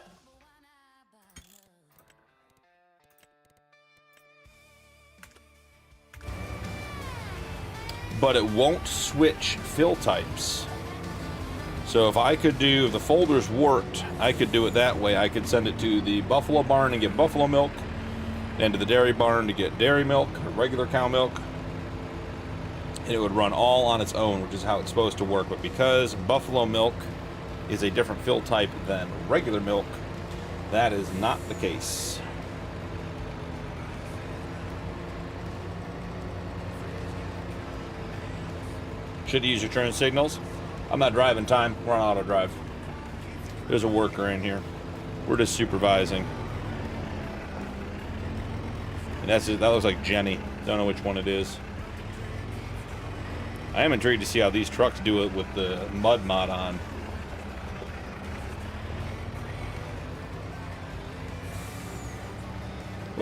But it won't switch fill types. So if the folders worked, I could do it that way. I could send it to the buffalo barn and get buffalo milk, and to the dairy barn to get dairy milk, or regular cow milk. And it would run all on its own, which is how it's supposed to work. But because buffalo milk is a different fill type than regular milk, that is not the case. Should use your turn signals. I'm not driving time. We're on auto drive. There's a worker in here. We're just supervising. And that looks like Jenny. Don't know which one it is. I am intrigued to see how these trucks do it with the mud mod on.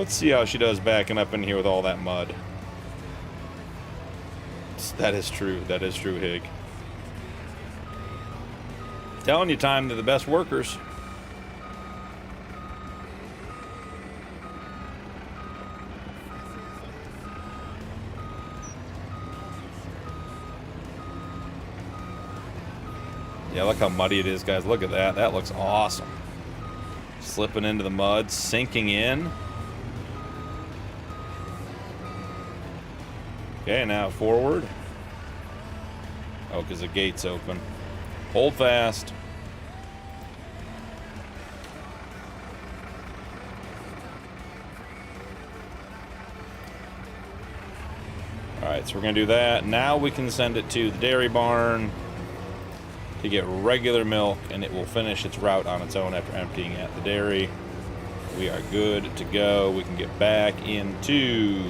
Let's see how she does backing up in here with all that mud. That is true. That is true, Hig. Telling you, Time, they're the best workers. Yeah, look how muddy it is, guys. Look at that. That looks awesome. Slipping into the mud, sinking in. Okay, now forward. Oh, because the gate's open. Hold fast. Alright, so we're going to do that. Now we can send it to the dairy barn to get regular milk, and it will finish its route on its own after emptying at the dairy. We are good to go. We can get back into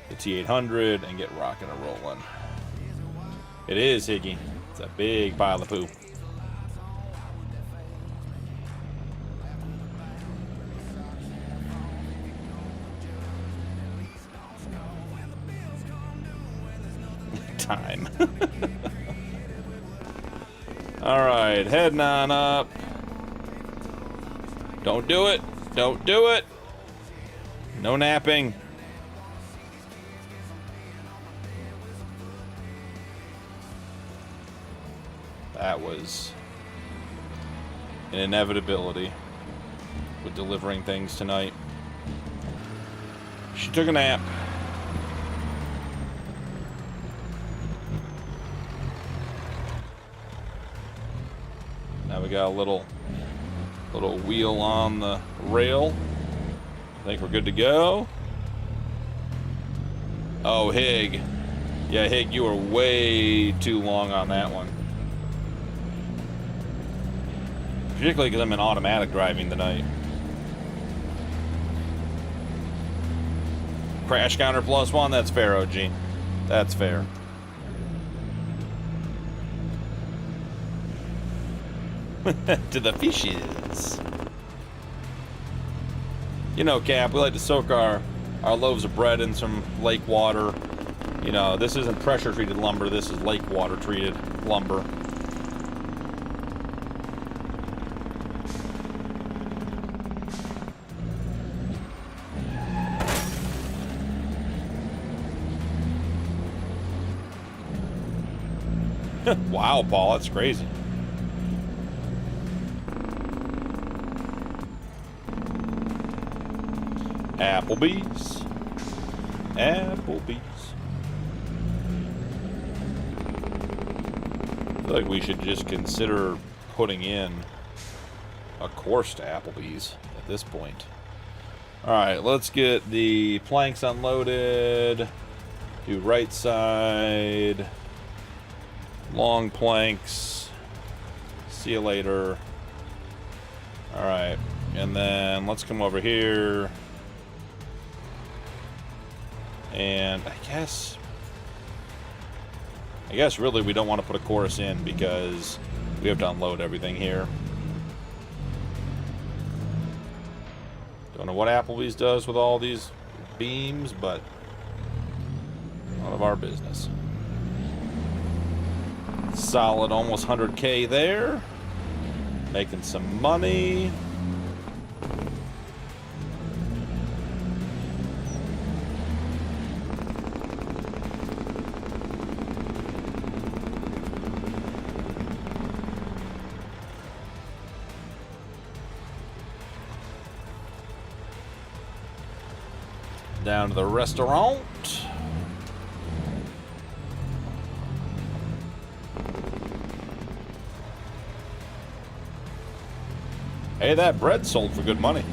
the T800 and get rocking and rolling. It is, Higgy. It's a big pile of poop. Time. Alright, heading on up. Don't do it. Don't do it. No napping. That was an inevitability with delivering things tonight. She took a nap. Now we got a little wheel on the rail. I think we're good to go. Oh, Hig. Yeah, Hig, you were way too long on that one. Particularly because I'm in automatic driving tonight. Crash counter +1, that's fair, OG. That's fair. To the fishes. You know, Cap, we like to soak our loaves of bread in some lake water. You know, this isn't pressure treated lumber, this is lake water treated lumber. Wow, Paul, that's crazy. Applebee's. Applebee's. I feel like we should just consider putting in a course to Applebee's at this point. Alright, let's get the planks unloaded. Do right side. Long planks. See you later. Alright, and then let's come over here. And I guess really we don't want to put a chorus in because we have to unload everything here. Don't know what Applebee's does with all these beams, but none of our business. Solid almost 100K there. Making some money. Down to the restaurant. Hey, that bread sold for good money.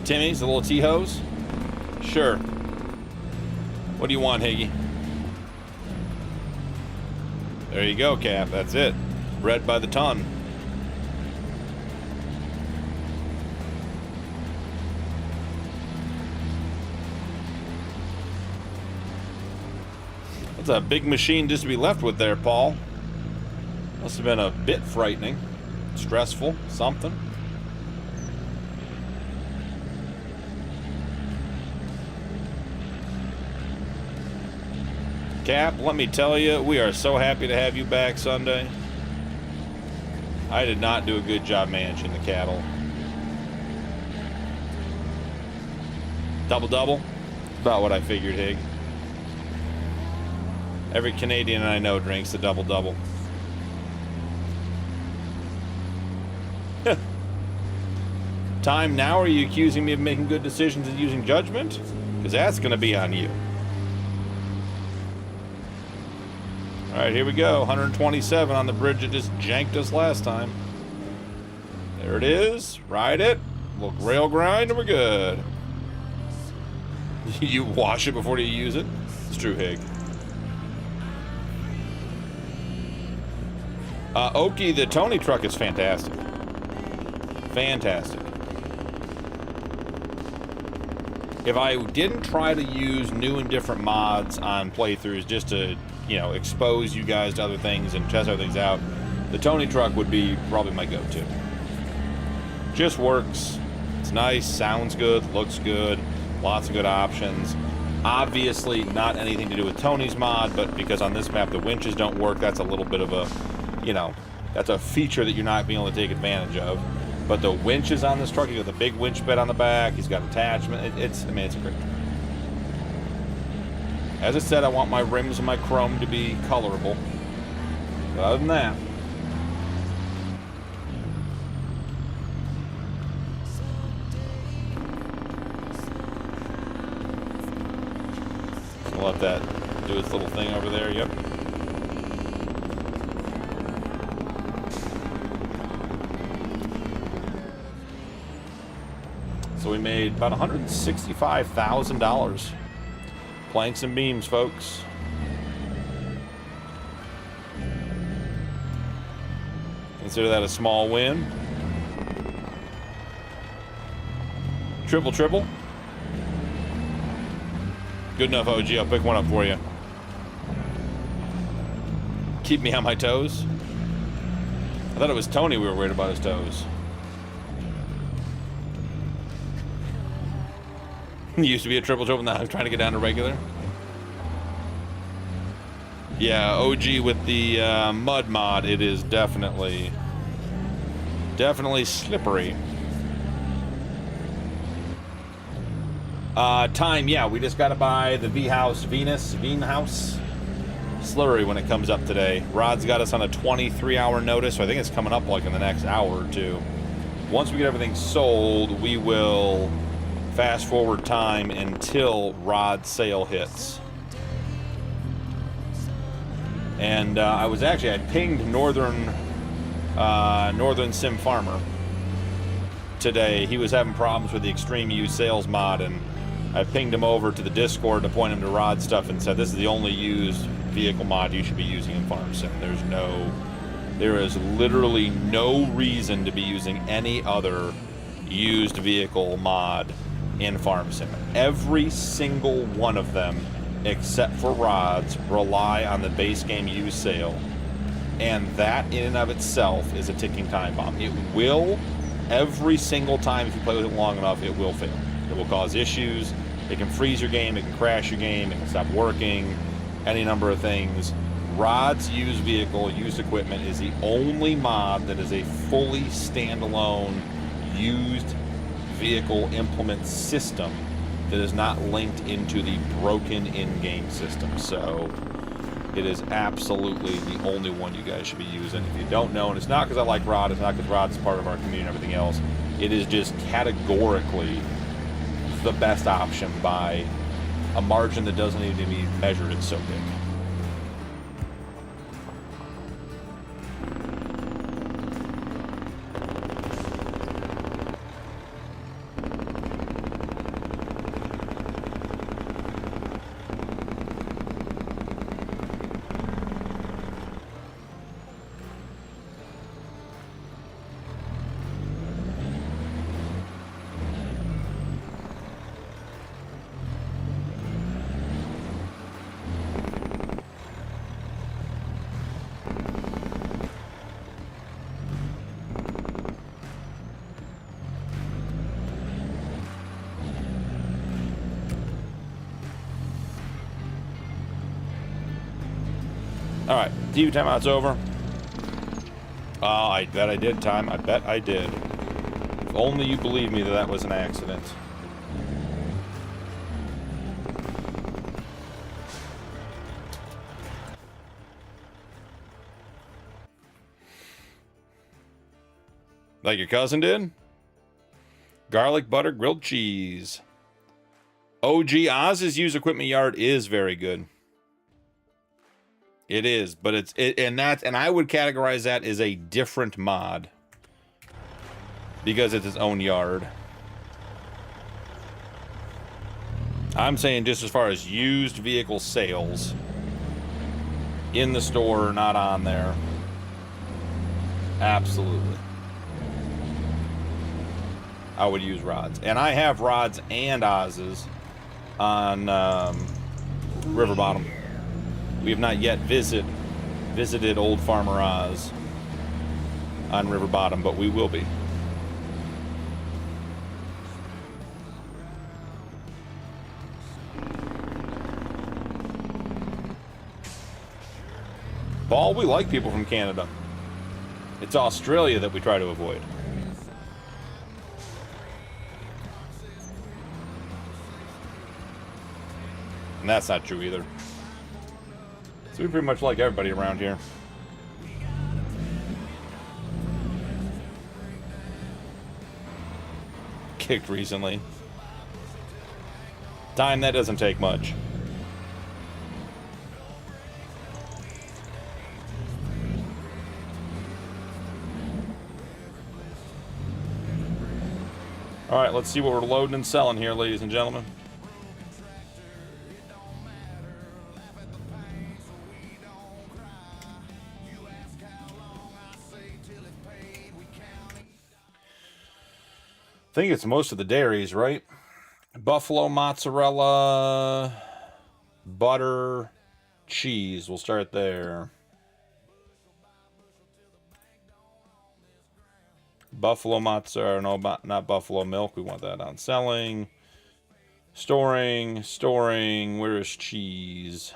Timmy's, the little T-hose? Sure. What do you want, Higgy? There you go, Cap. That's it. Bread by the ton. That's a big machine just to be left with there, Paul. Must have been a bit frightening, stressful, something. Cap, let me tell you, we are so happy to have you back Sunday. I did not do a good job managing the cattle. Double-double? About what I figured, Hig. Every Canadian I know drinks the double-double. Time, now are you accusing me of making good decisions and using judgment? Because that's going to be on you. All right, here we go. 127 on the bridge that just janked us last time. There it is. Ride it. Look, rail grind, and we're good. You wash it before you use it. It's true, Hig. Okie, the Tony truck is fantastic. Fantastic. If I didn't try to use new and different mods on playthroughs just to, you know, expose you guys to other things and test other things out, the Tony truck would be probably my go-to. Just works. It's nice, sounds good, looks good, lots of good options. Obviously not anything to do with Tony's mod, but because on this map the winches don't work, that's a little bit of a, you know, that's a feature that you're not being able to take advantage of. But the winches on this truck, you got the big winch bed on the back, he's got attachment, I mean, it's a great truck. As I said, I want my rims and my chrome to be colorable. But other than that, I'll let that do its little thing over there, yep. So we made about $165,000. Planks and beams, folks. Consider that a small win. Triple, triple. Good enough, OG. I'll pick one up for you. Keep me on my toes. I thought it was Tony we were worried about his toes. Used to be a triple, now I'm trying to get down to regular. Yeah, OG with the mud mod, it is definitely slippery. Time, yeah, we just got to buy the Veenhouse slurry when it comes up today. Rod's got us on a 23-hour notice, so I think it's coming up like in the next hour or two. Once we get everything sold, we will fast forward time until Rod's sale hits. And I pinged Northern Sim Farmer today. He was having problems with the Extreme Used Sales mod, and I pinged him over to the Discord to point him to Rod stuff and said, this is the only used vehicle mod you should be using in Farm Sim. There is literally no reason to be using any other used vehicle mod in Farm Sim. Every single one of them, except for Rod's, rely on the base game used sale. And that in and of itself is a ticking time bomb. It will, every single time, if you play with it long enough, it will fail. It will cause issues. It can freeze your game, it can crash your game, it can stop working, any number of things. Rod's used vehicle, used equipment is the only mod that is a fully standalone used vehicle implement system that is not linked into the broken in-game system. So it is absolutely the only one you guys should be using. If you don't know, and it's not because I like Rod, it's not because Rod's part of our community and everything else, it is just categorically the best option by a margin that doesn't need to be measured. It's so big. All right, TV timeout's over. Oh, I bet I did, Time. I bet I did. If only you believe me that that was an accident. Like your cousin did? Garlic butter grilled cheese. OG Oz's used equipment yard is very good. It is, but and I would categorize that as a different mod because it's its own yard. I'm saying just as far as used vehicle sales in the store, not on there. Absolutely. I would use rods. And I have rods and Oz's on River Bottom. We have not yet visited Old Farmer Oz on River Bottom, but we will be. Paul, we like people from Canada. It's Australia that we try to avoid. And that's not true either. So we pretty much like everybody around here. Kicked recently. Time, that doesn't take much. All right, let's see what we're loading and selling here, ladies and gentlemen. I think it's most of the dairies, right? Buffalo mozzarella, butter, cheese. We'll start there. Buffalo mozzarella, no, not buffalo milk. We want that on selling. Storing. Where is cheese?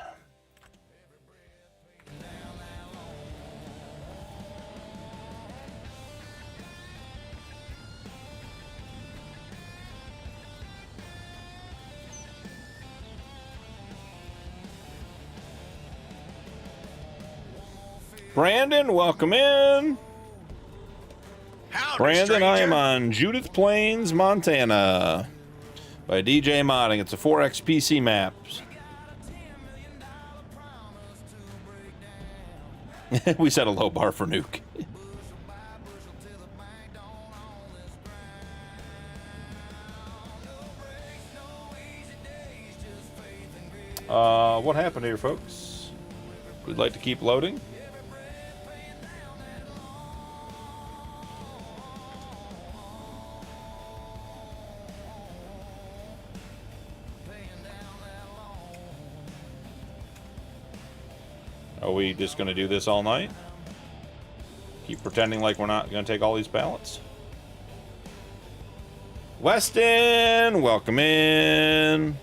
Brandon, welcome in. Howdy, Brandon, stranger. I am on Judith Plains, Montana by DJ Modding. It's a 4X PC map. We set a low bar for Nuke. What happened here, folks? We'd like to keep loading. Are we just going to do this all night? Keep pretending like we're not going to take all these pallets? Weston, welcome in.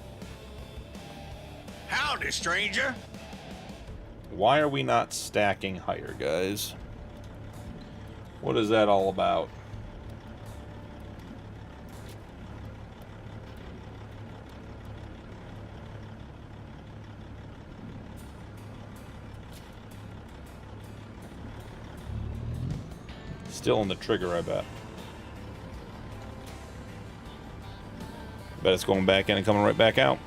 Howdy, stranger. Why are we not stacking higher, guys? What is that all about? Still in the trigger, I bet. Bet it's going back in and coming right back out.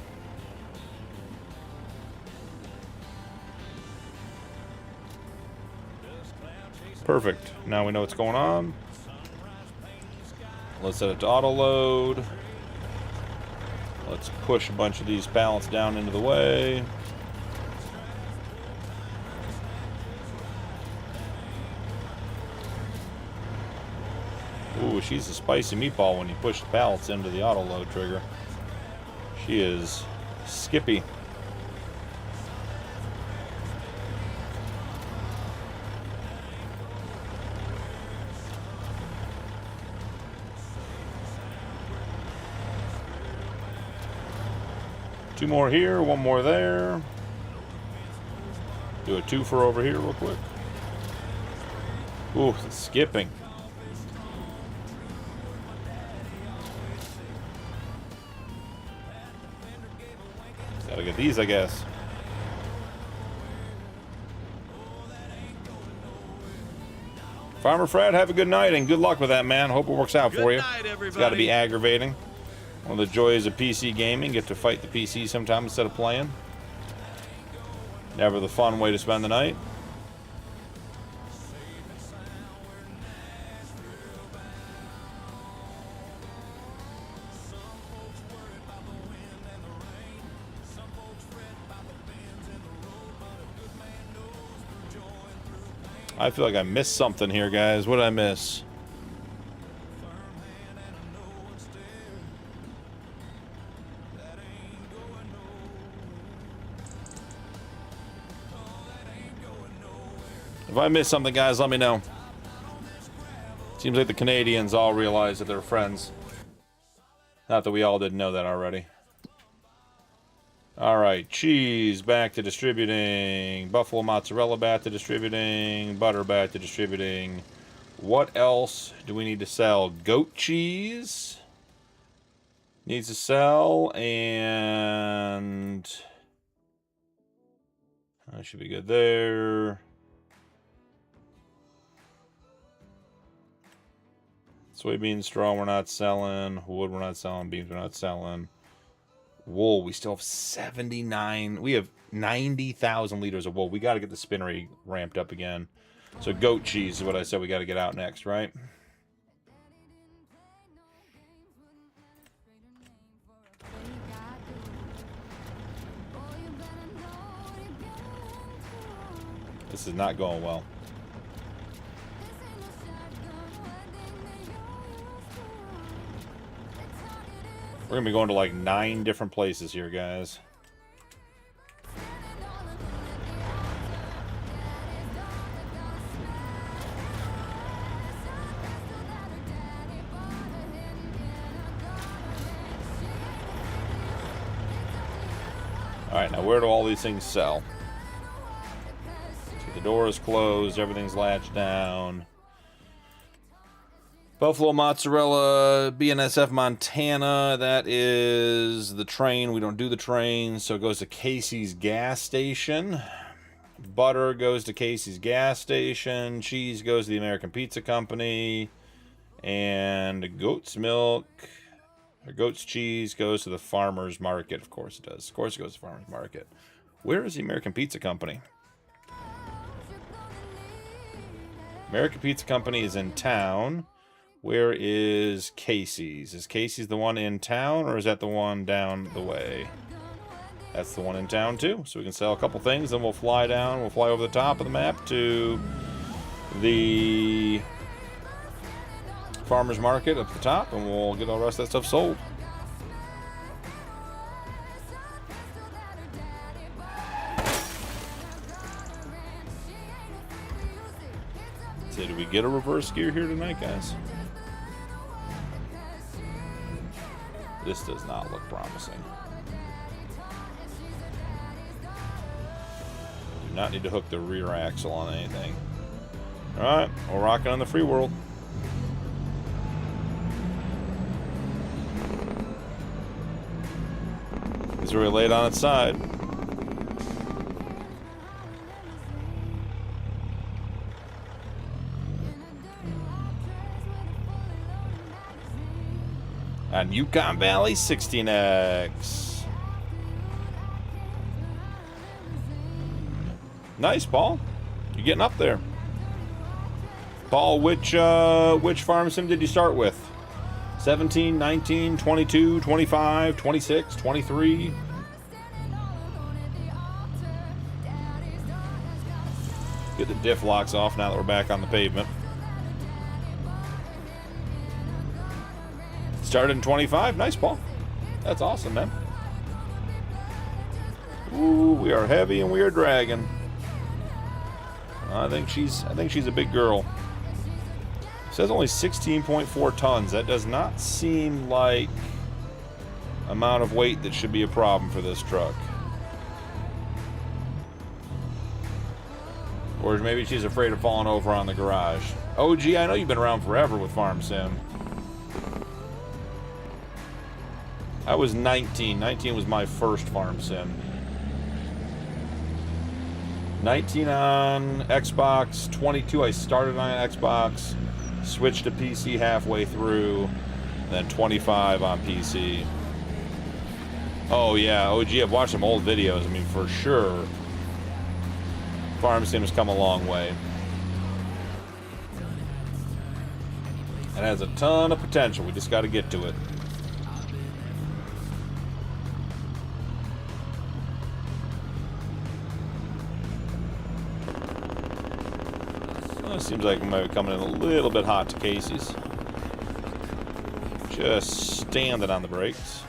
Perfect. Now we know what's going on. Let's set it to auto load. Let's push a bunch of these pallets down into the way. Ooh, she's a spicy meatball when you push the pallets into the auto load trigger. She is skippy. Two more here, one more there. Do a twofer over here real quick. Ooh, the skipping. Gotta get these, I guess. Farmer Fred, have a good night and good luck with that, man. Hope it works out for you. It's got to be aggravating. One of the joys of PC gaming, get to fight the PC sometime instead of playing. Never the fun way to spend the night. I feel like I missed something here, guys. What did I miss? If I missed something, guys, let me know. Seems like the Canadians all realize that they're friends. Not that we all didn't know that already. Alright, cheese back to distributing. Buffalo mozzarella back to distributing. Butter back to distributing. What else do we need to sell? Goat cheese needs to sell, and that should be good there. Soybean straw we're not selling. Wood we're not selling. Beans we're not selling. Wool, we still have 79. We have 90,000 liters of wool. We got to get the spinnery ramped up again. So goat cheese is what I said we got to get out next, right? This is not going well. We're going to be going to like 9 different places here, guys. Alright, now where do all these things sell? So the door is closed, everything's latched down. Buffalo mozzarella, BNSF Montana, that is the train. We don't do the train, so it goes to Casey's gas station. Butter goes to Casey's gas station. Cheese goes to the American Pizza Company. And goat's milk, or goat's cheese goes to the farmer's market. Of course it does. Of course it goes to the farmer's market. Where is the American Pizza Company? American Pizza Company is in town. Where is Casey's? Is Casey's the one in town, or is that the one down the way? That's the one in town, too. So we can sell a couple things, then we'll fly down. We'll fly over the top of the map to the farmer's market up the top, and we'll get all the rest of that stuff sold. So did we get a reverse gear here tonight, guys? This does not look promising. Do not need to hook the rear axle on anything. Alright, we're rocking on the free world. It's really laid on its side. On Yukon Valley 16X. Nice, Paul. You're getting up there. Paul, which farm sim did you start with? 17, 19, 22, 25, 26, 23? Get the diff locks off now that we're back on the pavement. Started in 25. Nice, Paul. That's awesome, man. Ooh, we are heavy and we are dragging. I think she's a big girl. It says only 16.4 tons. That does not seem like amount of weight that should be a problem for this truck. Or maybe she's afraid of falling over on the garage. OG, I know you've been around forever with Farm Sim. I was 19. 19 was my first Farm Sim. 19 on Xbox. 22 I started on Xbox. Switched to PC halfway through. Then 25 on PC. Oh yeah, OG, I've watched some old videos. I mean, for sure, Farm Sim has come a long way. It has a ton of potential. We just got to get to it. Well, it seems like we might be coming in a little bit hot to Casey's. Just standing on the brakes.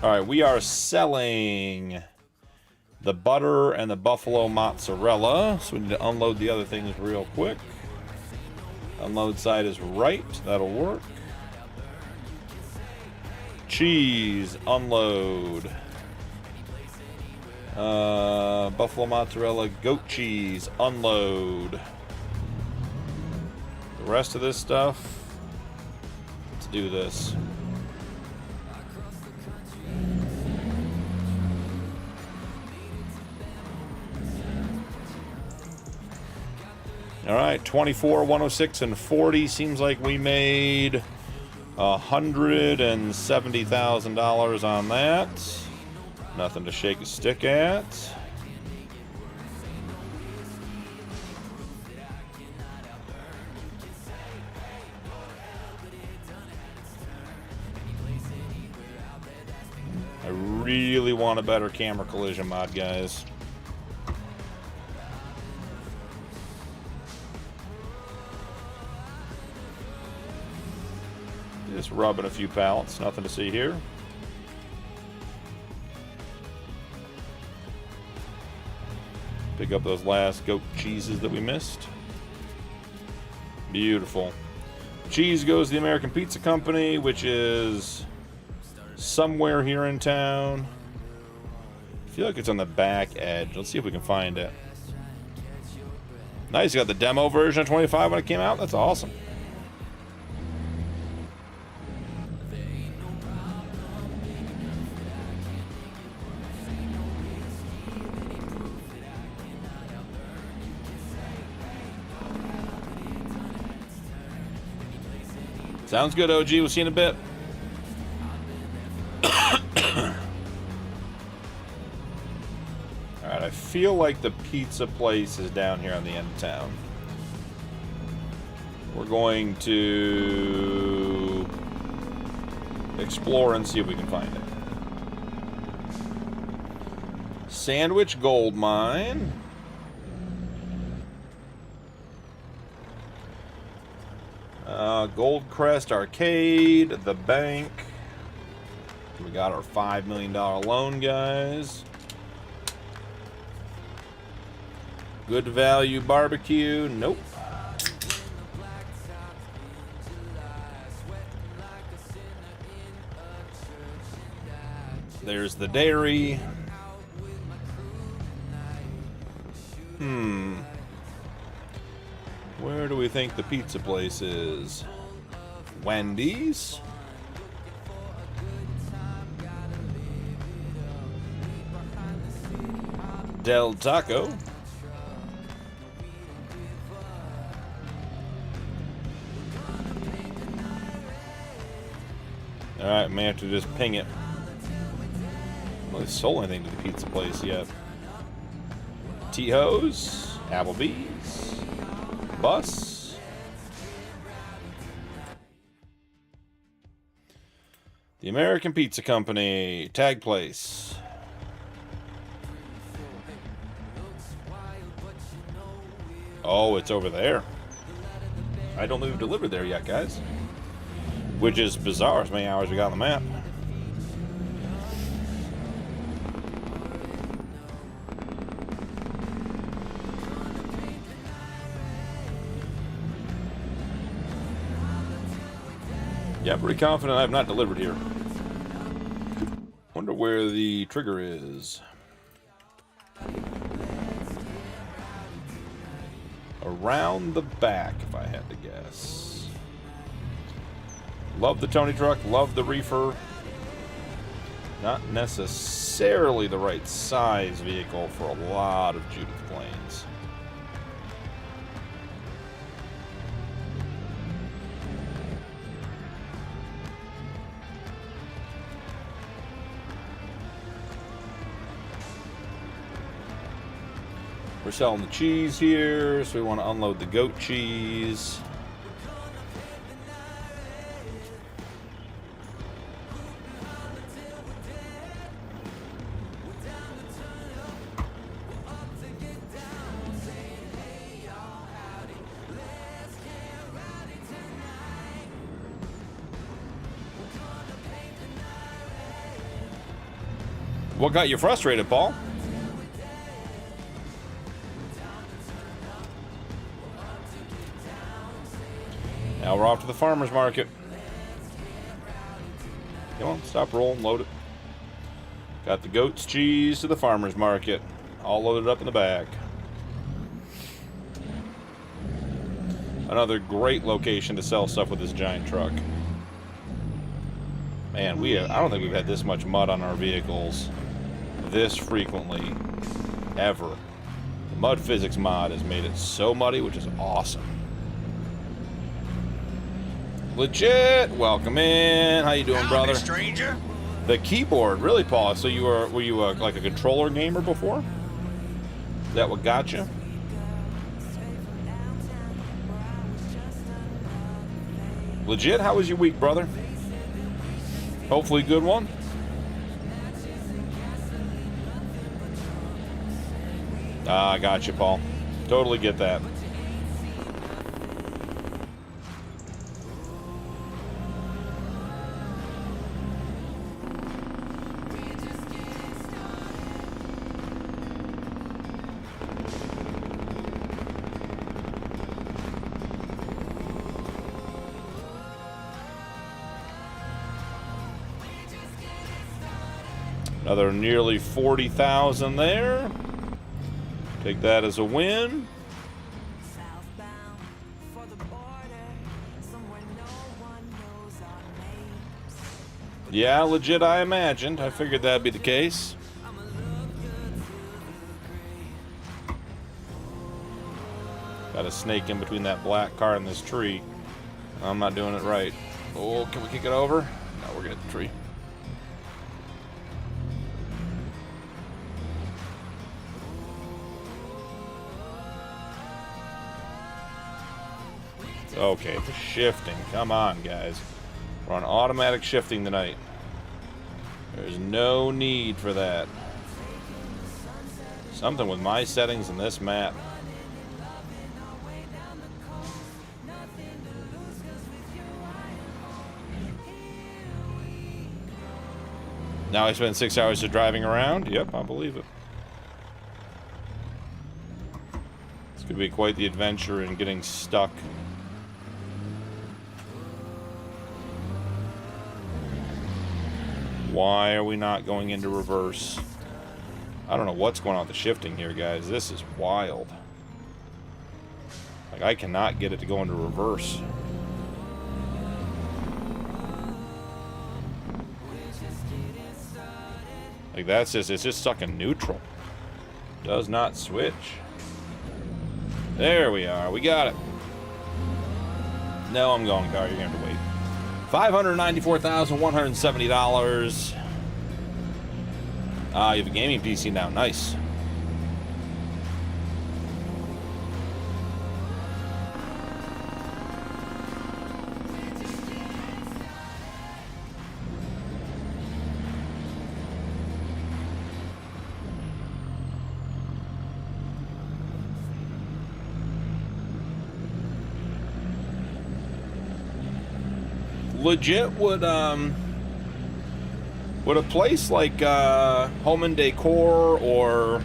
Alright, we are selling the butter and the buffalo mozzarella. So we need to unload the other things real quick. Unload side is right. That'll work. Cheese, unload. Buffalo mozzarella, goat cheese, unload. The rest of this stuff, let's do this. All right, 24, 106, and 40. Seems like we made $170,000 on that. Nothing to shake a stick at. I really want a better camera collision mod, guys. Just rubbing a few pallets, nothing to see here. Pick up those last goat cheeses that we missed. Beautiful. Cheese goes to the American Pizza Company, which is somewhere here in town. I feel like it's on the back edge. Let's see if we can find it. Nice, you got the demo version of 25 when it came out. That's awesome. Sounds good, OG. We'll see you in a bit. Alright, I feel like the pizza place is down here on the end of town. We're going to explore and see if we can find it. Sandwich Gold Mine. Goldcrest Arcade, the bank. We got our $5 million loan, guys. Good Value Barbecue, nope. There's the dairy. Where do we think the pizza place is? Wendy's? Del Taco? Alright, may have to just ping it. Well, they sold anything to the pizza place yet. T-Ho's, Applebee's, Bus. The American Pizza Company, Tag Place. Oh, it's over there. I don't think we've delivered there yet, guys. Which is bizarre, as many hours we got on the map. Yeah, pretty confident I have not delivered here. Wonder where the trigger is. Around the back, if I had to guess. Love the Tony truck, love the reefer. Not necessarily the right size vehicle for a lot of Judith planes. We're selling the cheese here, so we want to unload the goat cheese. What got you frustrated, Paul? Now we're off to the farmer's market. Come on, stop rolling, load it. Got the goat's cheese to the farmer's market. All loaded up in the back. Another great location to sell stuff with this giant truck. Man, I don't think we've had this much mud on our vehicles this frequently ever. The mud physics mod has made it so muddy, which is awesome. Legit, welcome in. How you doing, brother? Stranger. The keyboard, really, Paul. So were you like a controller gamer before? Is that what got you? Legit, how was your week, brother? Hopefully, good one. I got you, Paul. Totally get that. Another nearly 40,000 there. Take that as a win. Yeah, legit, I imagined. I figured that'd be the case. Got a snake in between that black car and this tree. I'm not doing it right. Oh, can we kick it over? No, we're gonna hit the tree. Okay, the shifting. Come on, guys. We're on automatic shifting tonight. There's no need for that. Something with my settings in this map. Now I spend 6 hours of driving around? Yep, I believe it. This could be quite the adventure in getting stuck. Why are we not going into reverse? I don't know what's going on with the shifting here, guys. This is wild. Like, I cannot get it to go into reverse. Like, that's just, it's just stuck in neutral. Does not switch. There we are. We got it. No, I'm going, car. You're going to have to wait. $594,170. You have a gaming PC now. Nice. Legit, would a place like Home and Decor or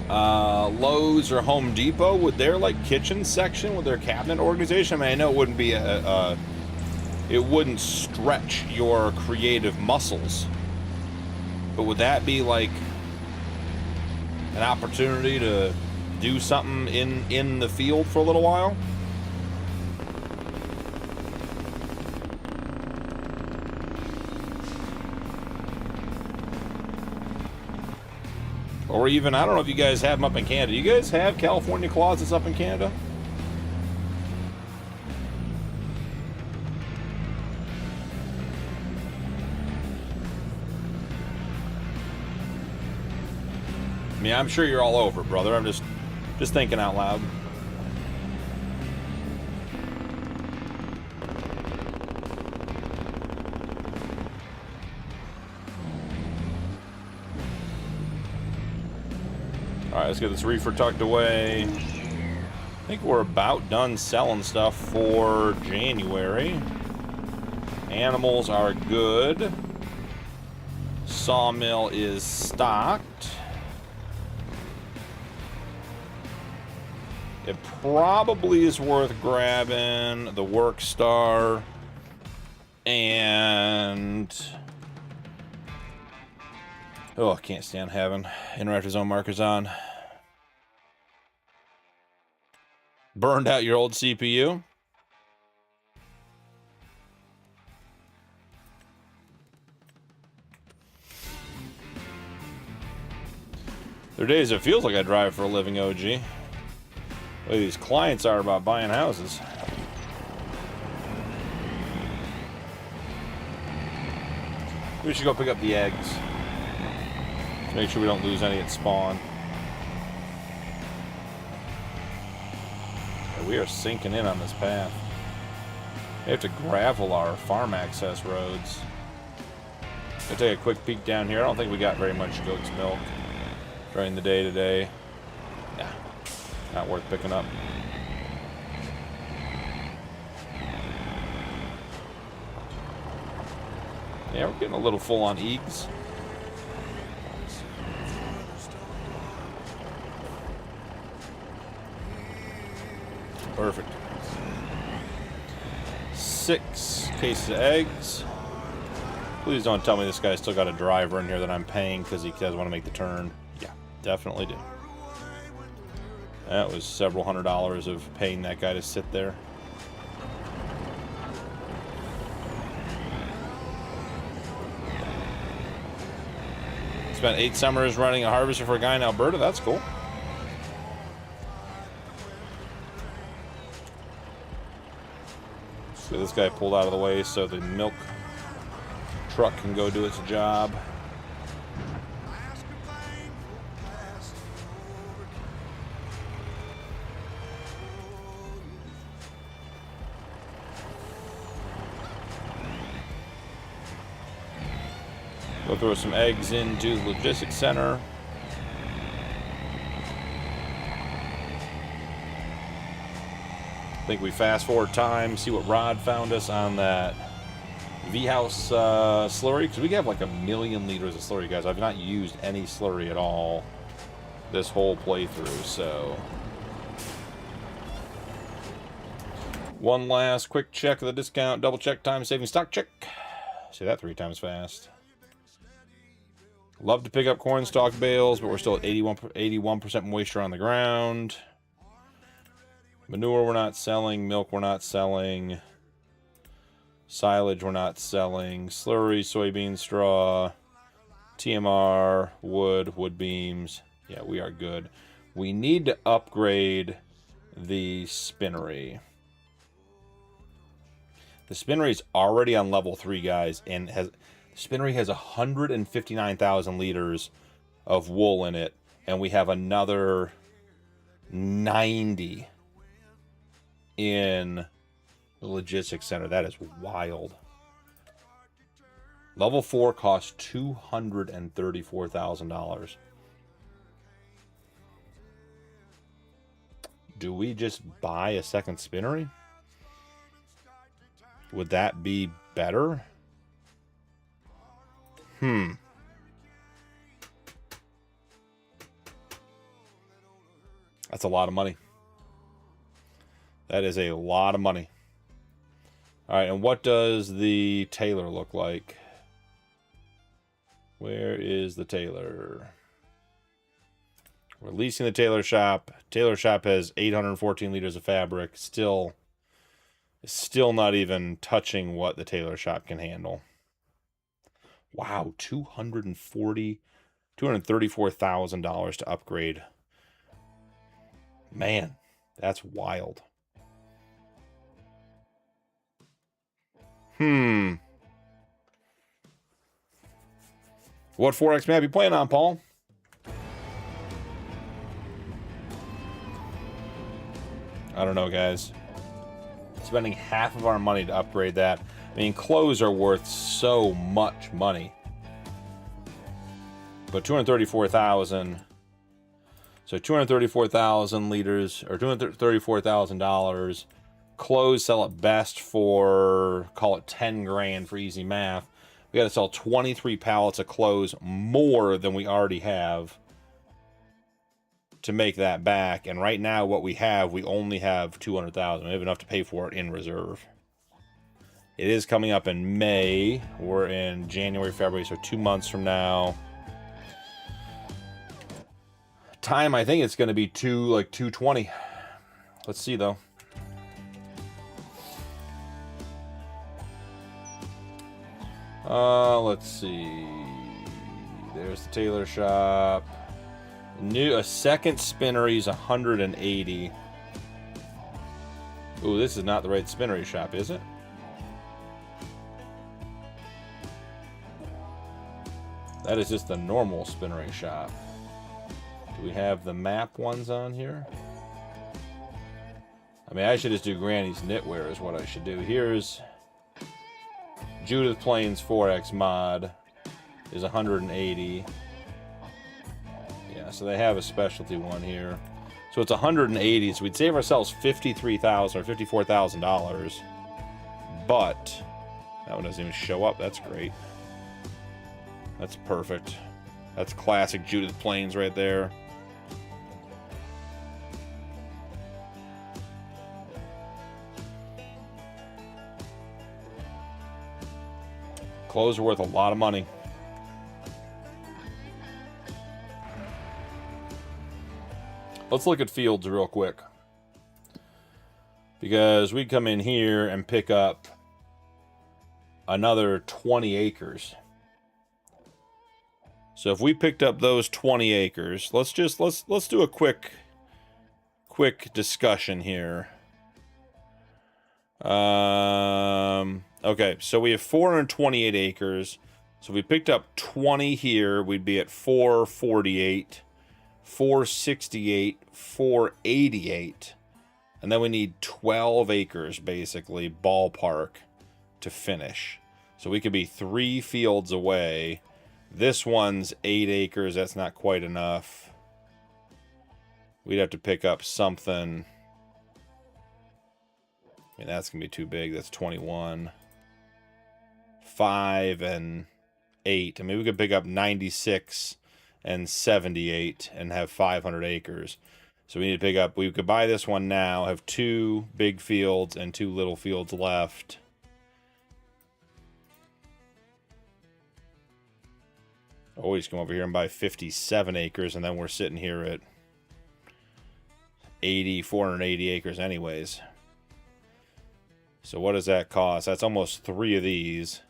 Lowe's or Home Depot, would their like kitchen section with their cabinet organization? I mean, I know it wouldn't be it wouldn't stretch your creative muscles, but would that be like an opportunity to do something in the field for a little while. Or even, I don't know if you guys have them up in Canada. You guys have California closets up in Canada? I mean, I'm sure you're all over, brother. I'm just thinking out loud. Alright, let's get this reefer tucked away. I think we're about done selling stuff for January. Animals are good. Sawmill is stocked. It probably is worth grabbing the Workstar and... Oh, I can't stand having interactive zone markers on. Burned out your old CPU. There are days it feels like I drive for a living, OG. The way these clients are about buying houses. We should go pick up the eggs. Make sure we don't lose any at spawn. We are sinking in on this path. We have to gravel our farm access roads. I'll take a quick peek down here. I don't think we got very much goat's milk during the day today. Nah, not worth picking up. Yeah, we're getting a little full on eggs. Perfect. 6 cases of eggs. Please don't tell me this guy's still got a driver in here that I'm paying because he doesn't want to make the turn. Yeah, definitely do. That was several $100s of paying that guy to sit there. Spent 8 summers running a harvester for a guy in Alberta. That's cool. So this guy pulled out of the way so the milk truck can go do its job. Go throw some eggs into the logistics center. I think we fast forward time, see what Rod found us on that V-House slurry, because we have like 1 million liters of slurry, guys. I've not used any slurry at all this whole playthrough, so. One last quick check of the discount, double check, time saving stock check. Say that 3 times fast. Love to pick up corn stalk bales, but we're still at 81% moisture on the ground. Manure we're not selling, milk we're not selling, silage we're not selling, slurry, soybean straw, TMR, wood beams. Yeah, we are good. We need to upgrade the spinnery. The spinnery is already on level 3, guys, and the spinnery has 159,000 liters of wool in it, and we have another 90 in the logistics center. That is wild. Level 4 costs $234,000. Do we just buy a second spinnery? Would that be better? That's a lot of money. That is a lot of money. All right, and what does the tailor look like? Where is the tailor? We're leasing the tailor shop. Tailor shop has 814 liters of fabric. Still not even touching what the tailor shop can handle. Wow, $234,000 to upgrade. Man, that's wild. What 4X map you playing on, Paul? I don't know, guys. Spending half of our money to upgrade that. I mean, clothes are worth so much money. But 234,000. So 234,000 liters, or $234,000. Clothes sell at best for, call it 10 grand for easy math. We got to sell 23 pallets of clothes more than we already have to make that back. And right now, what we have, we only have 200,000. We have enough to pay for it in reserve. It is coming up in May. We're in January, February, so 2 months from now. Time, I think it's going to be 220. Let's see, though. Let's see. There's the tailor shop. A second spinnery is 180. Ooh, this is not the right spinnery shop, is it? That is just the normal spinnery shop. Do we have the map ones on here? I mean, I should just do Granny's Knitwear is what I should do. Here's Judith Plains 4X mod is 180. Yeah, so they have a specialty one here. So it's 180, so we'd save ourselves $53,000 or $54,000. But that one doesn't even show up. That's great. That's perfect. That's classic Judith Plains right there. Clothes are worth a lot of money. Let's look at fields real quick. Because we come in here and pick up another 20 acres. So if we picked up those 20 acres, let's do a quick discussion here. Okay, so we have 428 acres. So if we picked up 20 here, we'd be at 448, 468, 488. And then we need 12 acres, basically, ballpark, to finish. So we could be 3 fields away. This one's 8 acres. That's not quite enough. We'd have to pick up something. I mean, that's going to be too big. That's 21. 5 and 8. I mean, we could pick up 96 and 78 and have 500 acres. So we need to pick up, we could buy this one now, have 2 big fields and 2 little fields left. Always come over here and buy 57 acres, and then we're sitting here at 480 acres anyways. So what does that cost? That's almost 3 of these.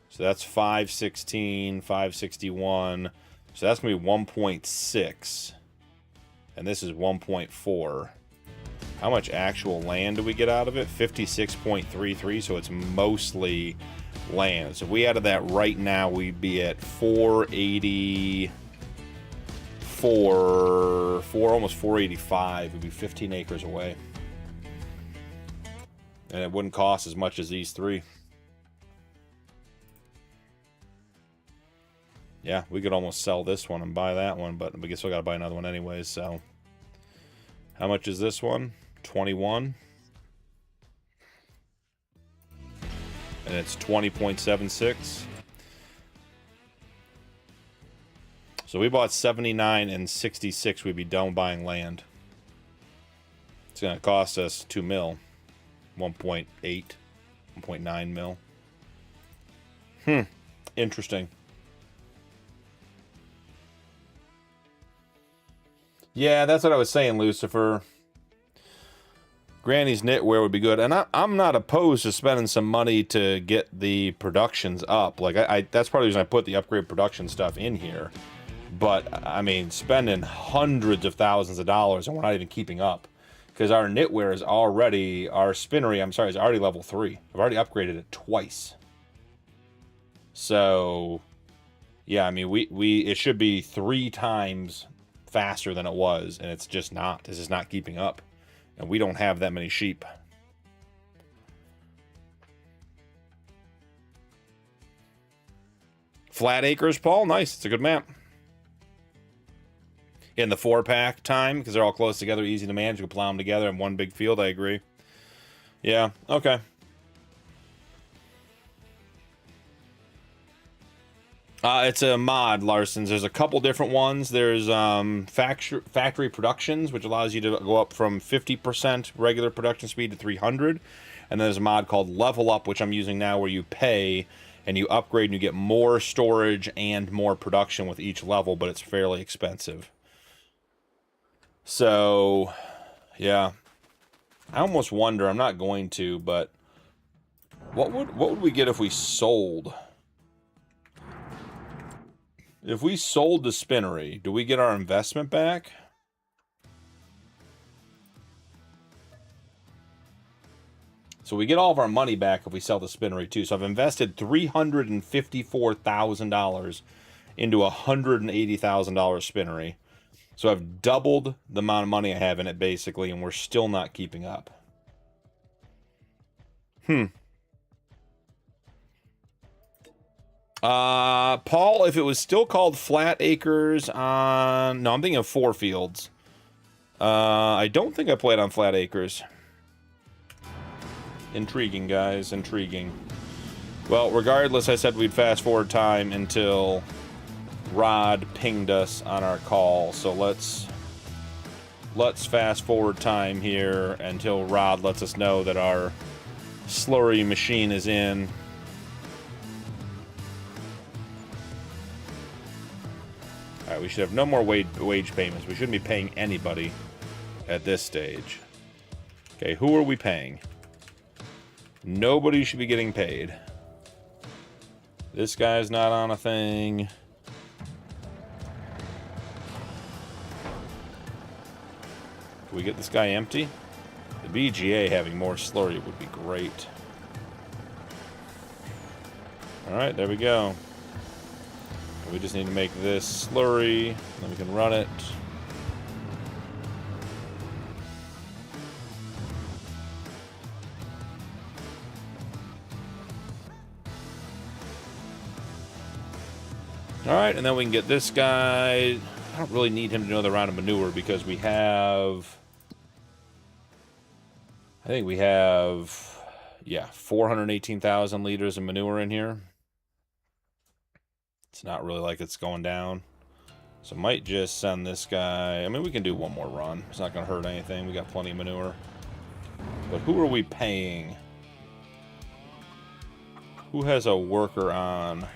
So that's 516, 561. So that's going to be 1.6. And this is 1.4. How much actual land do we get out of it? 56.33, so it's mostly land. So if we added that right now, we'd be at 484, almost 485. We'd be 15 acres away. And it wouldn't cost as much as these 3. Yeah, we could almost sell this one and buy that one, but we guess we got to buy another one anyways, so. How much is this one? 21. And it's 20.76. So we bought 79 and 66, we'd be done buying land. It's going to cost us 2 mil. 1.8, 1.9 mil. Interesting. Yeah, that's what I was saying, Lucifer. Granny's knitwear would be good, and I'm not opposed to spending some money to get the productions up. Like that's part of the reason I put the upgrade production stuff in here. But I mean, spending hundreds of thousands of dollars and we're not even keeping up, because our knitwear is already, our spinnery, I'm sorry, is already level 3. I've already upgraded it twice. So yeah, I mean, it should be 3 times faster than it was, and it's just not. This is not keeping up. And we don't have that many sheep. Flat Acres, Paul. Nice. It's a good map. In the 4-pack time, because they're all close together, easy to manage. You can plow them together in one big field. I agree. Yeah, okay. It's a mod, Larson's. There's a couple different ones. There's factory productions, which allows you to go up from 50% regular production speed to 300. And then there's a mod called Level Up, which I'm using now, where you pay and you upgrade and you get more storage and more production with each level, but it's fairly expensive. So, yeah. I almost wonder, I'm not going to, but what would we get if we sold? If we sold the spinnery, do we get our investment back? So we get all of our money back if we sell the spinnery too. So I've invested $354,000 into a $180,000 spinnery. So I've doubled the amount of money I have in it basically, and we're still not keeping up. Paul, if it was still called Flat Acres on... No, I'm thinking of 4 Fields. I don't think I played on Flat Acres. Intriguing, guys. Intriguing. Well, regardless, I said we'd fast forward time until Rod pinged us on our call. So let's fast forward time here until Rod lets us know that our slurry machine is in. Alright, we should have no more wage payments. We shouldn't be paying anybody at this stage. Okay, who are we paying? Nobody should be getting paid. This guy's not on a thing. Can we get this guy empty? The BGA having more slurry would be great. Alright, there we go. We just need to make this slurry, then we can run it. Alright, and then we can get this guy. I don't really need him to know the round of manure because we have... I think we have... Yeah, 418,000 liters of manure in here. It's not really like it's going down. So might just send this guy... I mean, we can do one more run. It's not going to hurt anything. We got plenty of manure. But who are we paying? Who has a worker on?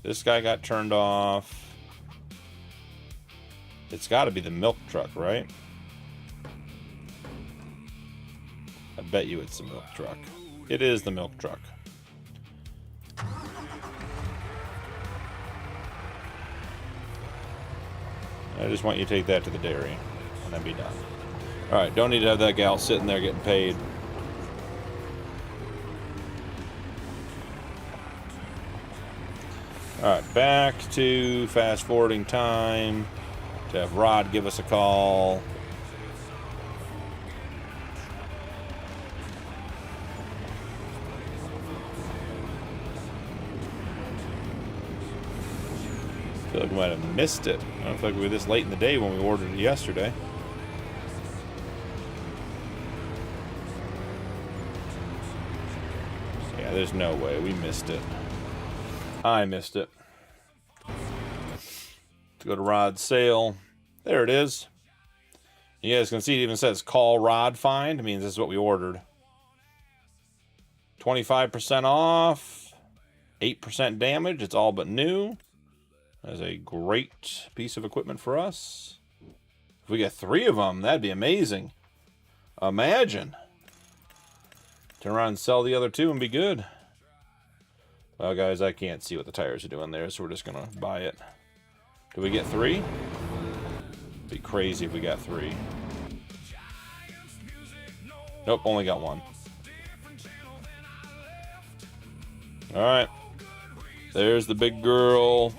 This guy got turned off. It's got to be the milk truck, right? I bet you it's the milk truck. It is the milk truck. I just want you to take that to the dairy, and then be done. Alright, don't need to have that gal sitting there getting paid. Alright, back to fast forwarding time. To have Rod give us a call. I feel like we might have missed it. I don't feel like we were this late in the day when we ordered it yesterday. Yeah, there's no way. We missed it. I missed it. Let's go to Rod's sale. There it is. You guys can see it even says call Rod find. It means this is what we ordered. 25% off. 8% damage. It's all but new. That's a great piece of equipment for us. If we get 3 of them, that'd be amazing. Imagine. Turn around and sell the other 2 and be good. Well, guys, I can't see what the tires are doing there, so we're just going to buy it. Do we get 3? It'd be crazy if we got 3. Nope, only got 1. Alright. There's the big girl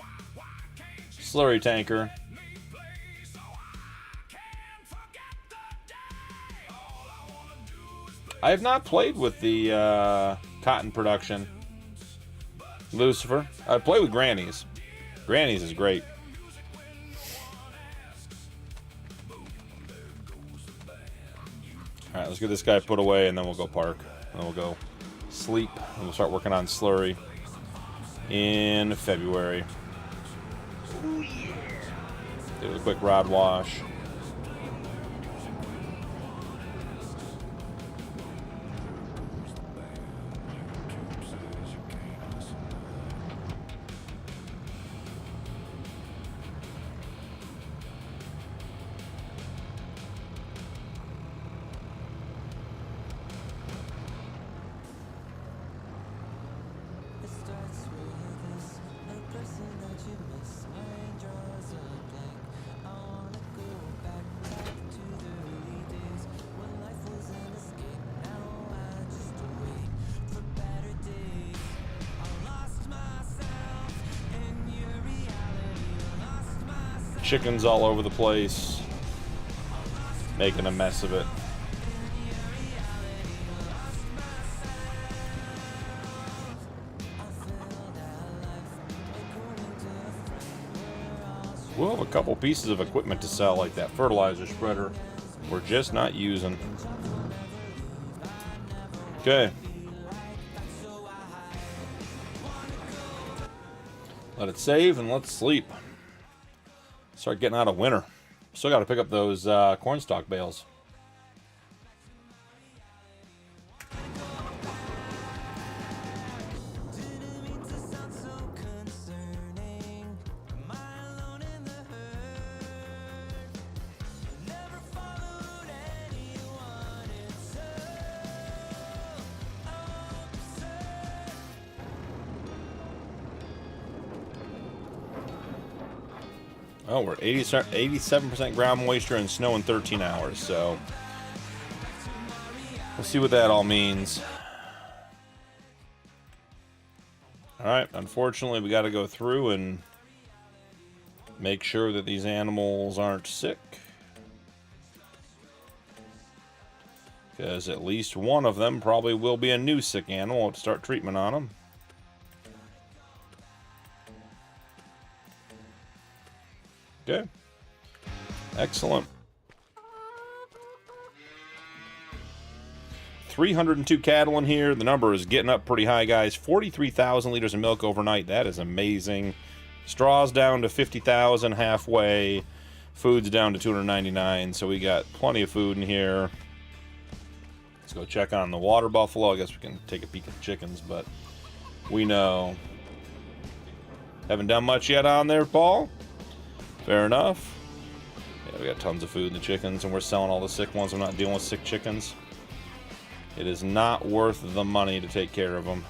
slurry tanker. I have not played with the cotton production. Lucifer. I play with Granny's. Granny's is great. Alright, let's get this guy put away and then we'll go park. And then we'll go sleep. And we'll start working on slurry in February. Ooh, yeah. Do a quick rod wash. Chickens all over the place, making a mess of it. We'll have a couple pieces of equipment to sell, like that fertilizer spreader we're just not using. Okay. Let it save and let's sleep. Start getting out of winter. Still got to pick up those corn stalk bales. Oh, we're 87% ground moisture and snow in 13 hours, so we'll see what that all means. Alright, unfortunately we got to go through and make sure that these animals aren't sick. Because at least one of them probably will be a new sick animal. We'll have to start treatment on them. Okay. Excellent. 302 cattle in here. The number is getting up pretty high, guys. 43,000 liters of milk overnight. That is amazing. Straws down to 50,000 halfway. Food's down to 299. So we got plenty of food in here. Let's go check on the water buffalo. I guess we can take a peek at the chickens, but we know. Haven't done much yet on there, Paul? Fair enough. Yeah, we got tons of food in the chickens, and we're selling all the sick ones. I'm not dealing with sick chickens. It is not worth the money to take care of them.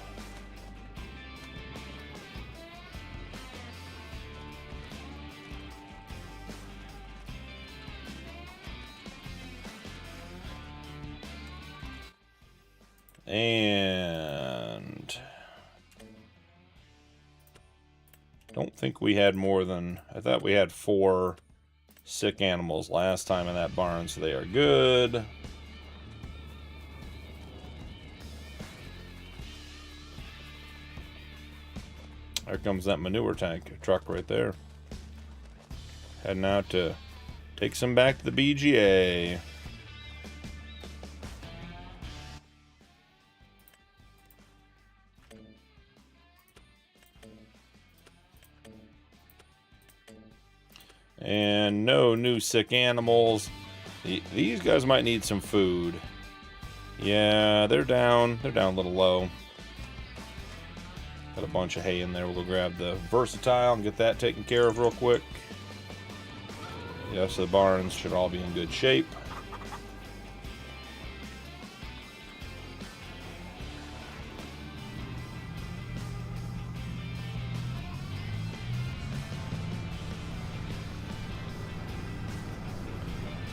And don't think we had more than, I thought we had 4 sick animals last time in that barn, so they are good. There comes that manure tank truck right there. Heading out to take some back to the BGA. And no new sick animals. These guys might need some food. Yeah, they're down a little low. Got a bunch of hay in there. We'll go grab the Versatile and get that taken care of real quick. Yes, the barns should all be in good shape.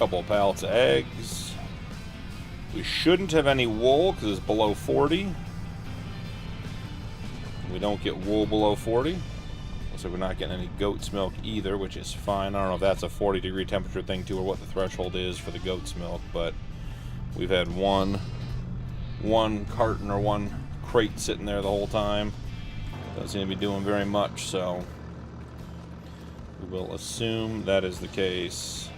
Couple of pallets of eggs. We shouldn't have any wool because it's below 40. We don't get wool below 40. So we're not getting any goat's milk either, which is fine. I don't know if that's a 40-degree temperature thing too, or what the threshold is for the goat's milk, but we've had one carton or one crate sitting there the whole time. Doesn't seem to be doing very much, so we will assume that is the case.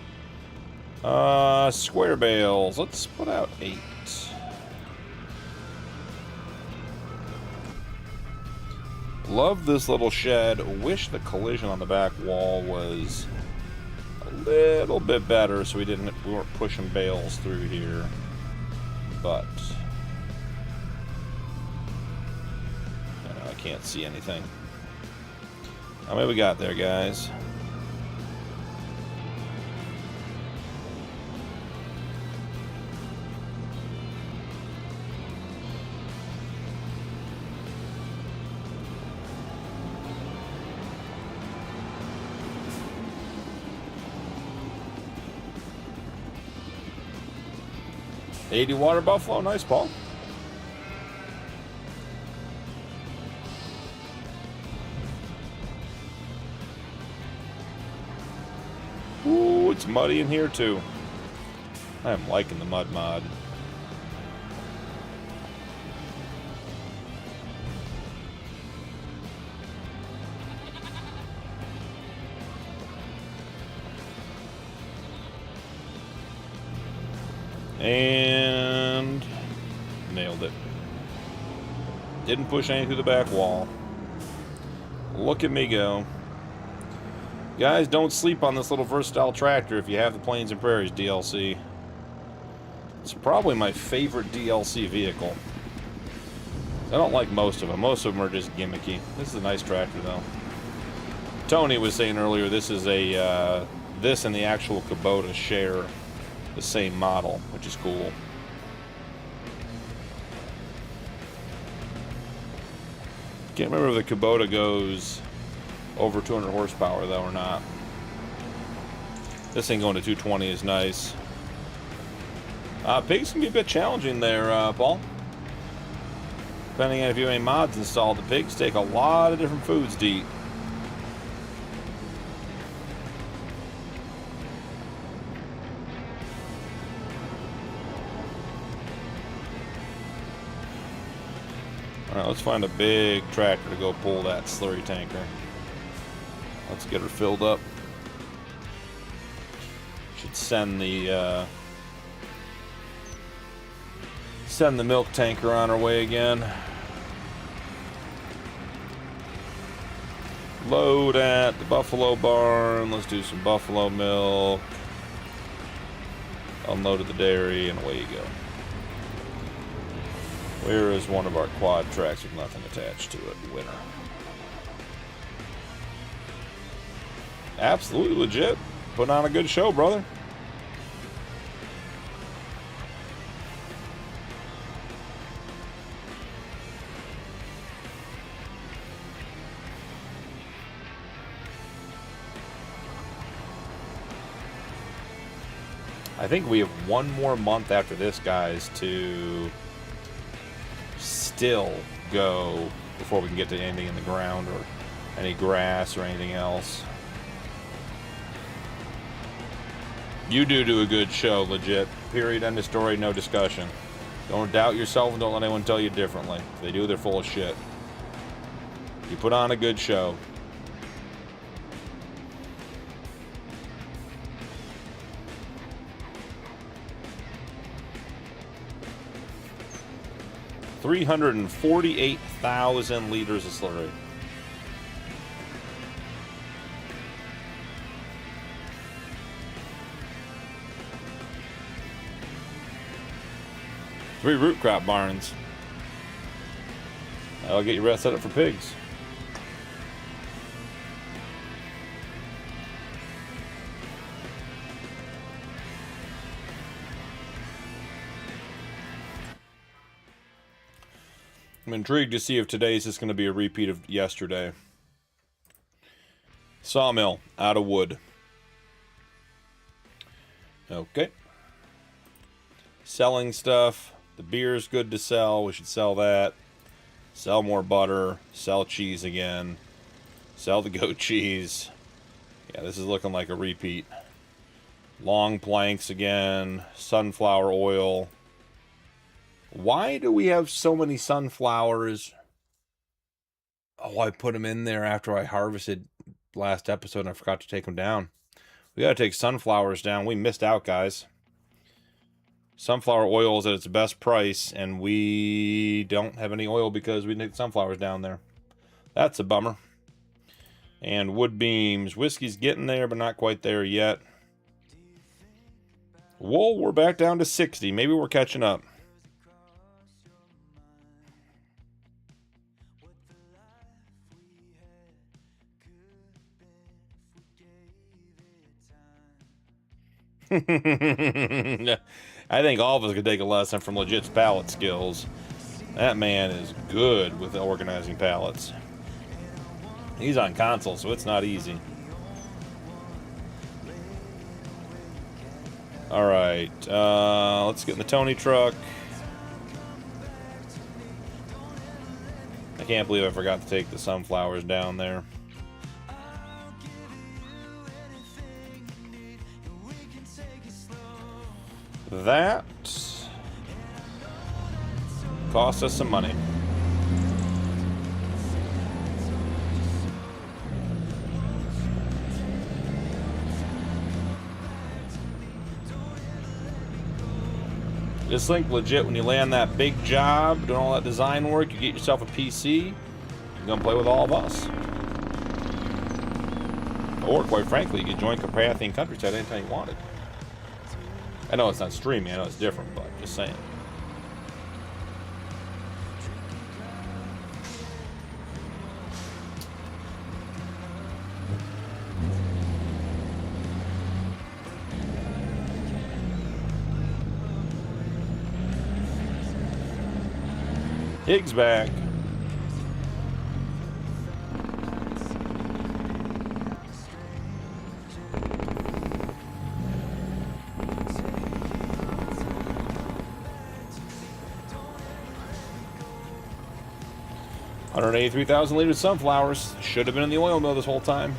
Square bales. Let's put out 8. Love this little shed. Wish the collision on the back wall was a little bit better so we weren't pushing bales through here. But I can't see anything. How many we got there, guys? $80 water buffalo, nice, Paul. Ooh, it's muddy in here too. I am liking the mud mod. And nailed it. Didn't push anything through the back wall. Look at me go. Guys, don't sleep on this little versatile tractor if you have the Plains and Prairies DLC. It's probably my favorite DLC vehicle. I don't like most of them. Most of them are just gimmicky. This is a nice tractor, though. Tony was saying earlier this is a this and the actual Kubota share the same model, which is cool. Can't remember if the Kubota goes over 200 horsepower though or not. This thing going to 220 is nice. Pigs can be a bit challenging there, Paul. Depending on if you have any mods installed, the pigs take a lot of different foods to eat. Alright, let's find a big tractor to go pull that slurry tanker. Let's get her filled up. Should send the milk tanker on her way again. Load at the buffalo barn. Let's do some buffalo milk. Unload at the dairy, and away you go. Where is one of our quad tracks with nothing attached to it? Winner. Absolutely legit. Putting on a good show, brother. I think we have one more month after this, guys, to still go before we can get to anything in the ground or any grass or anything else. You do a good show, legit. Period, end of story, no discussion. Don't doubt yourself and don't let anyone tell you differently. If they do, they're full of shit. You put on a good show. $348,000 liters of slurry. Three root crop barns. I'll get you set up for pigs. I'm intrigued to see if today's is going to be a repeat of yesterday. Sawmill, out of wood. Okay. Selling stuff. The beer's good to sell. We should sell that. Sell more butter. Sell cheese again. Sell the goat cheese. Yeah, this is looking like a repeat. Long planks again. Sunflower oil. Why do we have so many sunflowers? Oh, I put them in there after I harvested last episode and I forgot to take them down. We got to take sunflowers down. We missed out, guys. Sunflower oil is at its best price, and we don't have any oil because we didn't take the sunflowers down there. That's a bummer. And wood beams. Whiskey's getting there, but not quite there yet. Wool, we're back down to 60. Maybe we're catching up. I think all of us could take a lesson from Legit's pallet skills. That man is good with organizing pallets. He's on console, so it's not easy. Alright, let's get in the Tony truck. I can't believe I forgot to take the sunflowers down there. That cost us some money. Just think legit, when you land that big job, doing all that design work, you get yourself a PC, you're gonna play with all of us. Or, quite frankly, you could join Carpathian Countryside anytime you wanted. I know it's not streaming, I know it's different, but just saying. Higgs back. $183,000 liters of sunflowers. Should have been in the oil mill this whole time.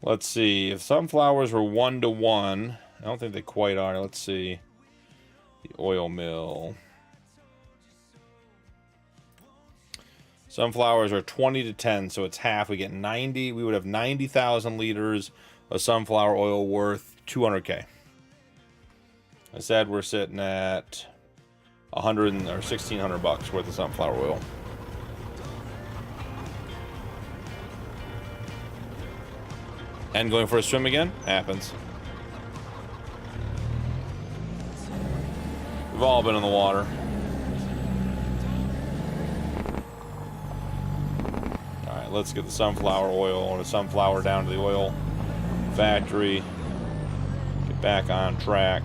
Let's see. If sunflowers were 1-to-1, I don't think they quite are. Let's see. The oil mill. Sunflowers are 20-to-10, so it's half. We get 90. We would have 90,000 liters of sunflower oil worth $200K. I said we're sitting at 100 or 1,600 bucks worth of sunflower oil. And going for a swim again? Happens. We've all been in the water. Alright, let's get the sunflower oil and a sunflower down to the oil factory. Get back on track.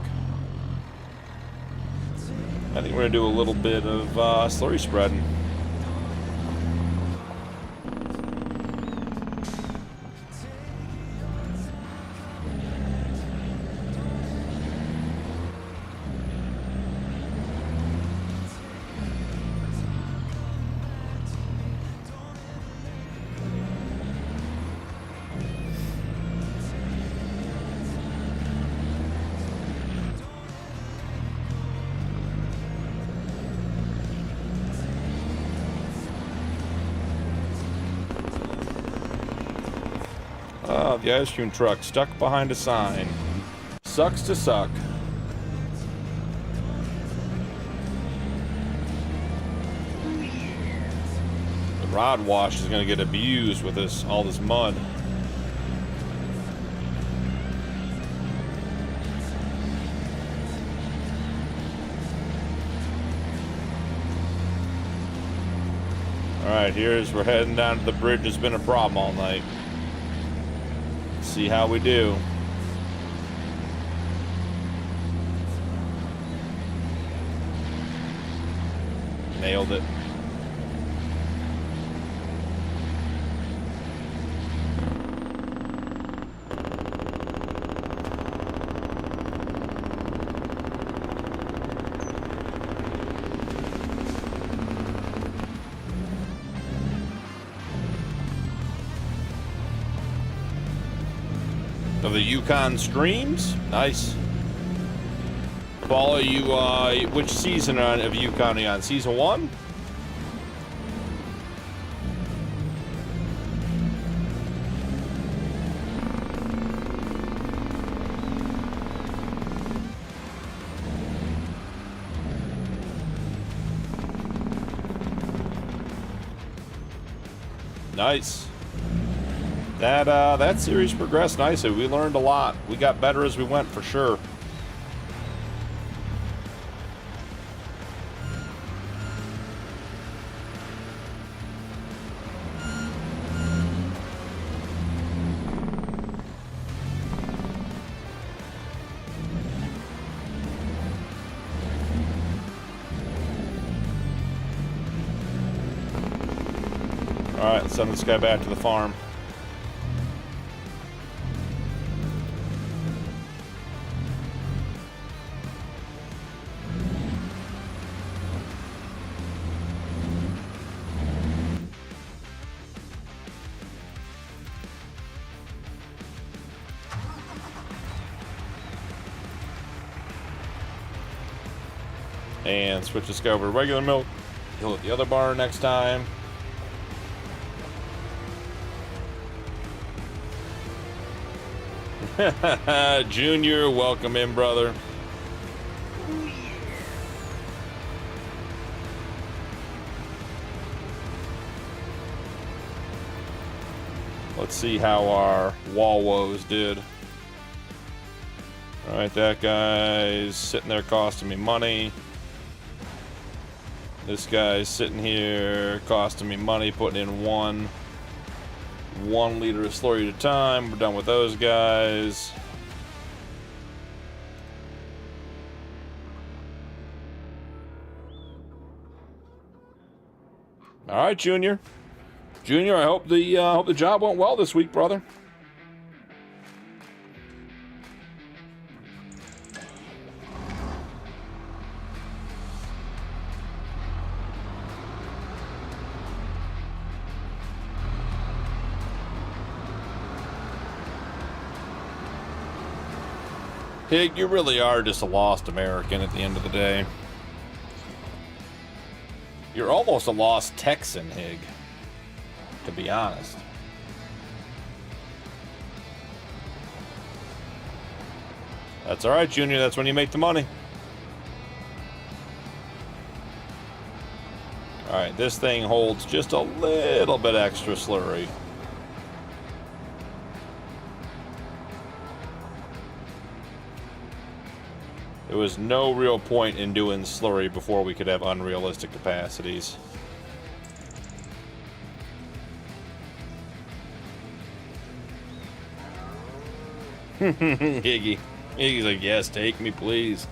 I think we're going to do a little bit of slurry spreading. The ice cream truck stuck behind a sign. Sucks to suck. The rod wash is going to get abused with this, all this mud. Alright, we're heading down to the bridge. It's been a problem all night. See how we do. Nailed it. Of the Yukon streams? Nice. Follow you, which season of Yukon are you on? Season 1? Nice. That series progressed nicely. We learned a lot. We got better as we went, for sure. Alright, let's send this guy back to the farm. And switch this guy over to regular milk. He'll hit the other bar next time. Junior, welcome in, brother. Let's see how our Walwoes did. Alright, that guy's sitting there costing me money. This guy's sitting here costing me money, putting in 1 liter of slurry at a time. We're done with those guys. All right, Junior. Junior, I hope the job went well this week, brother. Hig, you really are just a lost American at the end of the day. You're almost a lost Texan, Hig, to be honest. That's all right, Junior. That's when you make the money. All right, this thing holds just a little bit extra slurry. There was no real point in doing slurry before we could have unrealistic capacities. Higgy. Higgy's like, yes, take me, please.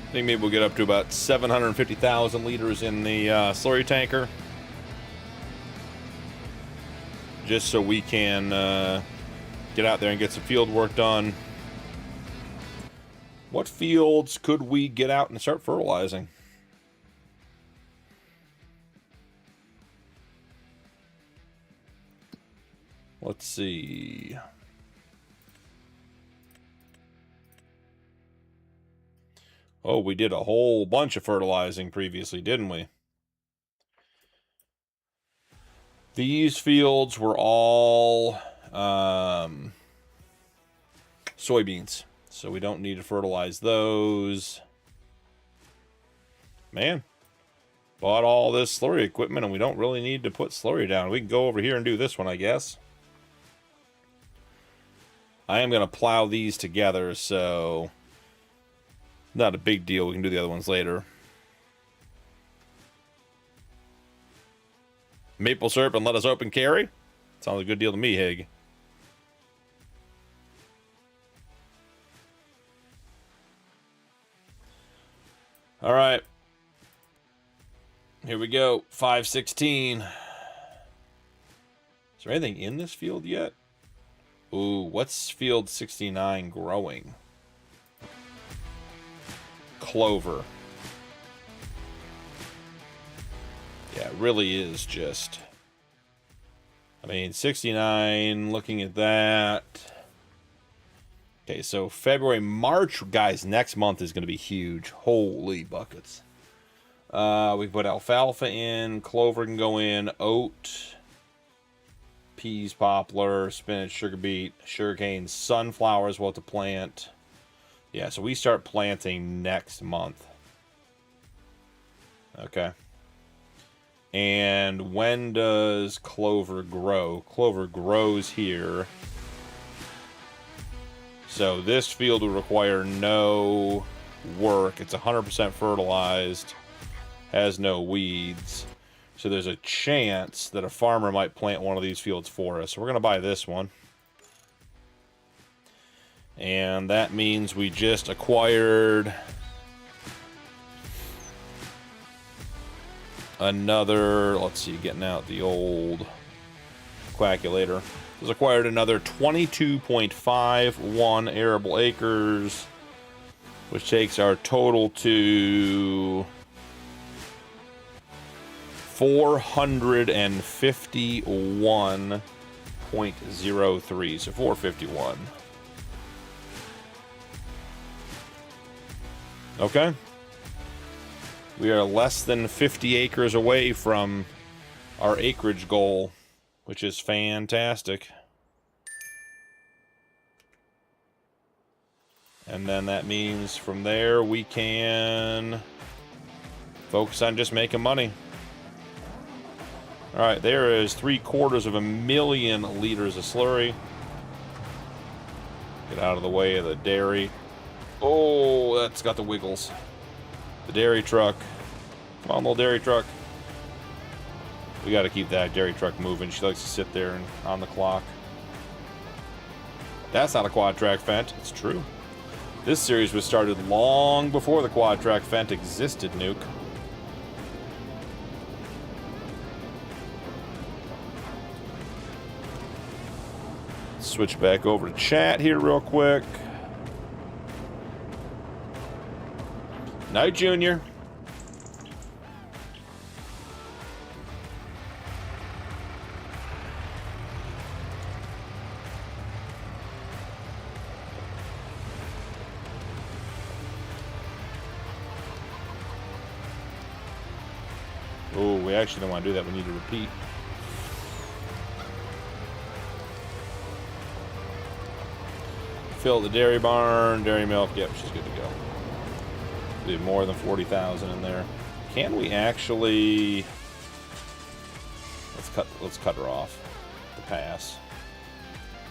I think maybe we'll get up to about 750,000 liters in the slurry tanker. Just so we can get out there and get some field work done. What fields could we get out and start fertilizing? Let's see. Oh, we did a whole bunch of fertilizing previously, didn't we? These fields were all soybeans, so we don't need to fertilize those. Man, bought all this slurry equipment, and we don't really need to put slurry down. We can go over here and do this one, I guess. I am going to plow these together, so not a big deal. We can do the other ones later. Maple syrup and let us open carry? Sounds like a good deal to me, Hig. All right. Here we go. 516. Is there anything in this field yet? Ooh, what's field 69 growing? Clover. Yeah, it really is just... I mean, 69, looking at that. Okay, so February, March, guys, next month is going to be huge. Holy buckets. We can put alfalfa in, clover can go in, oat, peas, poplar, spinach, sugar beet, sugarcane, sunflowers we'll have to plant. Yeah, so we start planting next month. Okay. And when does clover grow? Clover grows here. So this field will require no work. It's 100% fertilized. Has no weeds. So there's a chance that a farmer might plant one of these fields for us. So we're going to buy this one. And that means we just acquired another, let's see, getting out the old calculator. Has acquired another 22.51 arable acres, which takes our total to 451.03. So 451. Okay. We are less than 50 acres away from our acreage goal, which is fantastic. And then that means from there we can focus on just making money. All right, there is 750,000 liters of slurry. Get out of the way of the dairy. Oh, that's got the wiggles. The dairy truck. Come on, little dairy truck. We got to keep that dairy truck moving. She likes to sit there and on the clock. That's not a quad track Fendt. It's true. This series was started long before the quad track Fendt existed, Nuke. Switch back over to chat here real quick. Night, Junior. Oh, we actually don't want to do that. We need to repeat. Fill the dairy barn, dairy milk. Yep, she's good to go. We have more than 40,000 in there. Can we actually... Let's cut her off the pass.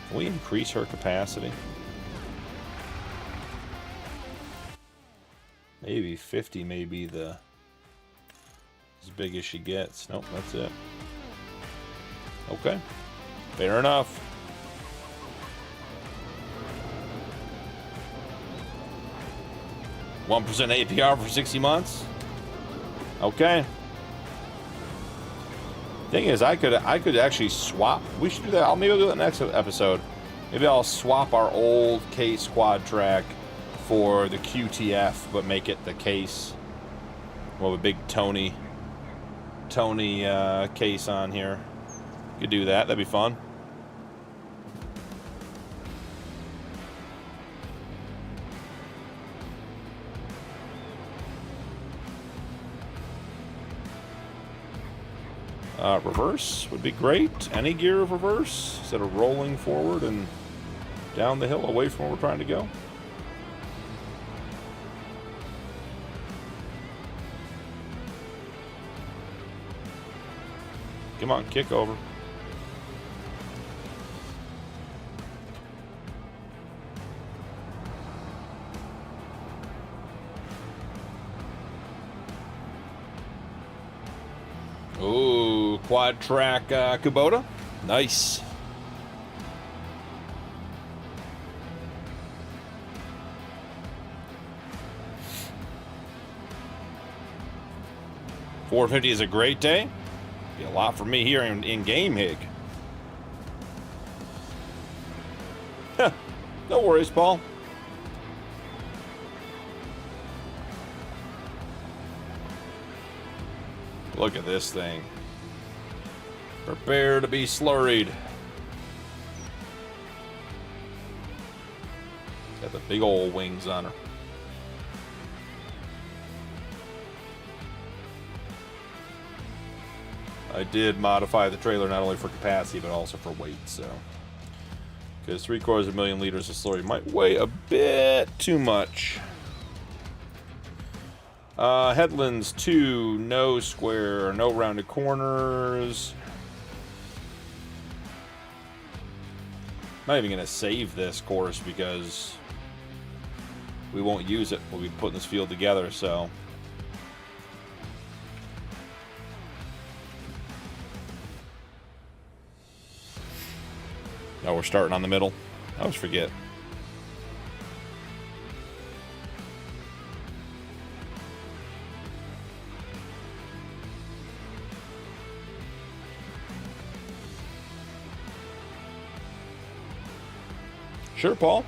Can we increase her capacity? Maybe 50 may be the as big as she gets. Nope, that's it. Okay. Fair enough. $1% APR for 60 months. Okay. Thing is, I could actually swap. We should do that. Maybe I'll do that next episode. Maybe I'll swap our old case quad track for the QTF, but make it the case. Well, a big Tony case on here. Could do that. That'd be fun. Reverse would be great. Any gear of reverse instead of rolling forward and down the hill away from where we're trying to go. Come on, kick over. Ooh, quad track Kubota. Nice. $450 is a great day. Be a lot for me here in Game Hig. No worries, Paul. Look at this thing. Prepare to be slurried. Got the big old wings on her. I did modify the trailer not only for capacity but also for weight, so because 750,000 liters of slurry might weigh a bit too much. Headlands 2, no square, no rounded corners. I'm not even gonna save this course because we won't use it. We'll be putting this field together, so. Oh, we're starting on the middle. I always forget. Sure, Paul.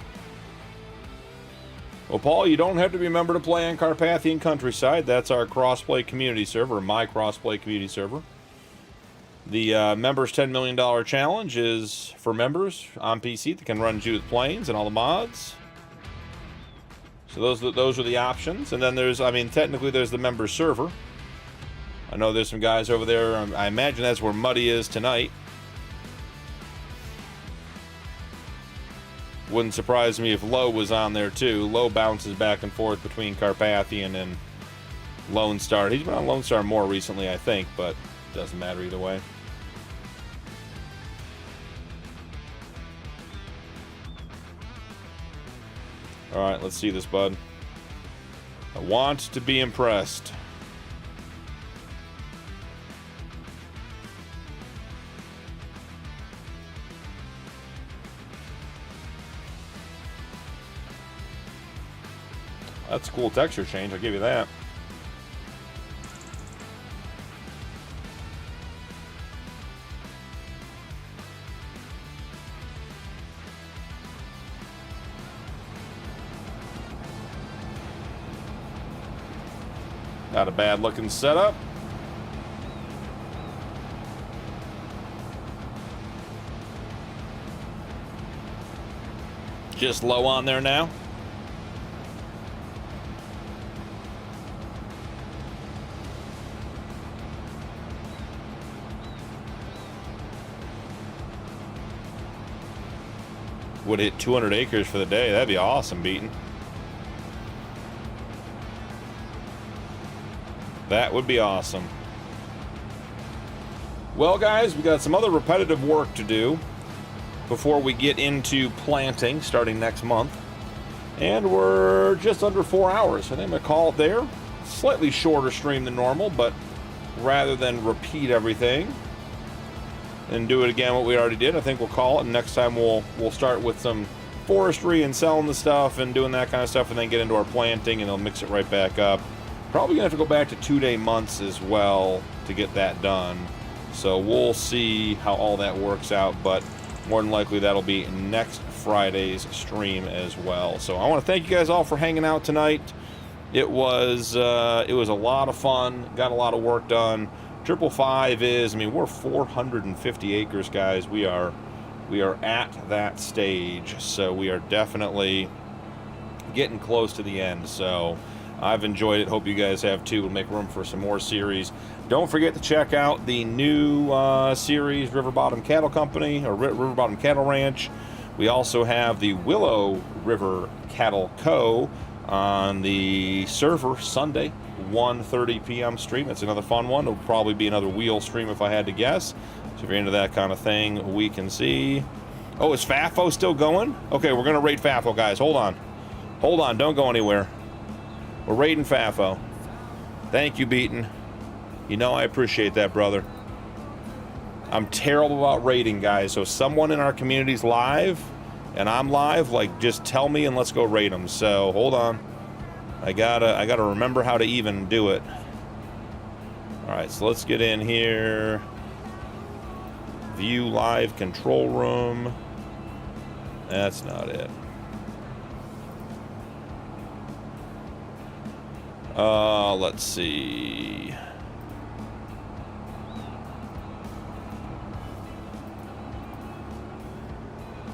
Well, Paul, you don't have to be a member to play on Carpathian Countryside. That's our crossplay community server, my crossplay community server. The members $10 million challenge is for members on PC that can run Judith Planes and all the mods. So those are the options. And then there's, I mean, technically there's the members server. I know there's some guys over there. I imagine that's where Muddy is tonight. Wouldn't surprise me if Low was on there too. Low bounces back and forth between Carpathian and Lone Star. He's been on Lone Star more recently, I think, but doesn't matter either way. All right, let's see this, bud. I want to be impressed. That's a cool texture change, I'll give you that. Not a bad looking setup. Just Low on there now. Would hit 200 acres for the day. That'd be awesome, Beaton. That would be awesome. Well, guys, we got some other repetitive work to do before we get into planting starting next month. And we're just under 4 hours. I think I'm going to call it there. Slightly shorter stream than normal, but rather than repeat everything and do it again what we already did, I think we'll call it, and next time we'll start with some forestry and selling the stuff and doing that kind of stuff, and then get into our planting, and they'll mix it right back up. Probably gonna have to go back to 2-day months as well to get that done, so we'll see how all that works out, but more than likely that'll be next Friday's stream as well. So I want to thank you guys all for hanging out tonight. It was a lot of fun, got a lot of work done. 555 is, I mean, we're 450 acres, guys. We are at that stage, so we are definitely getting close to the end. So I've enjoyed it. Hope you guys have too. We'll make room for some more series. Don't forget to check out the new series, River Bottom Cattle Company, or River Bottom Cattle Ranch. We also have the Willow River Cattle Co. on the server Sunday, 1:30 p.m. stream. It's another fun one. It'll probably be another wheel stream if I had to guess. So if you're into that kind of thing, we can see. Oh, is FAFO still going? Okay, we're going to rate FAFO, guys. Hold on. Hold on. Don't go anywhere. We're rating FAFO. Thank you, Beaton. You know I appreciate that, brother. I'm terrible about raiding, guys. So if someone in our community's live and I'm live, like, just tell me and let's go raid them. So hold on. I gotta remember how to even do it. All right, so let's get in here. View live control room. That's not it. Let's see.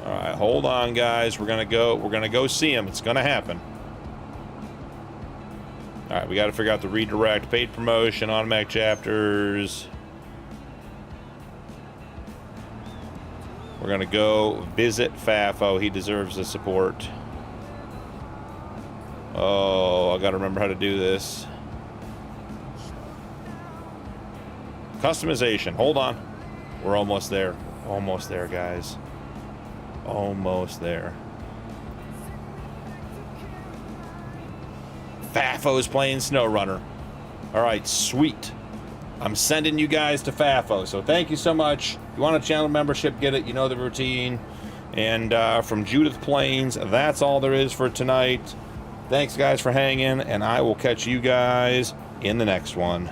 All right, hold on, guys. We're gonna go see him. It's gonna happen. All right, we got to figure out the redirect, paid promotion, automatic chapters. We're gonna go visit Fafo. He deserves the support. Oh, I gotta remember how to do this. Customization. Hold on. We're almost there. Almost there, guys. Almost there. Fafo's playing SnowRunner. All right, sweet. I'm sending you guys to Fafo, so thank you so much. If you want a channel membership, get it. You know the routine. And from Judith Plains, that's all there is for tonight. Thanks, guys, for hanging, and I will catch you guys in the next one.